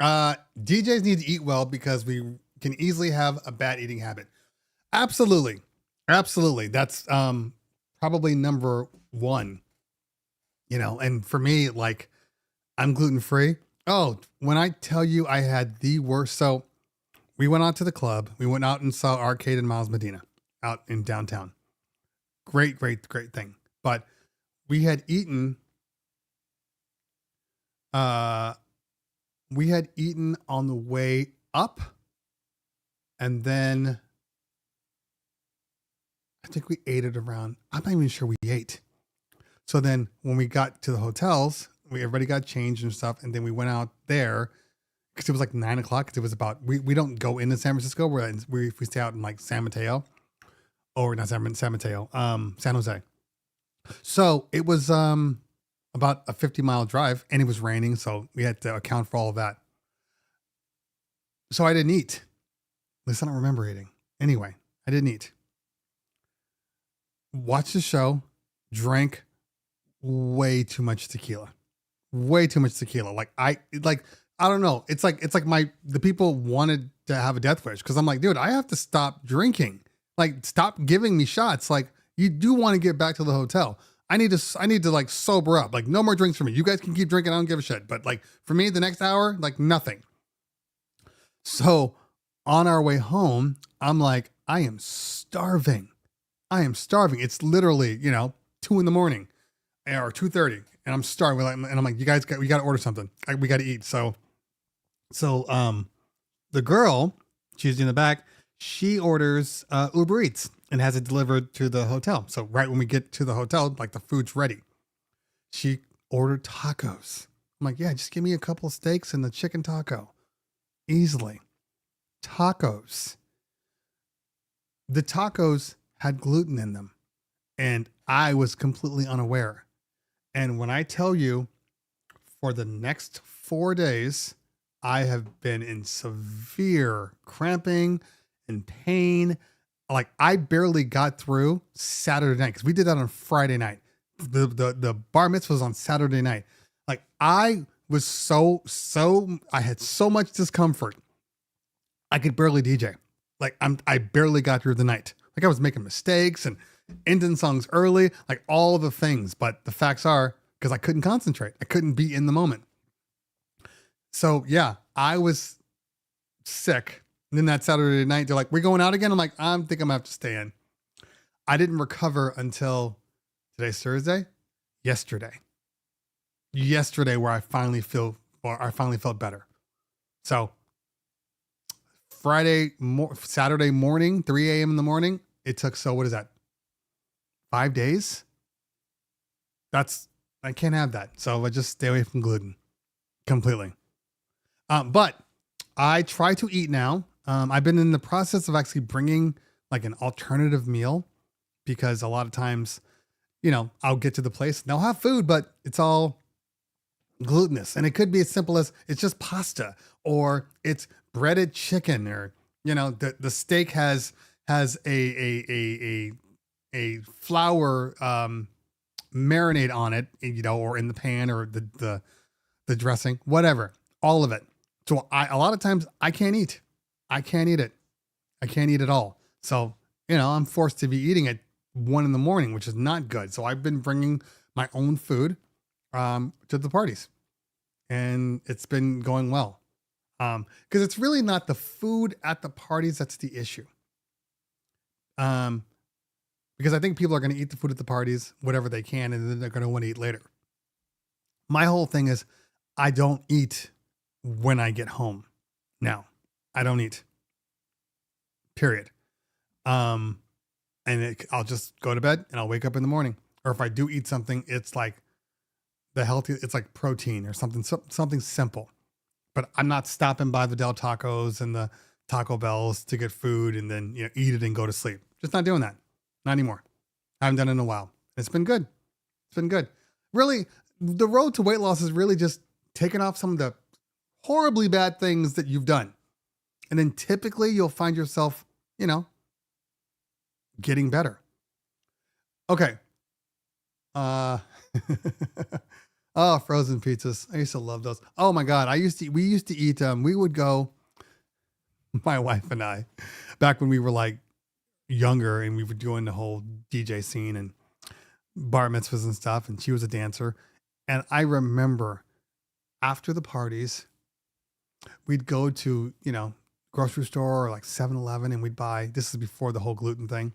DJs need to eat well because we can easily have a bad eating habit. Absolutely. That's probably number one. And for me, like, I'm gluten-free. Oh, when I tell you I had the worst. So we went out to the club. We went out and saw Arcade and Miles Medina out in downtown. Great thing. But we had eaten on the way up, and then I think we ate it around, I'm not even sure we ate. So then when we got to the hotels, everybody got changed and stuff, and then we went out there because it was like 9 o'clock. Because it was about, we don't go into San Francisco. We stay out in like San Mateo, or not San Mateo, San Jose. So it was about a 50-mile drive, and it was raining, so we had to account for all of that. So I didn't eat. At least I don't remember eating. Anyway, I didn't eat. Watched the show, drank way too much tequila. Like I don't know. It's like the people wanted to have a death wish because I'm like, dude, I have to stop drinking. Like, stop giving me shots. Like, you do want to get back to the hotel. I need to like sober up. Like, no more drinks for me. You guys can keep drinking. I don't give a shit. But like for me, the next hour, like nothing. So on our way home, I'm like, I am starving. It's literally, 2 a.m. or 2:30, and I'm starving. And I'm like, we got to order something. We got to eat. So the girl, she's in the back. She orders Uber Eats and has it delivered to the hotel. So right when we get to the hotel, like the food's ready. She ordered tacos. I'm like, yeah, just give me a couple of steaks and the chicken taco. Easily. Tacos. The tacos had gluten in them, and I was completely unaware. And when I tell you, for the next 4 days, I have been in severe cramping and pain. Like, I barely got through Saturday night because we did that on Friday night. The bar mitzvah was on Saturday night. Like, I was I had so much discomfort. I could barely DJ. Like, I barely got through the night. Like, I was making mistakes and ending songs early, like all the things. But the facts are, because I couldn't concentrate. I couldn't be in the moment. So yeah, I was sick. And then that Saturday night, they're like, we're going out again. I'm like, I think I'm gonna have to stay in. I didn't recover until today's Thursday, yesterday, where I finally felt better. So Saturday morning, 3 a.m. in the morning, it took, so what is that? 5 days? I can't have that. So I just stay away from gluten completely. But I try to eat now. I've been in the process of actually bringing like an alternative meal, because a lot of times, I'll get to the place and they'll have food, but it's all glutinous. And it could be as simple as it's just pasta, or it's breaded chicken, or, the steak has a flour marinade on it, or in the pan, or the dressing, whatever, all of it. So a lot of times I can't eat. I can't eat it. I can't eat it all. So, I'm forced to be eating at 1 a.m, which is not good. So I've been bringing my own food to the parties, and it's been going well. Because it's really not the food at the parties that's the issue. because I think people are going to eat the food at the parties, whatever they can, and then they're going to want to eat later. My whole thing is I don't eat when I get home. Now, I don't eat. Period. I'll just go to bed and I'll wake up in the morning. Or if I do eat something, it's like it's like protein or something simple. But I'm not stopping by the Del Tacos and the Taco Bells to get food and then eat it and go to sleep. Just not doing that. Not anymore. I haven't done it in a while. It's been good. It's been good. Really, the road to weight loss is really just taking off some of the horribly bad things that you've done. And then typically you'll find yourself, getting better. Okay. Oh, frozen pizzas. I used to love those. Oh my God. We used to eat, we would go, my wife and I, back when we were like younger and we were doing the whole DJ scene and bar mitzvahs and stuff. And she was a dancer. And I remember after the parties, we'd go to, grocery store or like 7-Eleven and we'd buy, this is before the whole gluten thing.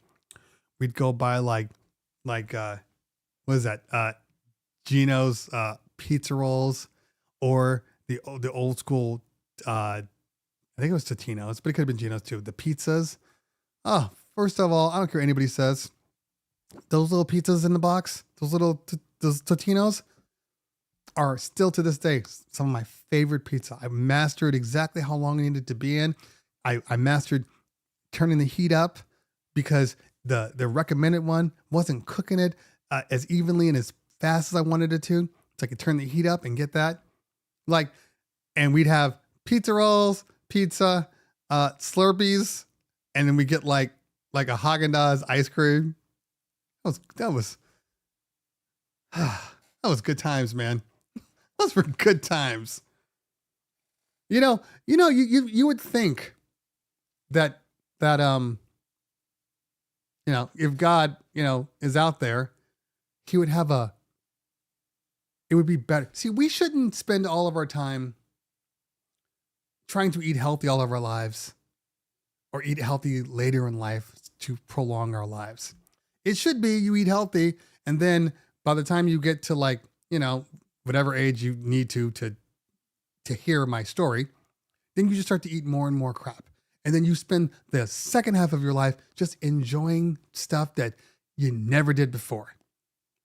We'd go buy like what is that? Gino's pizza rolls or the old school, I think it was Totino's, but it could have been Gino's too. The pizzas. Oh, first of all, I don't care what anybody says. Those little pizzas in the box, those Totino's are still to this day some of my favorite pizza. I mastered exactly how long it needed to be in. I mastered turning the heat up because the recommended one wasn't cooking it as evenly and as fast as I wanted it to. So I could turn the heat up and get that. And we'd have pizza rolls, pizza, Slurpees, and then we get like a Haagen-Dazs ice cream. That was good times, man. Those were good times. You would think that if God, is out there, he would have it would be better. See, we shouldn't spend all of our time trying to eat healthy all of our lives or eat healthy later in life to prolong our lives. It should be you eat healthy. And then by the time you get to whatever age you need to hear my story, then you just start to eat more and more crap. And then you spend the second half of your life just enjoying stuff that you never did before.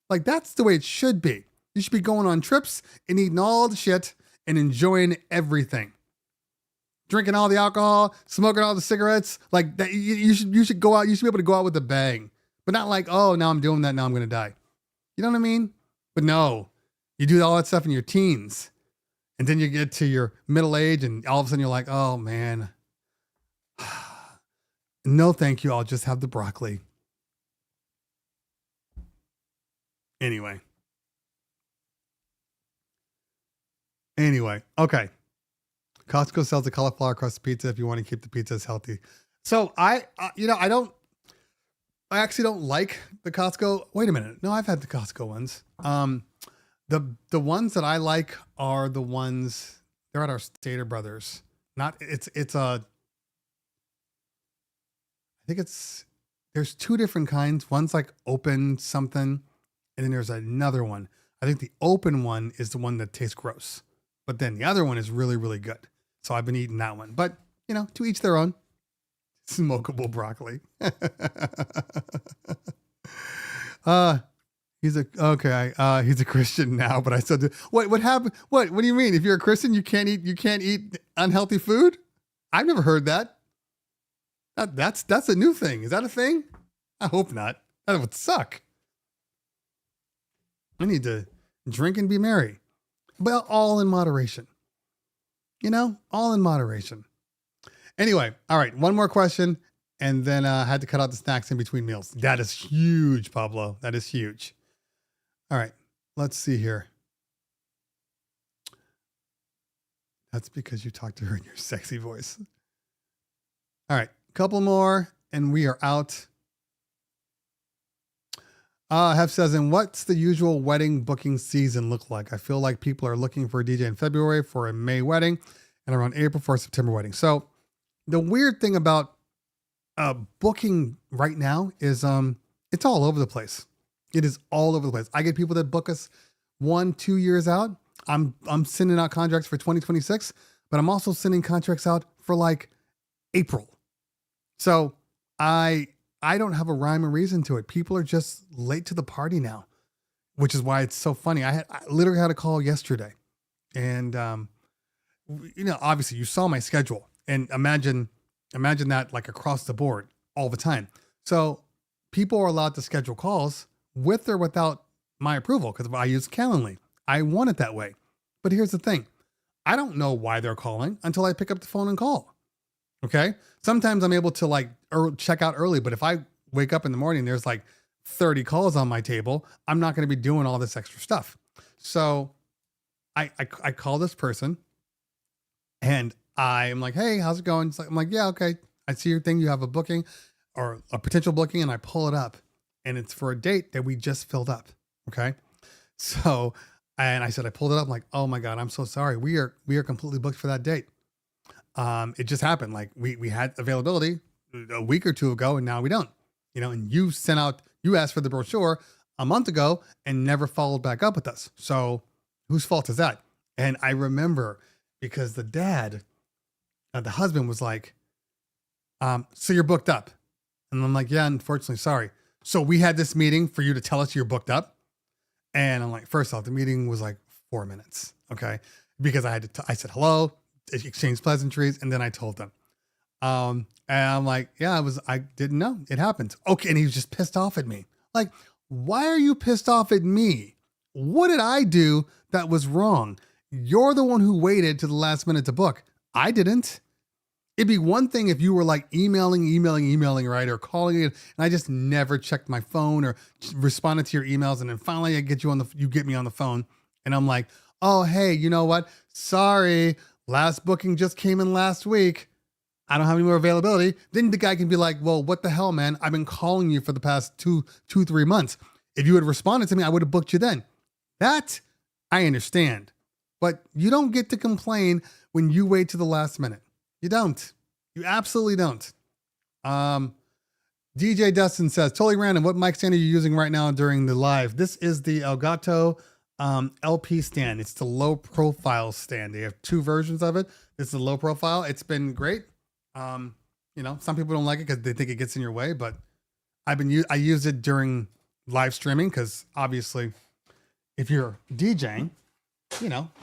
That's the way it should be. You should be going on trips and eating all the shit and enjoying everything. Drinking all the alcohol, smoking all the cigarettes. That, you should go out. You should be able to go out with a bang. But not oh, now I'm doing that. Now I'm going to die. You know what I mean? But no, you do all that stuff in your teens. And then you get to your middle age and all of a sudden you're like, oh man, no, thank you. I'll just have the broccoli. Anyway. Okay. Costco sells a cauliflower crust pizza if you want to keep the pizzas healthy. So I actually don't like the Costco. Wait a minute. No, I've had the Costco ones. The ones that I like are the ones, they're at our Stater Brothers. There's two different kinds. One's like open something, and then there's another one. I think the open one is the one that tastes gross, but then the other one is really, really good. So I've been eating that one, but to each their own. Smokable broccoli. He's a Christian now, but I said, what happened? What do you mean? If you're a Christian, you can't eat unhealthy food? I've never heard that. That's a new thing. Is that a thing? I hope not. That would suck. I need to drink and be merry, but all in moderation. All in moderation. Anyway, all right, one more question, and then I had to cut out the snacks in between meals. That is huge, Pablo. That is huge. All right, let's see here. That's because you talked to her in your sexy voice. All right, couple more, and we are out. Hef says, and what's the usual wedding booking season look like? I feel like people are looking for a DJ in February for a May wedding and around April for a September wedding. So the weird thing about booking right now is It's all over the place. It is all over the place. I get people that book us 1-2 years out. I'm sending out contracts for 2026, but I'm also sending contracts out for like April. So I don't have a rhyme or reason to it. People are just late to the party now, which is why it's so funny. I literally had a call yesterday, and obviously you saw my schedule, and imagine that like across the board all the time. So people are allowed to schedule calls with or without my approval because I use Calendly. I want it that way. But here's the thing. I don't know why they're calling until I pick up the phone and call. Okay. Sometimes I'm able to like check out early, but if I wake up in the morning, there's like 30 calls on my table, I'm not going to be doing all this extra stuff. So I call this person and I'm like, hey, how's it going? I'm like, yeah, okay. I see your thing. You have a booking or a potential booking, and I pull it up and it's for a date that we just filled up. Okay. So, and I said, I pulled it up. I'm like, oh my God, I'm so sorry. We are completely booked for that date. It just happened. Like we had availability a week or two ago and now we don't, and you asked for the brochure a month ago and never followed back up with us. So whose fault is that? And I remember because the husband was like, so you're booked up. And I'm like, yeah, unfortunately, sorry. So we had this meeting for you to tell us you're booked up. And I'm like, first off, the meeting was like 4 minutes. Okay. Because I said, hello, exchanged pleasantries. And then I told them, and I'm like, yeah, I didn't know it happened. Okay. And he was just pissed off at me. Like, why are you pissed off at me? What did I do that was wrong? You're the one who waited to the last minute to book. I didn't. It'd be one thing if you were like emailing, right? Or calling it. And I just never checked my phone or responded to your emails. And then finally you get me on the phone and I'm like, oh, hey, you know what? Sorry. Last booking just came in last week. I don't have any more availability. Then the guy can be like, well, what the hell, man? I've been calling you for the past 3 months. If you had responded to me, I would have booked you then. That I understand. But you don't get to complain when you wait to the last minute. You don't. You absolutely don't. DJ Dustin says, totally random. What mic stand are you using right now during the live? This is the Elgato LP stand. It's the low profile stand. They have 2 versions of it. This is the low profile. It's been great. Some people don't like it because they think it gets in your way, but I use it during live streaming because obviously if you're DJing,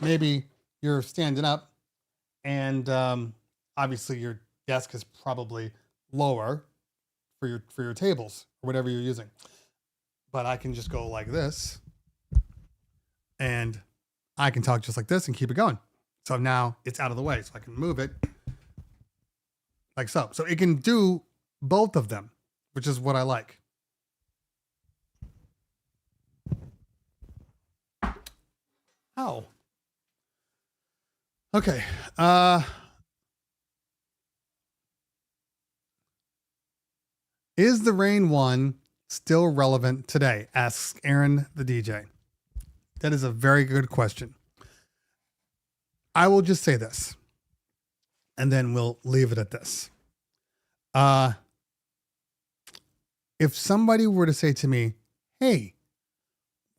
maybe you're standing up and obviously your desk is probably lower for your tables or whatever you're using. But I can just go like this and I can talk just like this and keep it going. So now it's out of the way. So I can move it like so. So it can do both of them, which is what I like. Oh. Okay. Is the Rain 1 still relevant today? Asks Aaron the DJ. That is a very good question. I will just say this, and then we'll leave it at this. If somebody were to say to me, hey,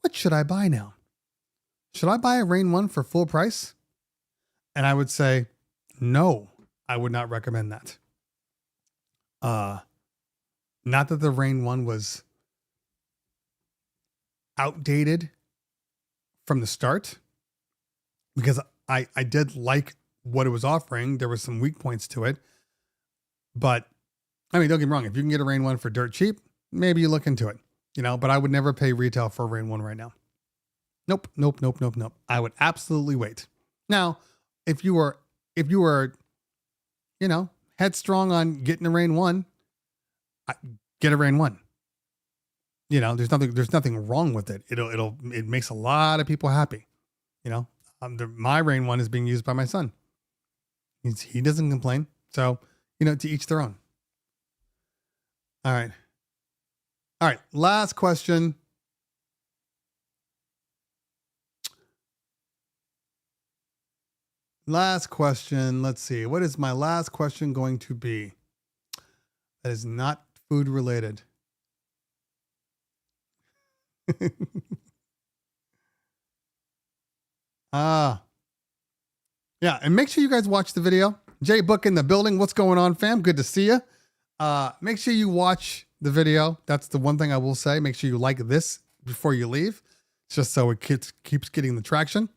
what should I buy now? Should I buy a Rain 1 for full price? And I would say, no, I would not recommend that. Not that the Rain 1 was outdated from the start, because I did like what it was offering. There was some weak points to it. But, I mean, don't get me wrong. If you can get a Rain 1 for dirt cheap, maybe you look into it. But I would never pay retail for a Rain 1 right now. Nope. I would absolutely wait. Now, if you were, headstrong on getting a Rain 1, get a Rain 1. There's nothing wrong with it. It makes a lot of people happy. My Rain 1 is being used by my son. He doesn't complain. So, to each their own. All right. Last question. Let's see. What is my last question going to be? That is not food related. Yeah, and make sure you guys watch the video. Jay Book in the building. What's going on, fam? Good to see you. Make sure you watch the video. That's the one thing I will say. Make sure you like this before you leave, just so it keeps getting the traction.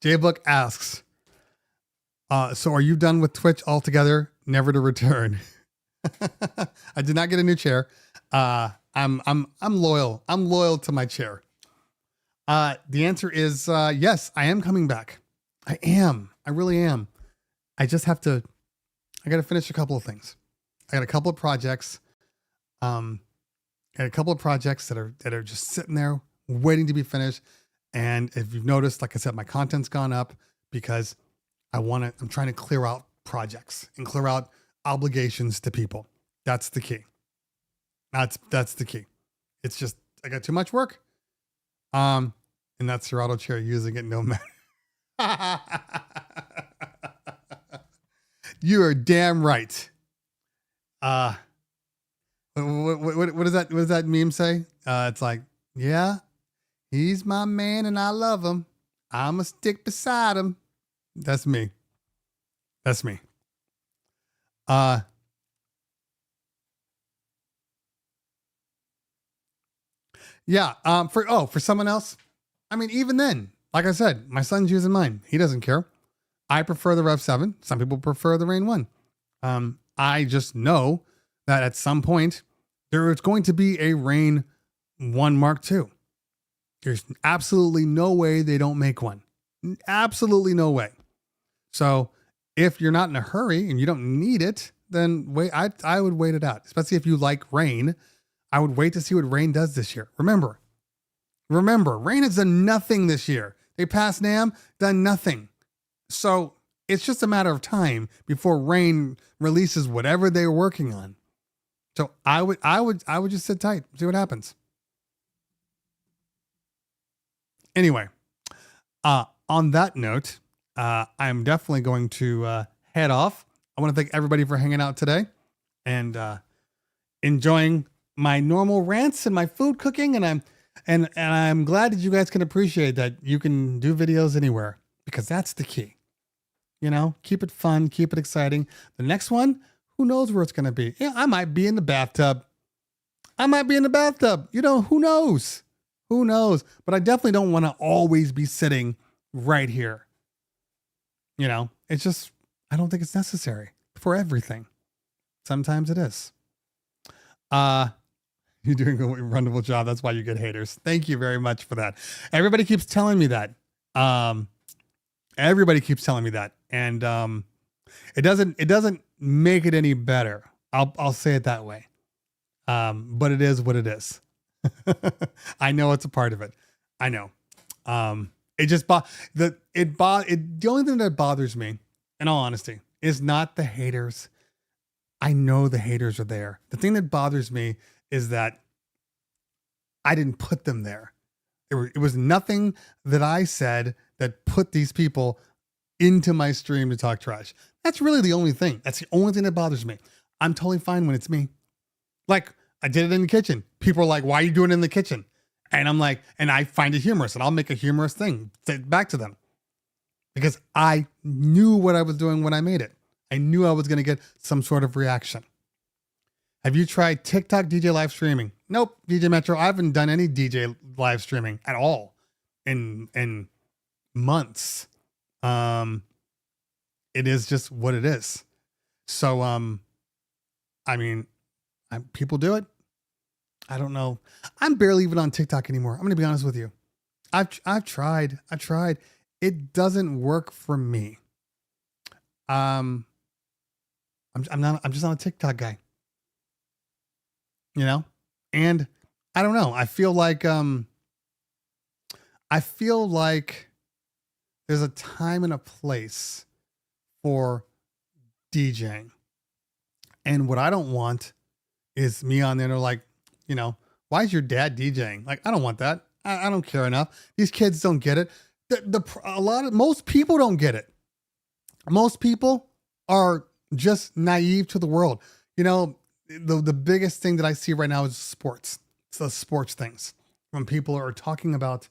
Jay Book asks, so are you done with Twitch altogether? Never to return. I did not get a new chair. I'm loyal. I'm loyal to my chair. The answer is yes, I am coming back. I am. I really am. I just have to, I got to finish a couple of things. I got a couple of projects. I got a couple of projects that are just sitting there waiting to be finished. And if you've noticed, like I said, my content's gone up because I'm trying to clear out projects and clear out obligations to people. That's the key. That's the key. It's just, I got too much work. And that's your auto chair using it no matter. You are damn right. What does that meme say? It's like, yeah, he's my man and I love him. I'ma stick beside him. That's me. That's me. Yeah. For someone else. I mean, even then, like I said, my son's using mine. He doesn't care. I prefer the Rev 7. Some people prefer the Rain 1. I just know that at some point there is going to be a Rain 1 Mark II. There's absolutely no way they don't make one. Absolutely no way. So if you're not in a hurry and you don't need it, then wait. I would wait it out, especially if you like Rain. I would wait to see what Rain does this year. Remember, Rain has done nothing this year. They passed NAMM, done nothing. So it's just a matter of time before Rain releases whatever they're working on. So I would just sit tight, see what happens. Anyway, on that note, I'm definitely going to head off. I want to thank everybody for hanging out today and enjoying my normal rants and my food cooking. And I'm glad that you guys can appreciate that you can do videos anywhere, because that's the key. You know, keep it fun, keep it exciting. The next one, who knows where it's going to be? Yeah, I might be in the bathtub. You know, who knows? Who knows? But I definitely don't want to always be sitting right here. You know, it's just, I don't think it's necessary for everything. Sometimes it is. You're doing a wonderful job. That's why you get haters. Thank you very much for that. Everybody keeps telling me that. Everybody keeps telling me that. And it doesn't make it any better. I'll say it that way. But it is what it is. I know it's a part of it. I know. It just the only thing that bothers me, in all honesty, is not the haters. I know the haters are there. The thing that bothers me is that I didn't put them there. It was nothing that I said that put these people into my stream to talk trash. That's really the only thing. That's the only thing that bothers me. I'm totally fine when it's me. Like, I did it in the kitchen. People are like, why are you doing it in the kitchen? And I'm like, and I find it humorous, and I'll make a humorous thing back to them, because I knew what I was doing when I made it. I knew I was going to get some sort of reaction. Have you tried TikTok DJ live streaming? Nope. DJ Metro, I haven't done any DJ live streaming at all in months. It is just what it is. So, I mean, people do it. I don't know. I'm barely even on TikTok anymore. I'm going to be honest with you. I've tried. It doesn't work for me. I'm just not a TikTok guy. You know? And I don't know. I feel like there's a time and a place for DJing. And what I don't want is me on there and they're like, you know, why is your dad DJing? Like, I don't want that. I don't care enough. These kids don't get it. Most people don't get it. Most people are just naive to the world. You know, the biggest thing that I see right now is sports. sports things, when people are talking about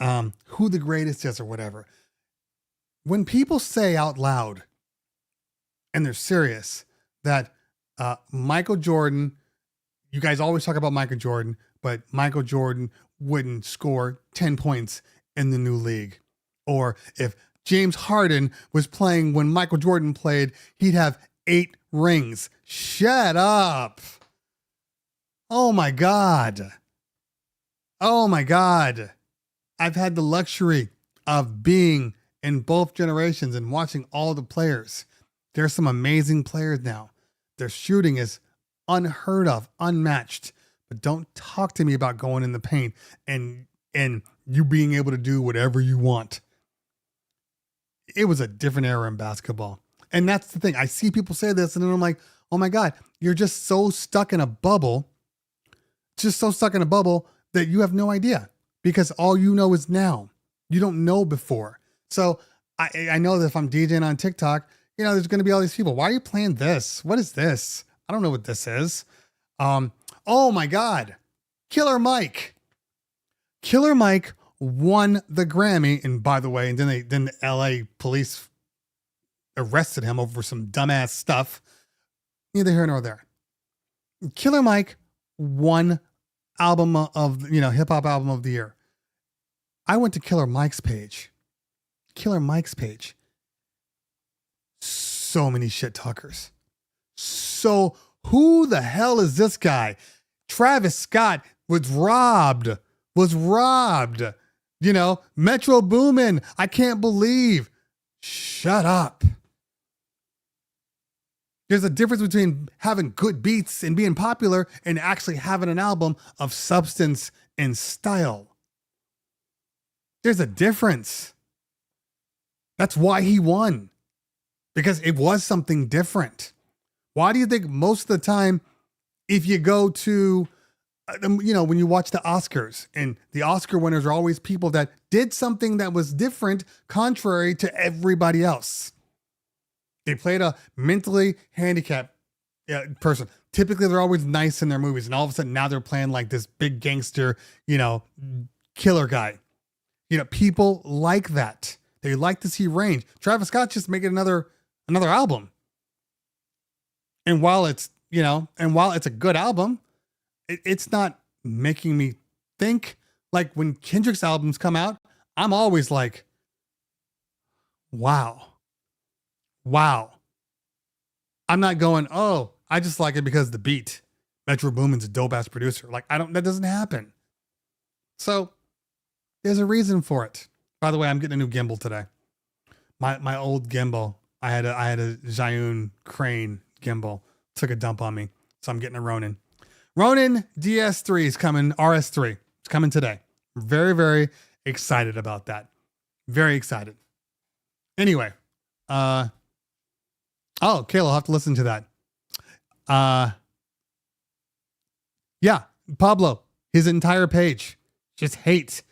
who the greatest is or whatever. When people say out loud, and they're serious, that Michael Jordan, you guys always talk about Michael Jordan, but Michael Jordan wouldn't score 10 points in the new league. Or if James Harden was playing when Michael Jordan played, he'd have 8 rings. Shut up. Oh my God. Oh my God. I've had the luxury of being in both generations and watching all the players. There's some amazing players now. Their shooting is unheard of, unmatched. But don't talk to me about going in the paint and you being able to do whatever you want. It was a different era in basketball. And that's the thing. I see people say this and then I'm like, oh my God, you're just so stuck in a bubble. Just so stuck in a bubble that you have no idea, because all you know is now. You don't know before. So I know that if I'm DJing on TikTok, you know, there's going to be all these people. Why are you playing this? What is this? I don't know what this is. Oh my God. Killer Mike. Killer Mike won the Grammy. And by the way, and then the LA police arrested him over some dumbass stuff. Neither here nor there. Killer Mike won album of, hip hop album of the year. I went to Killer Mike's page. So many shit talkers. So who the hell is this guy? Travis Scott was robbed. Metro Boomin. I can't believe. Shut up. There's a difference between having good beats and being popular and actually having an album of substance and style. There's a difference. That's why he won. Because it was something different. Why do you think most of the time, if you go to, when you watch the Oscars, and the Oscar winners are always people that did something that was different, contrary to everybody else. They played a mentally handicapped person. Typically, they're always nice in their movies. And all of a sudden, now they're playing like this big gangster, killer guy. People like that. They like to see range. Travis Scott's just making another album. And while it's a good album, it's not making me think. Like when Kendrick's albums come out, I'm always like, wow. I'm not going, oh, I just like it because of the beat. Metro Boomin's a dope ass producer. Like that doesn't happen. So there's a reason for it. By the way, I'm getting a new gimbal today. My old gimbal, I had a Zhiyun Crane gimbal, took a dump on me. So I'm getting a Ronin. Ronin DS3 is coming, RS3. It's coming today. Very, very excited about that. Very excited. Anyway, Kayla, I'll have to listen to that. Yeah, Pablo, his entire page, just hate.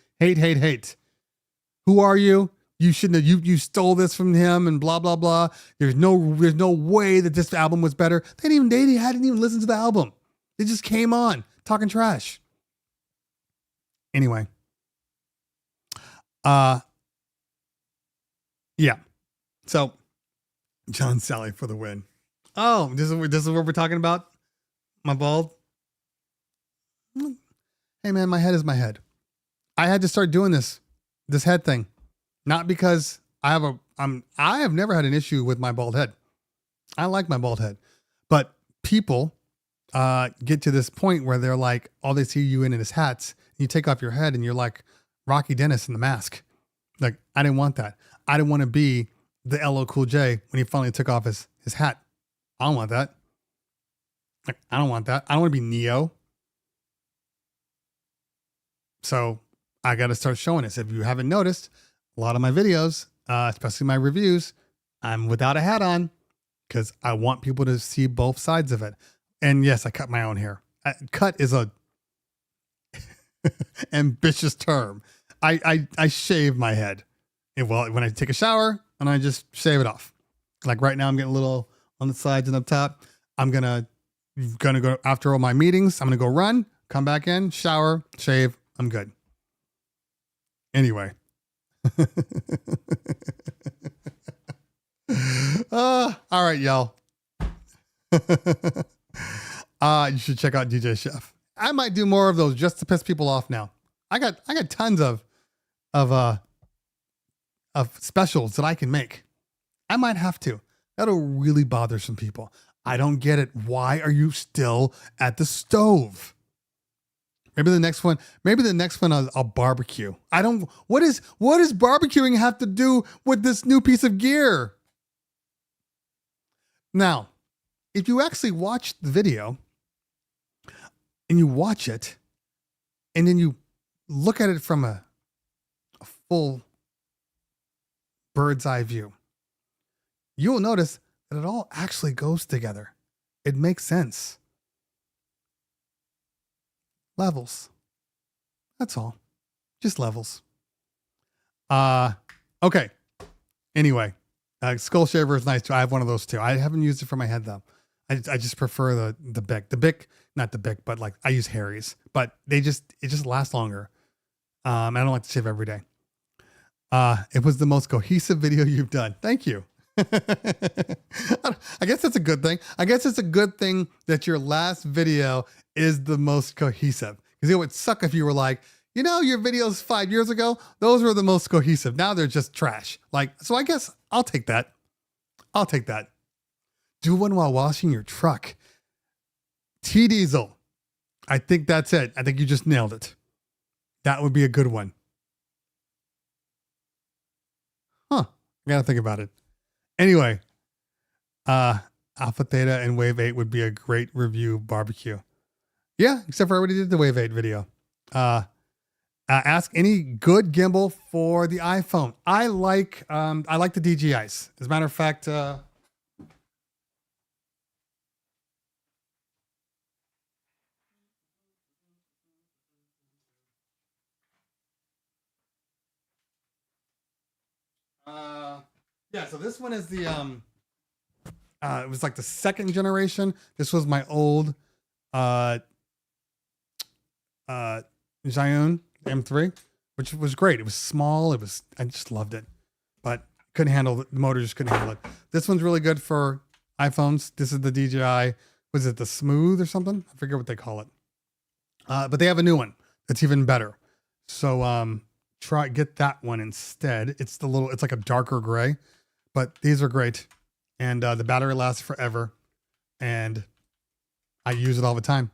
Who are you? You shouldn't have, you stole this from him and blah, blah, blah. There's no way that this album was better. They hadn't even listened to the album. They just came on talking trash. Anyway. Yeah. So John Sally for the win. Oh, this is what we're talking about? My bald? Hey man, my head is my head. I had to start doing this head thing. Not because I have never had an issue with my bald head. I like my bald head. But people get to this point where they're like, all they see you in is hats. You take off your head and you're like Rocky Dennis in The Mask. Like, I didn't want that. I didn't want to be the LL Cool J when he finally took off his hat. I don't want that. Like, I don't want that. I don't want to be Neo. So I got to start showing this. If you haven't noticed, a lot of my videos, especially my reviews, I'm without a hat on because I want people to see both sides of it. And yes, I cut my own hair. Cut is a ambitious term. I shave my head. When I take a shower and I just shave it off. Like right now I'm getting a little on the sides and up top. I'm gonna go after all my meetings. I'm gonna go run. come back in, shower, shave, I'm good. Anyway. All right, y'all. You should check out DJ Chef. I might do more of those just to piss people off now. I got tons of specials that I can make. I might have to. That'll really bother some people. I don't get it. Why are you still at the stove? Maybe the next one I'll barbecue. What does barbecuing have to do with this new piece of gear? Now, if you actually watch the video and you watch it and then you look at it from a full bird's eye view, you will notice that it all actually goes together. It makes sense. Levels. That's all. Just levels. Okay. Anyway, skull shaver is nice too. I have one of those too. I haven't used it for my head though. I just prefer the Bic. The Bic, not the Bic, but like I use Harry's, but it just lasts longer. I don't like to shave every day. It was the most cohesive video you've done. Thank you. I guess that's a good thing. I guess it's a good thing that your last video is the most cohesive, because it would suck if you were like, your videos 5 years ago, those were the most cohesive. Now they're just trash. So I guess I'll take that. Do one while washing your truck. T Diesel. I think that's it. I think you just nailed it. That would be a good one. I gotta think about it. Anyway, Alpha Theta and Wave 8 would be a great review barbecue. Yeah, except for I already did the Wave 8 video. Ask any good gimbal for the iPhone. I like the DJIs. As a matter of fact, so this one is the it was like the second generation. This was my old Zhiyun M3, which was great. It was small. I just loved it, but couldn't handle the motor. Just couldn't handle it. This one's really good for iPhones. This is the DJI. Was it the Smooth or something? I forget what they call it. But they have a new one that's even better. So get that one instead. It's like a darker gray, but these are great. And the battery lasts forever. And I use it all the time,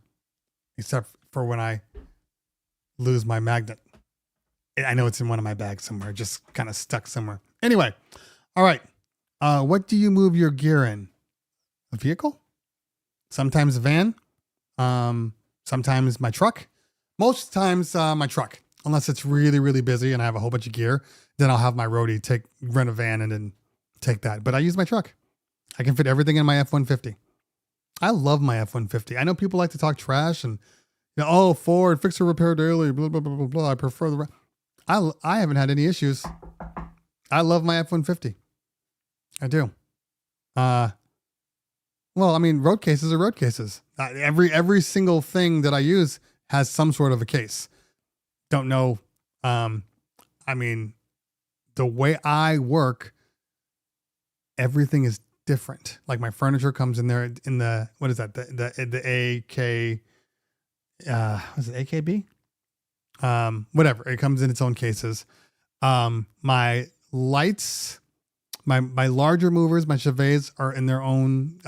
except for when I lose my magnet. I know it's in one of my bags somewhere, just kind of stuck somewhere. Anyway, all right. What do you move your gear in? A vehicle? Sometimes a van. Sometimes my truck. Most times my truck, unless it's really, really busy and I have a whole bunch of gear. Then I'll have my roadie rent a van and then take that. But I use my truck. I can fit everything in my F-150. I love my F-150. I know people like to talk trash and, Ford, fix or repair daily, blah, blah, blah, blah, blah. I prefer the... I haven't had any issues. I love my F-150. I do. Road cases are road cases. Every single thing that I use has some sort of a case. Don't know. The way I work, everything is different. Like my furniture comes in there in the, what is that? The AK, was it AKB? Whatever. It comes in its own cases. My lights, my larger movers, my Chevets are in their own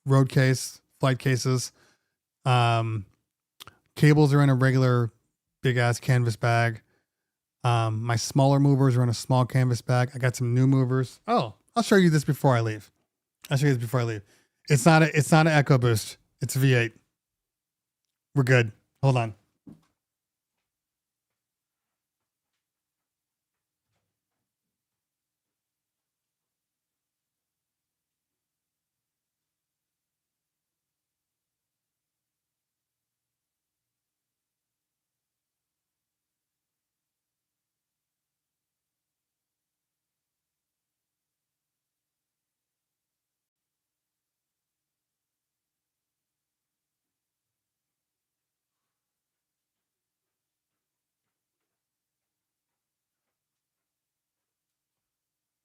road case, flight cases. Cables are in a regular big ass canvas bag. My smaller movers are in a small canvas bag. I got some new movers. Oh, I'll show you this before I leave. It's not an EcoBoost. It's a V8. We're good. Hold on.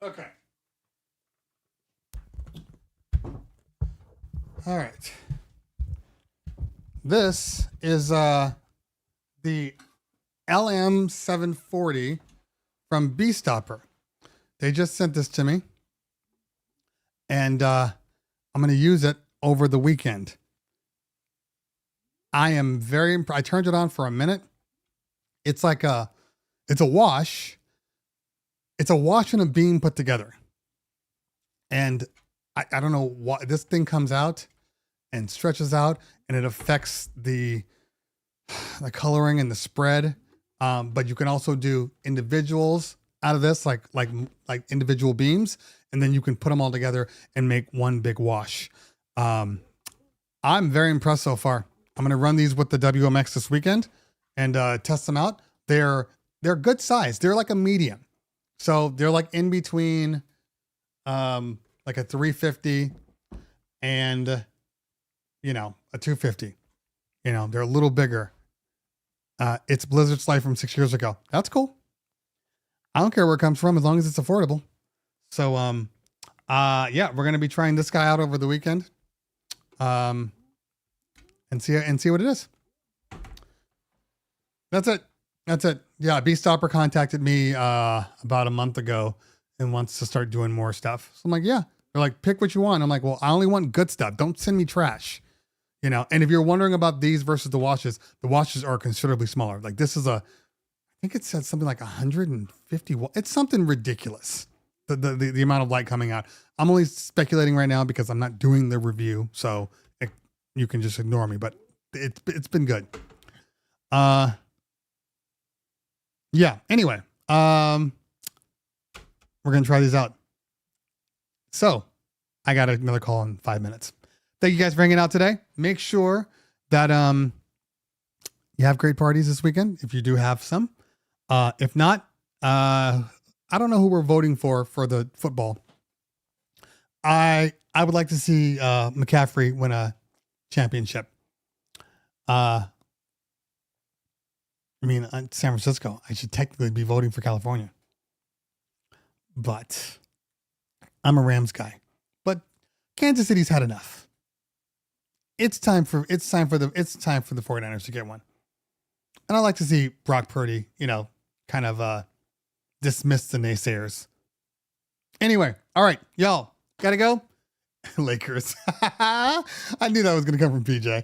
Okay. All right. This is the LM 740 from B Stopper. They just sent this to me, and I'm going to use it over the weekend. I am very I turned it on for a minute. It's like it's a wash. It's a wash and a beam put together. And I don't know why this thing comes out and stretches out, and it affects the coloring and the spread. But you can also do individuals out of this, like individual beams, and then you can put them all together and make one big wash. I'm very impressed so far. I'm gonna run these with the WMX this weekend and test them out. They're good size. They're like a medium, so they're like in between, like a 350 and a 250. They're a little bigger. It's Blizzard Slide from 6 years ago. That's cool. I don't care where it comes from as long as it's affordable. So, yeah, we're going to be trying this guy out over the weekend. And see what it is. That's it. Yeah. B Stopper contacted me, about a month ago and wants to start doing more stuff. So I'm like, yeah, they're like, pick what you want. I'm like, well, I only want good stuff. Don't send me trash. And if you're wondering about these versus the washes are considerably smaller. Like this is I think it said something like 150. It's something ridiculous. The amount of light coming out. I'm only speculating right now because I'm not doing the review. So you can just ignore me, but it's been good. Yeah. Anyway, we're going to try these out. So I got another call in 5 minutes. Thank you guys for hanging out today. Make sure that you have great parties this weekend if you do have some. If not, I don't know who we're voting for the football. I would like to see McCaffrey win a championship. I mean, San Francisco. I should technically be voting for California, but I'm a Rams guy. But Kansas City's had enough. It's time for the 49ers to get one. And I like to see Brock Purdy, kind of dismiss the naysayers. Anyway, all right, y'all, gotta go. Lakers. I knew that was gonna come from PJ.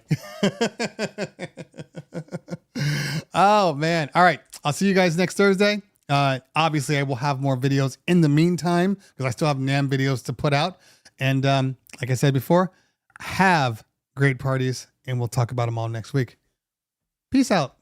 Oh man. All right. I'll see you guys next Thursday. Obviously I will have more videos in the meantime because I still have NAMM videos to put out. And like I said before, have great parties, and we'll talk about them all next week. Peace out.